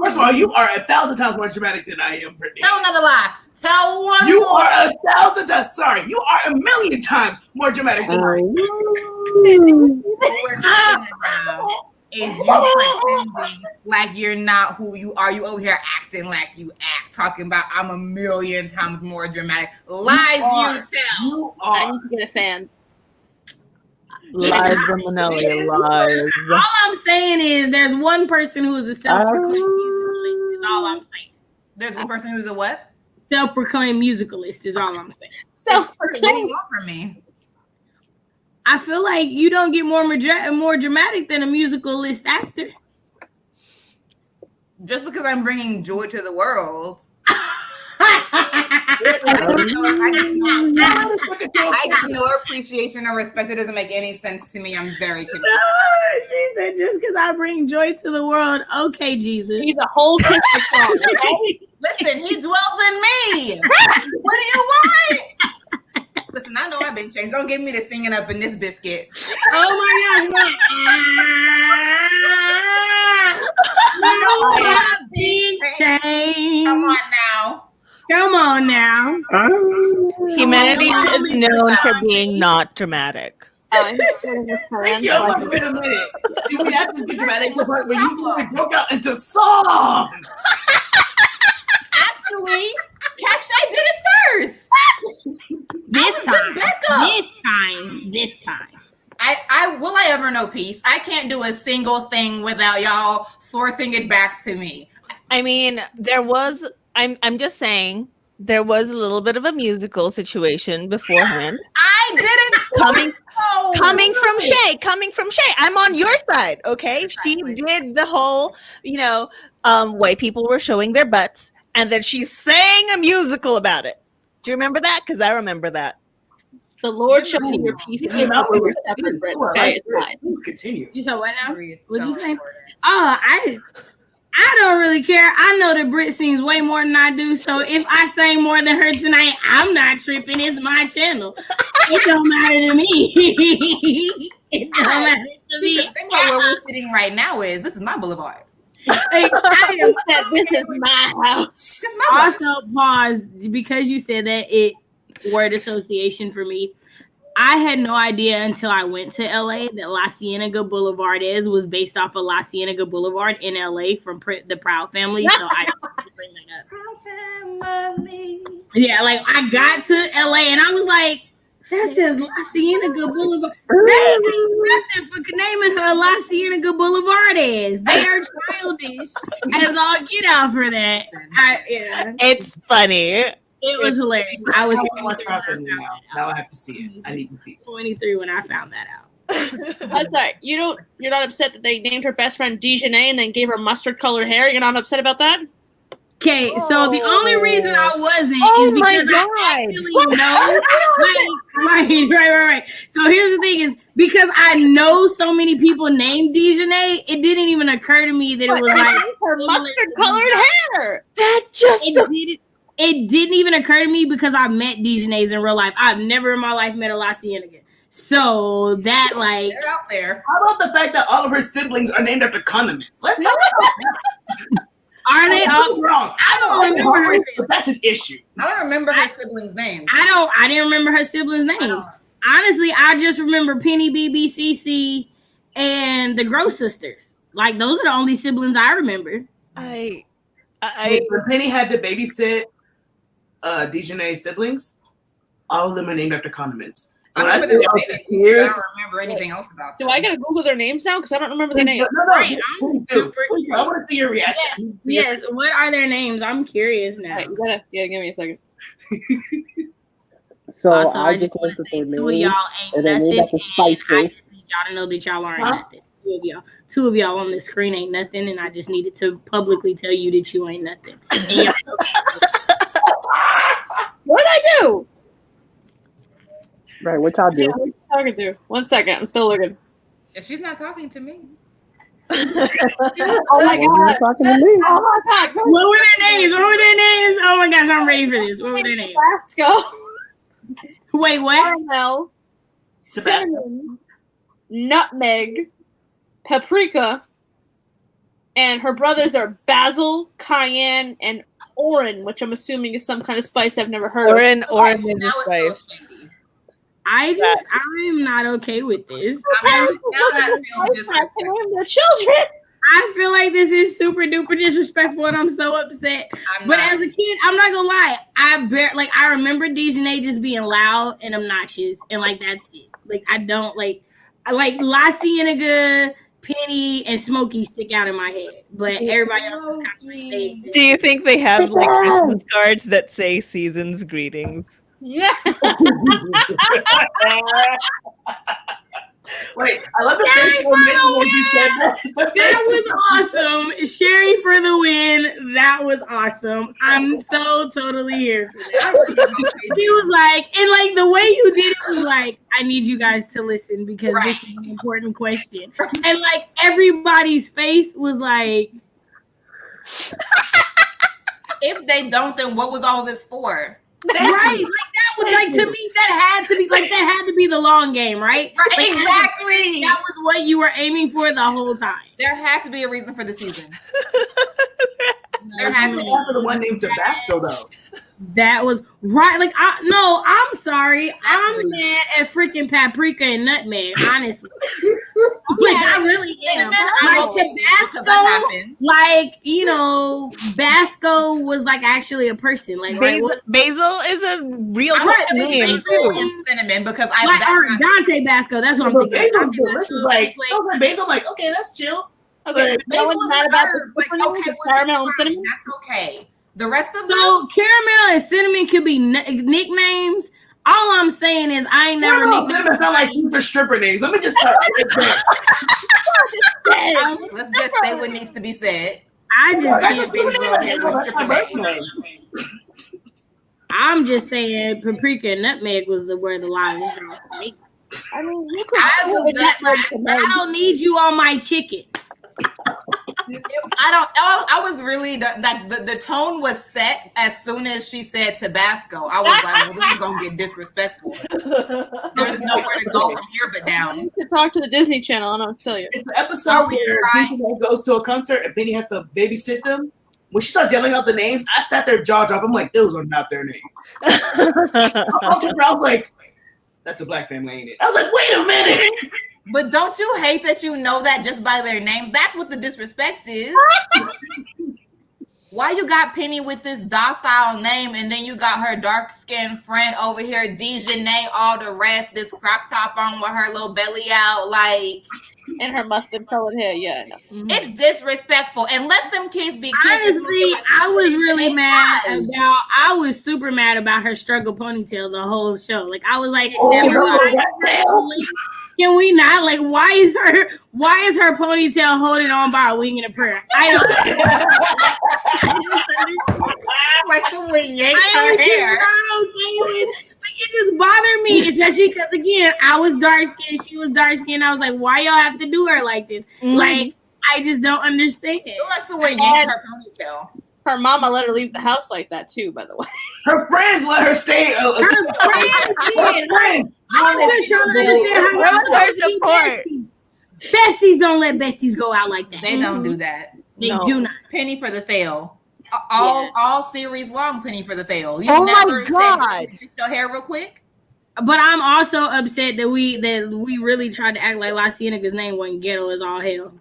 First of all, you are 1,000 times more dramatic than I am, Brittany. Tell another lie. Tell one You more. are 1,000 times. Sorry, you are 1,000,000 times more dramatic than I am. What we're saying now is you pretending like you're not who you are. You over here acting like you act, talking about I'm 1,000,000 times more dramatic. Lies you tell. You I are. need to get a fan. Lies from Manelli, lies. All I'm saying is there's one person who is a self-proclaimed musicalist, is all I'm saying. There's one person who's a what? Self-proclaimed musicalist is all I'm saying. What do you want from me? I feel like you don't get more dramatic than a musicalist actor. Just because I'm bringing joy to the world. I get no appreciation or respect. It doesn't make any sense to me. I'm very confused. No, she said just because I bring joy to the world. Okay, Jesus. He's a whole Christmas song, okay? Listen, he dwells in me. What do you want? Listen, I know I've been changed. Don't give me the singing up in this biscuit. Oh my gosh. You have been changed. Come on now. Come on now. Humanity is known for being not dramatic. Thank you. Wait a minute. See, we have to be dramatic the part where you really broke out into song. Actually, Cash did it first. This time. Will I ever know peace? I can't do a single thing without y'all sourcing it back to me. I mean, I'm just saying there was a little bit of a musical situation beforehand. I didn't coming from Shay. I'm on your side, okay? Exactly. She did the whole, white people were showing their butts, and then she sang a musical about it. Do you remember that? Because I remember that. The Lord showed me your piece. Okay, it's fine. Continue. You said what now? What'd you say? Oh, I don't really care. I know that Brit sings way more than I do. So if I sang more than her tonight, I'm not tripping. It's my channel. It don't matter to me. It don't matter to me. The thing about where we're sitting right now is this is my boulevard. I am that this is my house. Also, pause because you said that word association for me. I had no idea until I went to LA that La Cienega Boulevard was based off of La Cienega Boulevard in LA from the Proud Family. So I bring that up. Proud Family. Yeah, like I got to LA and I was like, that says La Cienega Boulevard. They ain't nothing for naming her La Cienega Boulevard as. They are childish as all get out for that. It's funny. It was hilarious. I was now I have to see it. I need to see it. 23 when I found that out. I'm sorry. You're not upset that they named her best friend Dejanay and then gave her mustard colored hair? You're not upset about that? Okay, so the only reason I wasn't is because I actually know. Right. So here's the thing: is because I know so many people named Dejanay, it didn't even occur to me that it was like her mustard colored hair. That just it didn't even occur to me because I met Dijonais in real life. I've never in my life met a La Cienega. So that like They're out there. How about the fact that all of her siblings are named after condiments? Let's talk about that. Are they all wrong? I don't remember her. But that's an issue. I don't remember her siblings' names. I didn't remember her siblings' names. Honestly, I just remember Penny, BB, CC, and the Gross sisters. Like those are the only siblings I remember. When Penny had to babysit Dijonai's siblings, all of them are named after condiments. I remember them babies. I don't remember anything else about them. Do I gotta Google their names now? Because I don't remember their names. No, Right, please do. I want to see your reaction. Yes, what are their names? I'm curious now. Right, you gotta, give me a second. So Also, I just just want looked to at say their two of names, y'all ain't and they named nothing. after Spice And I Girls. just need y'all to know that y'all aren't nothing. Two of y'all on the screen ain't nothing, and I just needed to publicly tell you that you ain't nothing. And y'all What did I do? Right, what y'all do? Yeah, who are you talking to? 1 second, I'm still looking. If she's not talking to me. Oh my Well, you god. talking to me? Oh my god. What were their names? What were their names? Oh my gosh, I'm ready for this. What were their names? Tabasco, Wait, what? caramel, cinnamon, nutmeg, paprika, and her brothers are basil, cayenne, and orin, which I'm assuming is some kind of spice I've never heard of. Orin is Now a it feels spice. shady. I'm not okay with this. Now that feels disrespectful. Name their children. I feel like this is super duper disrespectful, and I'm so upset. But as a kid, I'm not gonna lie, I remember Dijonais just being loud and obnoxious, and like that's it. Like I don't like La Cienega, Penny, and Smokey stick out in my head, but everybody else is kind of like Do you think they have like Christmas cards that say season's greetings? Yeah. Wait, I love the facial animation when you said that. That was awesome. Sherry for the win. That was awesome. I'm so totally here for that. She was like, and like the way you did it was like, I need you guys to listen because this is an important question. And like everybody's face was like, If they don't, then what was all this for? right, like that was like to me that had to be the long game, right? Right, Like, exactly. that was what you were aiming for the whole time. There had to be a reason for the season. There had to be the one named Tabasco though. That was right. Like, I'm sorry. I'm Absolutely. mad at freaking paprika and nutmeg, honestly. Like, I really am. I'm Like, okay because that happened. like, Basco was like actually a person. Like, right? Basil is a real I'm pet gonna name basil too. and cinnamon because Like, Dante Basco. That's what I'm But thinking. Basil's Dante delicious. Basco, Like, like, so like Basil, like, okay, that's chill. Okay, But no one's basil mad is about herb. the Like, different okay, the caramel and fine, cinnamon. that's okay. The rest of them, so caramel and cinnamon could be nicknames. All I'm saying is I ain't never nicknamed. It's not like these are stripper names. Let me just start right there. let's just say what needs to be said. I just I can't just binge go ahead with stripper names. I'm just saying paprika and nutmeg was where the line was drawn for me. I mean, you could I do will it not- that way. I don't need you on my chicken. I was really the tone was set as soon as she said Tabasco. I was like, well, this is gonna get disrespectful. There's nowhere to go from here but I down. need to talk to the Disney Channel. I don't know what to tell you. It's the episode we where right? Disney goes to a concert and Penny has to babysit them. When she starts yelling out the names, I sat there jaw drop. I'm like, those are not their names. I was like, that's a black family, ain't it? I was like, wait a minute. But don't you hate that you know that just by their names? That's what the disrespect is. Why you got Penny with this docile name and then you got her dark-skinned friend over here, Dijonais, all the rest, this crop top on with her little belly out, like... And her mustard colored hair, yeah, I know. It's disrespectful. And let them kids be kids. Honestly, I was really mad about. I was super mad about her struggle ponytail the whole show. Like I was like, can we not? Like, why is her ponytail holding on by a wing and a prayer? I don't. Like someone yanked I her was just hair. not okay with it. Like, it just bothered me, especially because again, I was dark skinned, she was dark skinned. I was like, why y'all have to do her like this? Like, I just don't understand. It looks like someone yanked her ponytail. Her mama let her leave the house like that too, by the way. Her friends let her stay. Her friends. I'm just trying to understand Where how was her support? Besties don't let besties go out like that. They don't do that. They do not. Penny for the fail. All series long, penny for the fail. You Oh never my God. Fix your hair real quick. But I'm also upset that we really tried to act like La Cienega's name wasn't ghetto as all hell.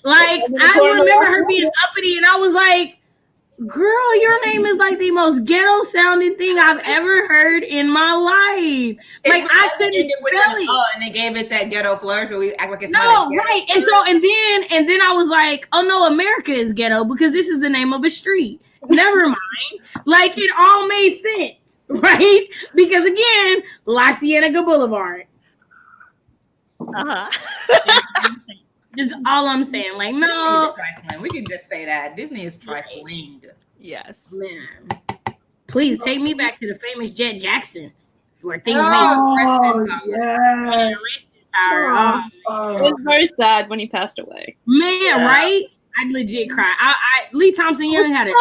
Like, I remember her being uppity, and I was like, girl, your name is like the most ghetto sounding thing I've ever heard in my life. Like, I couldn't spell it. And they gave it that ghetto flourish where we act like it's no, not right. And so, and then I was like, oh no, America is ghetto because this is the name of a street. Never mind. Like, it all made sense, right? Because again, La Cienega Boulevard. That's all I'm saying. Like, no. We can just say that. Disney is trifling. Yes. Man. Please take me back to the famous Jet Jackson, where things Yeah. made It was very sad when he passed away. Man, right? I'd legit cry. Lee Thompson Young had it.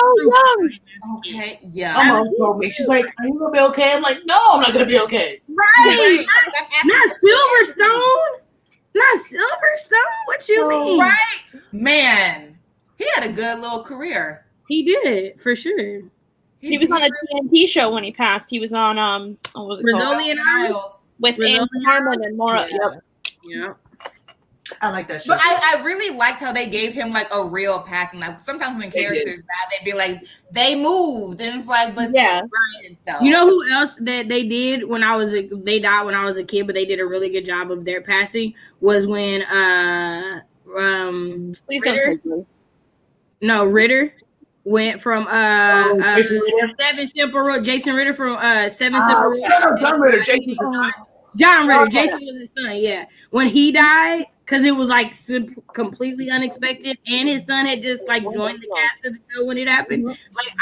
Okay, yeah. My mom told me, she's like, are you gonna be okay? I'm like, no, I'm not gonna be okay. Right. Not Silverstone. Not Silverstone. What you mean? Right? Man, he had a good little career. He did, for sure. He was on a TNT show when he passed. He was on what was it called? Rizzoli and Isles. With Anne Harmon and Maura. Yeah. I like that show. But I really liked how they gave him like a real passing. Like sometimes when characters die, they'd be like, they moved. And it's like, but yeah. You know who else that they did they died when I was a kid, but they did a really good job of their passing was when Ritter went from Seven Simple Rules. Jason Ritter from Seven Simple Rules. John Ritter. John Ritter. Jason was his son. Yeah, when he died, because it was like completely unexpected, and his son had just like joined the cast of the show when it happened. Like,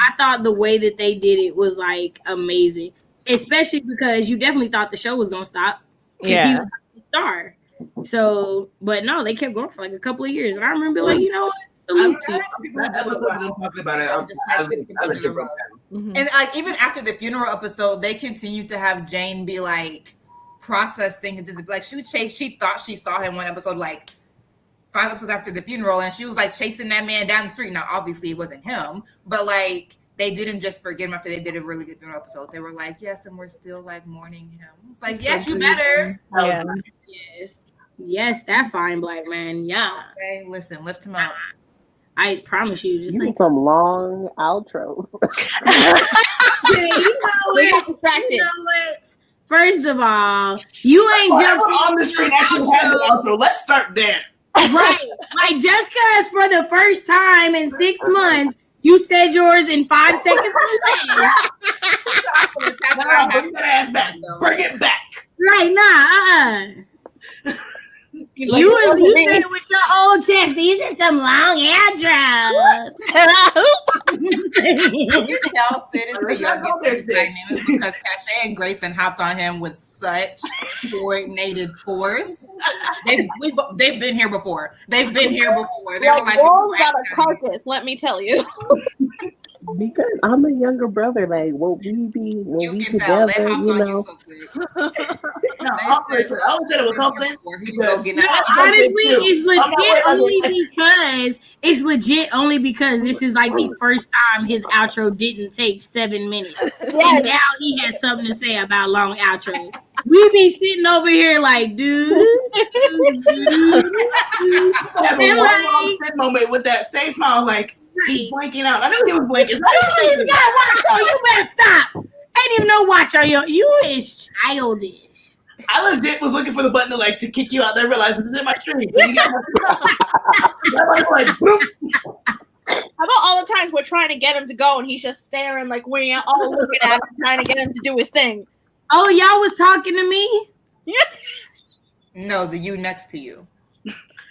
I thought the way that they did it was like amazing, especially because you definitely thought the show was gonna stop. Yeah, he was the star. So, but no, they kept going for like a couple of years, and I remember like, you know what? I'm talking about it. And like even after the funeral episode, they continued to have Jane be like processing this. Like she thought she saw him one episode, like 5 episodes after the funeral, and she was like chasing that man down the street. Now, obviously, it wasn't him, but like they didn't just forget him after they did a really good funeral episode. They were like, yes, and we're still like mourning him. It's like, yes, you better. Yeah. Yes, that fine black man. Yeah. Okay, listen, lift him up. I promise you, just You like need some long outros. You know what? First of all, you ain't jumping on the screen actually has an outro. Let's start there. Right. Like, just because for the first time in 6 months, you said yours in 5 seconds. Bring that ass back. Bring it back. Right, nah, You said it with your old chest. These are some long outros. You can tell Sid is the youngest dynamic because Cachet and Grayson hopped on him with such coordinated force. They've been here before. They've been here before. They're like, got a carcass, let me tell you. Because I'm a younger brother, like what we be when you we can tell they together, hopped you on know. you so quick. I said it was helping. Honestly, it's legit only because this is like the first time his outro didn't take 7 minutes. And now he has something to say about long outros. We be sitting over here like, dude. Have a long moment with that same smile, like he's blanking out. I knew he was blanking. You got watch on. You better stop. Ain't even no watch on you is childish. I legit was looking for the button to kick you out there. Realize this is in my stream. So you got like, boop. How about all the times we're trying to get him to go and he's just staring like we're all looking at him, trying to get him to do his thing. Oh, y'all was talking to me? No, the you next to you.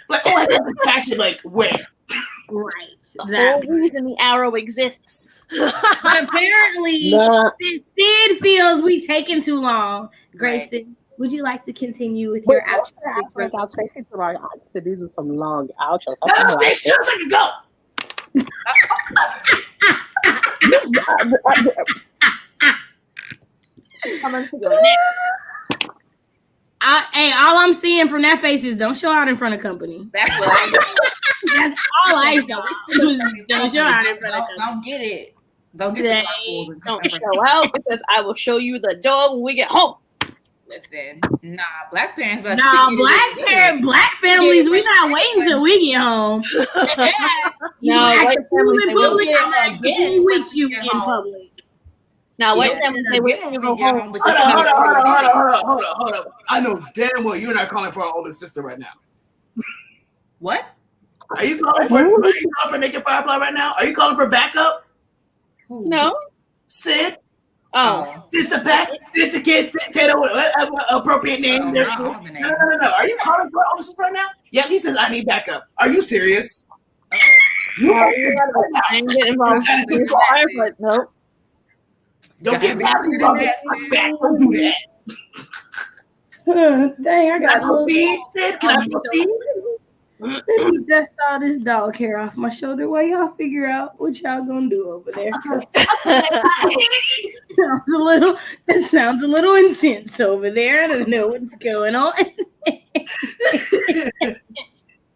Like, oh, I actually like where? Right. The whole reason the arrow exists. But apparently, Sid feels we taking too long. Grayson, would you like to continue with your outro? I think I'll take it to my odds to these are some long outros. No, they should I can go. Hey, all I'm seeing from that face is don't show out in front of company. That's what I That's all I saw. Don't show out in front of company. Don't get it. Don't get the Don't show out because I will show you the door when we get home. Listen, nah, black parents. Black families, we not waiting till we get home. No, white families, they will get again with you in public. Now, white families, they wait till you go home. Hold up. I know damn well you're not calling for our older sister right now. What? Are you calling for Naked Firefly right now? Are you calling for backup? Who? No. Sid? Oh. Sister Pack? Sister Kid? Tato? Whatever appropriate name. No. Are you calling for our older sister right now? Yeah, he says I need backup. Are you serious? I ain't getting involved in this fire, but nope. Don't get back. Don't do that. Dang, I got a little. Sid, can I proceed? Let me dust all this dog hair off my shoulder while y'all figure out what y'all gonna do over there. That sounds a little intense over there. I don't know what's going on.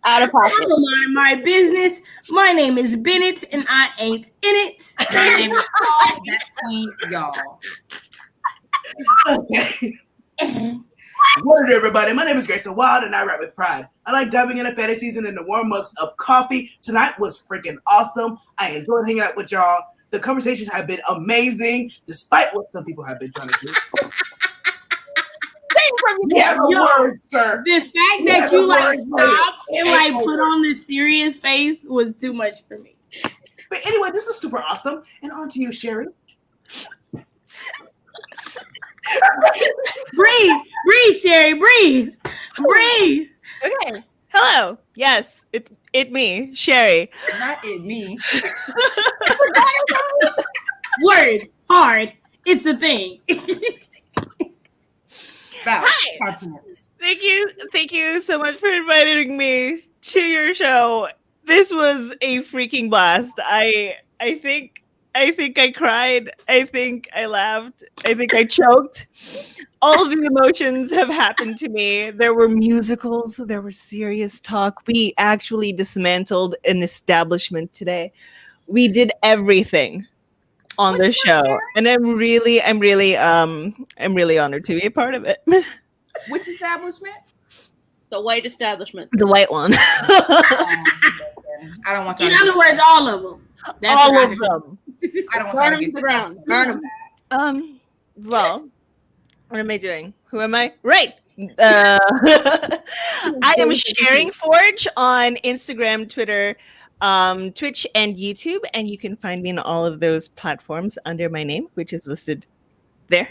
Out of pocket. I don't mind my business. My name is Bennett, and I ain't in it. My name is Paul. That's Queen, y'all. Okay. What up, everybody? My name is Grayson Wild, and I write with pride. I like diving into fantasies and in the warm mugs of coffee. Tonight was freaking awesome. I enjoyed hanging out with y'all. The conversations have been amazing, despite what some people have been trying to do. You have a word, sir. The fact that you stopped and put on this serious face was too much for me. But anyway, this is super awesome. And on to you, Sherry. Breathe, Sherry, breathe. Okay. Hello. Yes, it me, Sherry. Not it me. Words hard. It's a thing. Hi. Thank you so much for inviting me to your show. This was a freaking blast. I think I cried. I think I laughed. I think I choked. All of the emotions have happened to me. There were musicals. There was serious talk. We actually dismantled an establishment today. We did everything on the show, and I'm really honored to be a part of it. Which establishment? The white establishment. The white one. I don't want to. In other words, all of them. That's all of them. I don't want burn to them get to the ground. Burn them. Well, what am I doing? Who am I? Right. I am Sharing Forge on Instagram, Twitter, Twitch, and YouTube, and you can find me on all of those platforms under my name, which is listed there.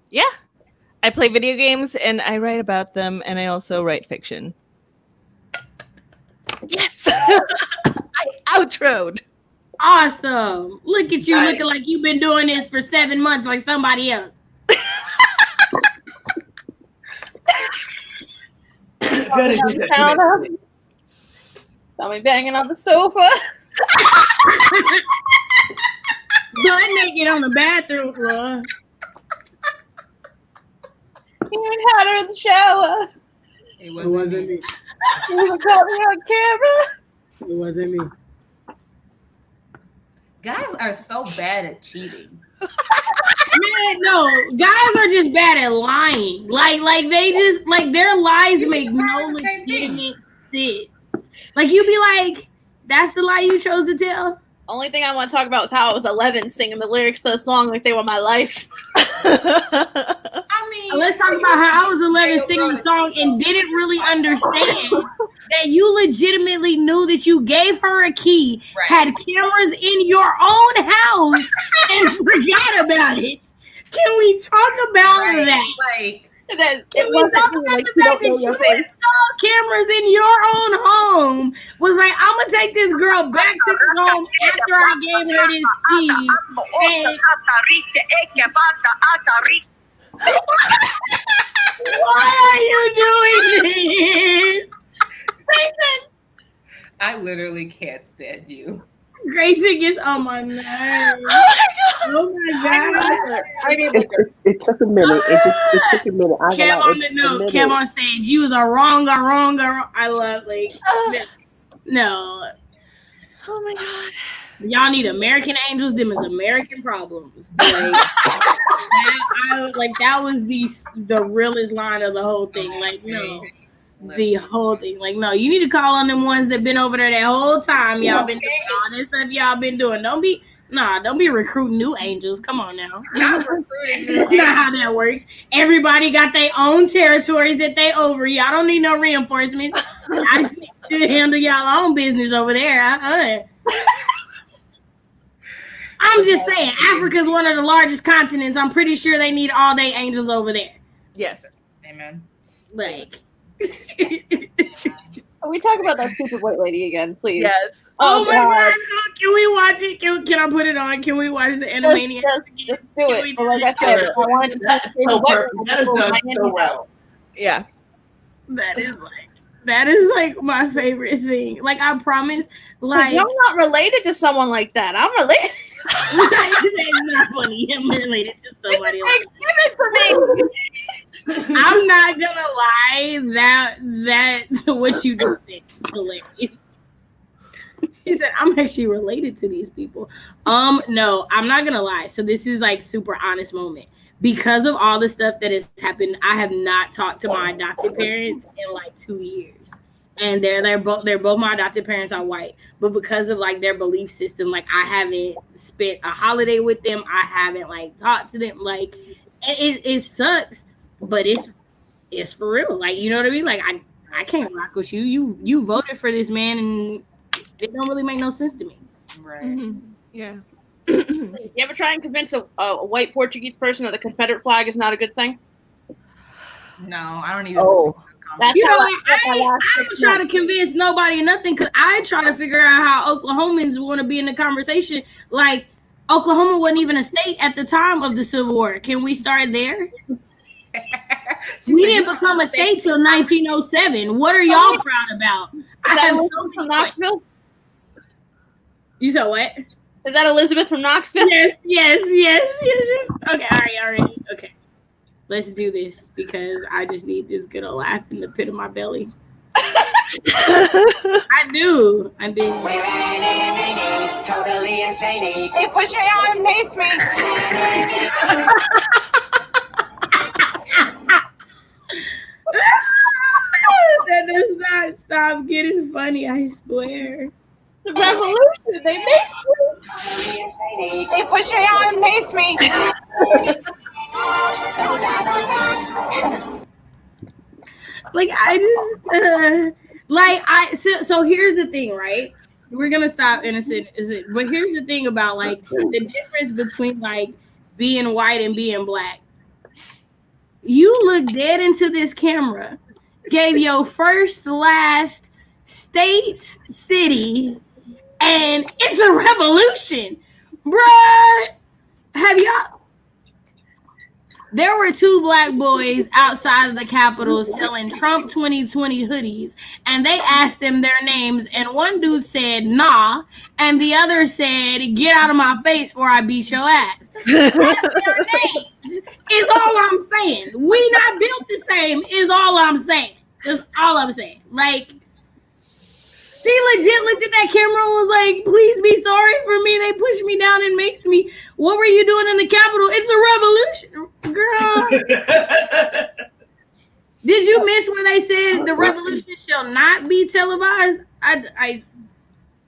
Yeah. I play video games and I write about them, and I also write fiction. Yes. I outroed. Awesome. Look at you looking like you've been doing this for 7 months like somebody else. Saw me banging on the sofa. Butt naked on the bathroom floor. Even hotter in the shower. It wasn't me. You caught me on camera. It wasn't me. Guys are so bad at cheating. Man, no, guys are just bad at lying. Like they just their lies make no legitimate sense. Like you be like, that's the lie you chose to tell. Only thing I want to talk about is how I was 11 singing the lyrics to the song like they were my life. I mean, let's talk about how I was 11 singing the song and didn't really understand that you legitimately knew that you gave her a key, had cameras in your own house, and forgot about it. Can we talk about that? Can we talk about the fact that you installed cameras in your own home? Was like, I'm gonna take this girl back to the home after I gave her this key. Why are you doing this? I literally can't stand you. Grayson gets on my nerves. Oh my god. I need liquor. It took a minute. It took a minute. I Kev on the note, Kev on stage. You was a wrong. I love no. Oh my god. Y'all need American angels. Them is American problems. Like, that was the realest line of the whole thing. Like, no. The whole thing. Like, no, you need to call on them ones that been over there that whole time. Y'all been doing all this stuff y'all been doing. Don't be recruiting new angels. Come on now. Not recruiting new That's not how that works. Everybody got their own territories that they over. Y'all don't need no reinforcements. I just need to handle y'all own business over there. I'm just saying, Africa's one of the largest continents. I'm pretty sure they need all their angels over there. Yes. Amen. Like, Can we talk about that stupid white lady again, please? Yes. oh my god, can we watch it? Can I put it on? Can we watch the Animaniacs? Just do it. But like I said, I wanted to That's so perfect. That is done so well. Yeah. That is like my favorite thing. Like, I promise, like, I'm not related to someone like that. I'm related. It's not funny. I'm related to somebody else. Give it for me. I'm not gonna lie, that what you just said is hilarious. He said, I'm actually related to these people. No, I'm not gonna lie. So this is like super honest moment. Because of all the stuff that has happened, I have not talked to my adopted parents in like 2 years. And they're both my adopted parents are white. But because of like their belief system, like I haven't spent a holiday with them. I haven't like talked to them. Like it sucks. But it's for real. Like, you know what I mean? Like, I can't rock with you. You voted for this man, and it don't really make no sense to me. Right. Mm-hmm. Yeah. You ever try and convince a white Portuguese person that the Confederate flag is not a good thing? No, I don't even. Oh. That's You know, how I don't try to convince nobody or nothing, because I try to figure out how Oklahomans want to be in the conversation. Like, Oklahoma wasn't even a state at the time of the Civil War. Can we start there? We didn't become a state till 1907. What are y'all proud about? I have so from Knoxville? You said what? Is that Elizabeth from Knoxville? Yes. Okay, all right. Okay. Let's do this, because I just need this good old laugh in the pit of my belly. I do. We're totally insane. Hey, push your arm, taste me. That does not stop getting funny, I swear. The revolution. They mixed Totally insane. Hey, push your arm, taste me. Like, so here's the thing, right? We're gonna stop innocent, but here's the thing about like the difference between like being white and being black. You look dead into this camera, gave your first, last, state, city, and it's a revolution, bruh. Have y'all? There were 2 black boys outside of the Capitol selling Trump 2020 hoodies, and they asked them their names, and one dude said, nah, and the other said, get out of my face before I beat your ass. That's their names, is all I'm saying. We not built the same, is all I'm saying. That's all I'm saying. Like, she legit looked at that camera and was like, please be sorry for me. They pushed me down and makes me. What were you doing in the Capitol? It's a revolution. Girl. Did you miss where they said the revolution shall not be televised?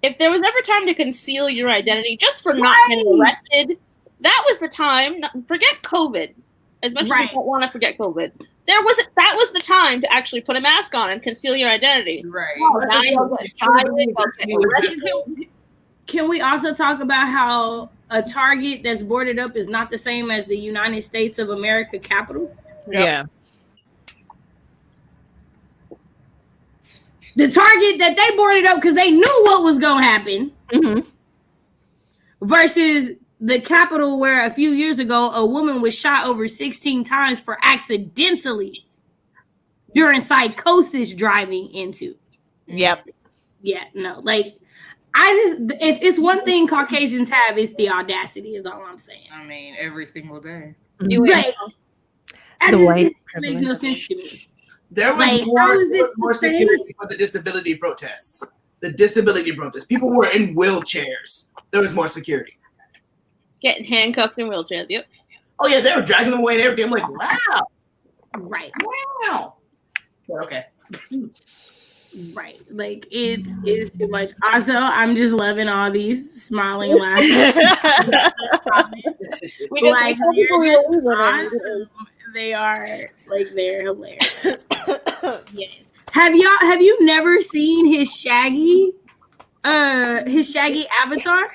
If there was ever time to conceal your identity just for not getting arrested, that was the time. Forget COVID. As much as you don't want to forget COVID. That was the time to actually put a mask on and conceal your identity. Right. Can we also talk about how a Target that's boarded up is not the same as the United States of America Capitol? Yeah. The Target that they boarded up because they knew what was going to happen, versus the Capitol, where a few years ago a woman was shot over 16 times for accidentally during psychosis driving into. Yep. Yeah, no, like if it's one thing Caucasians have, it's the audacity. Is all I'm saying. I mean, every single day. Like, white it makes no sense to me. There was Like, more, how is this more the same? security for the disability protests. The disability protests. People were in wheelchairs. There was more security. Getting handcuffed in wheelchairs. Yep. Oh yeah, they were dragging them away and everything. I'm like, wow. Right. Wow. Okay. Right. Like it's too much. Also, I'm just loving all these smiling and laughing. Like, awesome. They are like they're hilarious. Yes. Have you never seen his Shaggy avatar?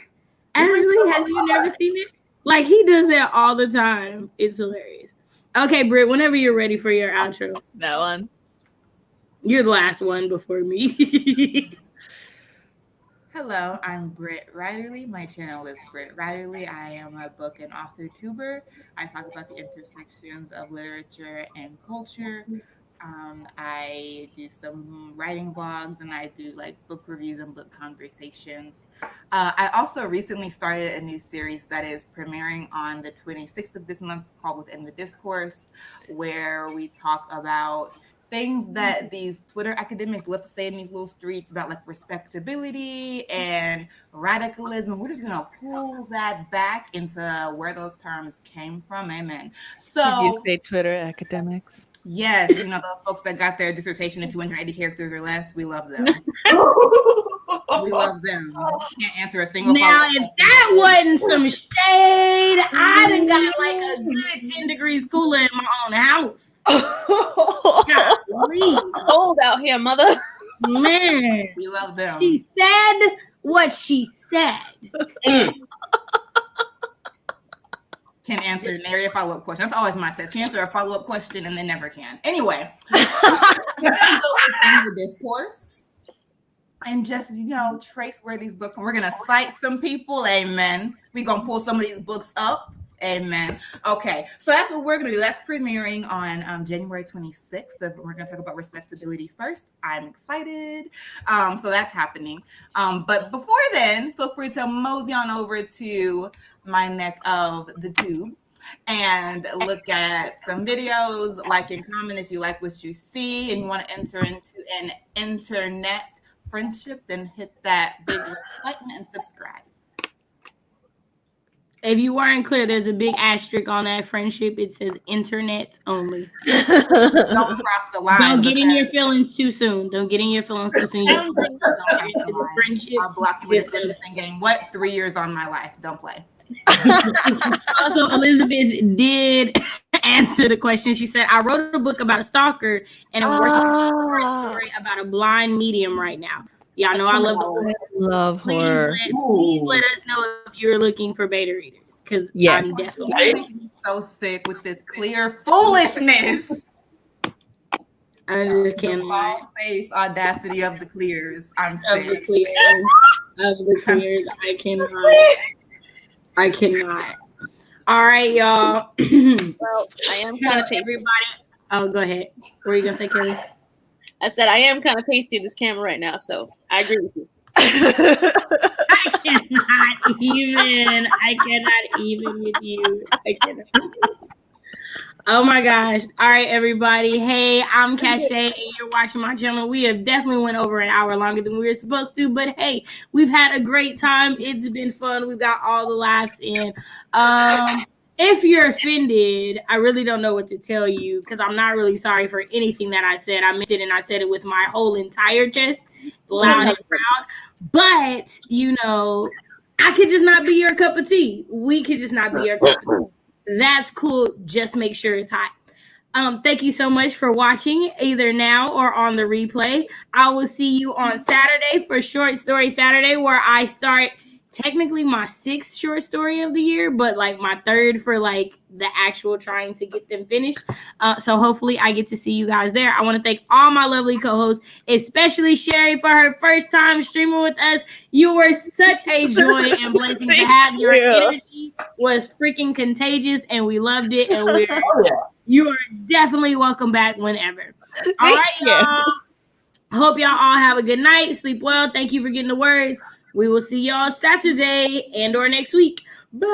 Ashley, have you never seen it? Like he does that all the time. It's hilarious. Okay, Britt, whenever you're ready for your outro. That one. You're the last one before me. Hello, I'm Britt Riderly. My channel is Britt Riderly. I am a book and author tuber. I talk about the intersections of literature and culture. I do some writing vlogs and I do like book reviews and book conversations. I also recently started a new series that is premiering on the 26th of this month called Within the Discourse, where we talk about things that these Twitter academics love to say in these little streets about like respectability and radicalism. We're just gonna pull that back into where those terms came from. Amen. So did you say Twitter academics? Yes, you know those folks that got their dissertation in 280 characters or less. We love them. We love them. Can't answer a single. Now, if that wasn't some shade, I done got like a good 10 degrees cooler in my own house. Cold out here, mother. Man, we love them. She said what she said. Can answer nary a follow-up question. That's always my test. Can answer a follow-up question and they never can. Anyway, we're gonna go within the discourse and just trace where these books. We're gonna cite some people. Amen. We're gonna pull some of these books up. Amen. Okay, so that's what we're gonna do. That's premiering on January 26th. We're gonna talk about respectability first. I'm excited. So that's happening. But before then, feel free to mosey on over to my neck of the tube and look at some videos, like and comment if you like what you see and you want to enter into an internet friendship, then hit that big red button and subscribe. If you weren't clear, there's a big asterisk on that friendship. It says internet only. Don't cross the line. Don't get in your feelings too soon. Don't get in your feelings too soon. Don't cross the line. Friendship. I'll block you with this game. What? 3 years on my life. Don't play. Also, Elizabeth did answer the question. She said, I wrote a book about a stalker and I'm working on a story about a blind medium right now. Y'all know I love horror. Please let us know if you're looking for beta readers, because I'm definitely so sick with this clear foolishness. I just can't. The face audacity of the clears. I'm sick. Of the clears. I cannot. All right, y'all. Well, I am kind of everybody. Oh, go ahead. What were you gonna say, Kelly? I said I am kind of pasty in this camera right now, so I agree with you. I cannot even with you. I cannot. Oh my gosh. All right, everybody. Hey, I'm Cache and you're watching my channel. We have definitely went over an hour longer than we were supposed to, but hey, we've had a great time. It's been fun. We've got all the laughs in. If you're offended, I really don't know what to tell you, because I'm not really sorry for anything that I said. I meant it and I said it with my whole entire chest, loud and proud. But, I could just not be your cup of tea. We could just not be your cup of tea. That's cool. Just make sure it's hot. Thank you so much for watching, either now or on the replay. I will see you on Saturday for Short Story Saturday, where I start technically my 6th short story of the year, but like my 3rd for like the actual trying to get them finished. So hopefully I get to see you guys there. I want to thank all my lovely co-hosts, especially Sherry for her first time streaming with us. You were such a joy and blessing to have. Your energy was freaking contagious, and we loved it. And you are definitely welcome back whenever. All right, y'all. Hope y'all all have a good night. Sleep well. Thank you for getting the words. We will see y'all Saturday and or next week. Bye.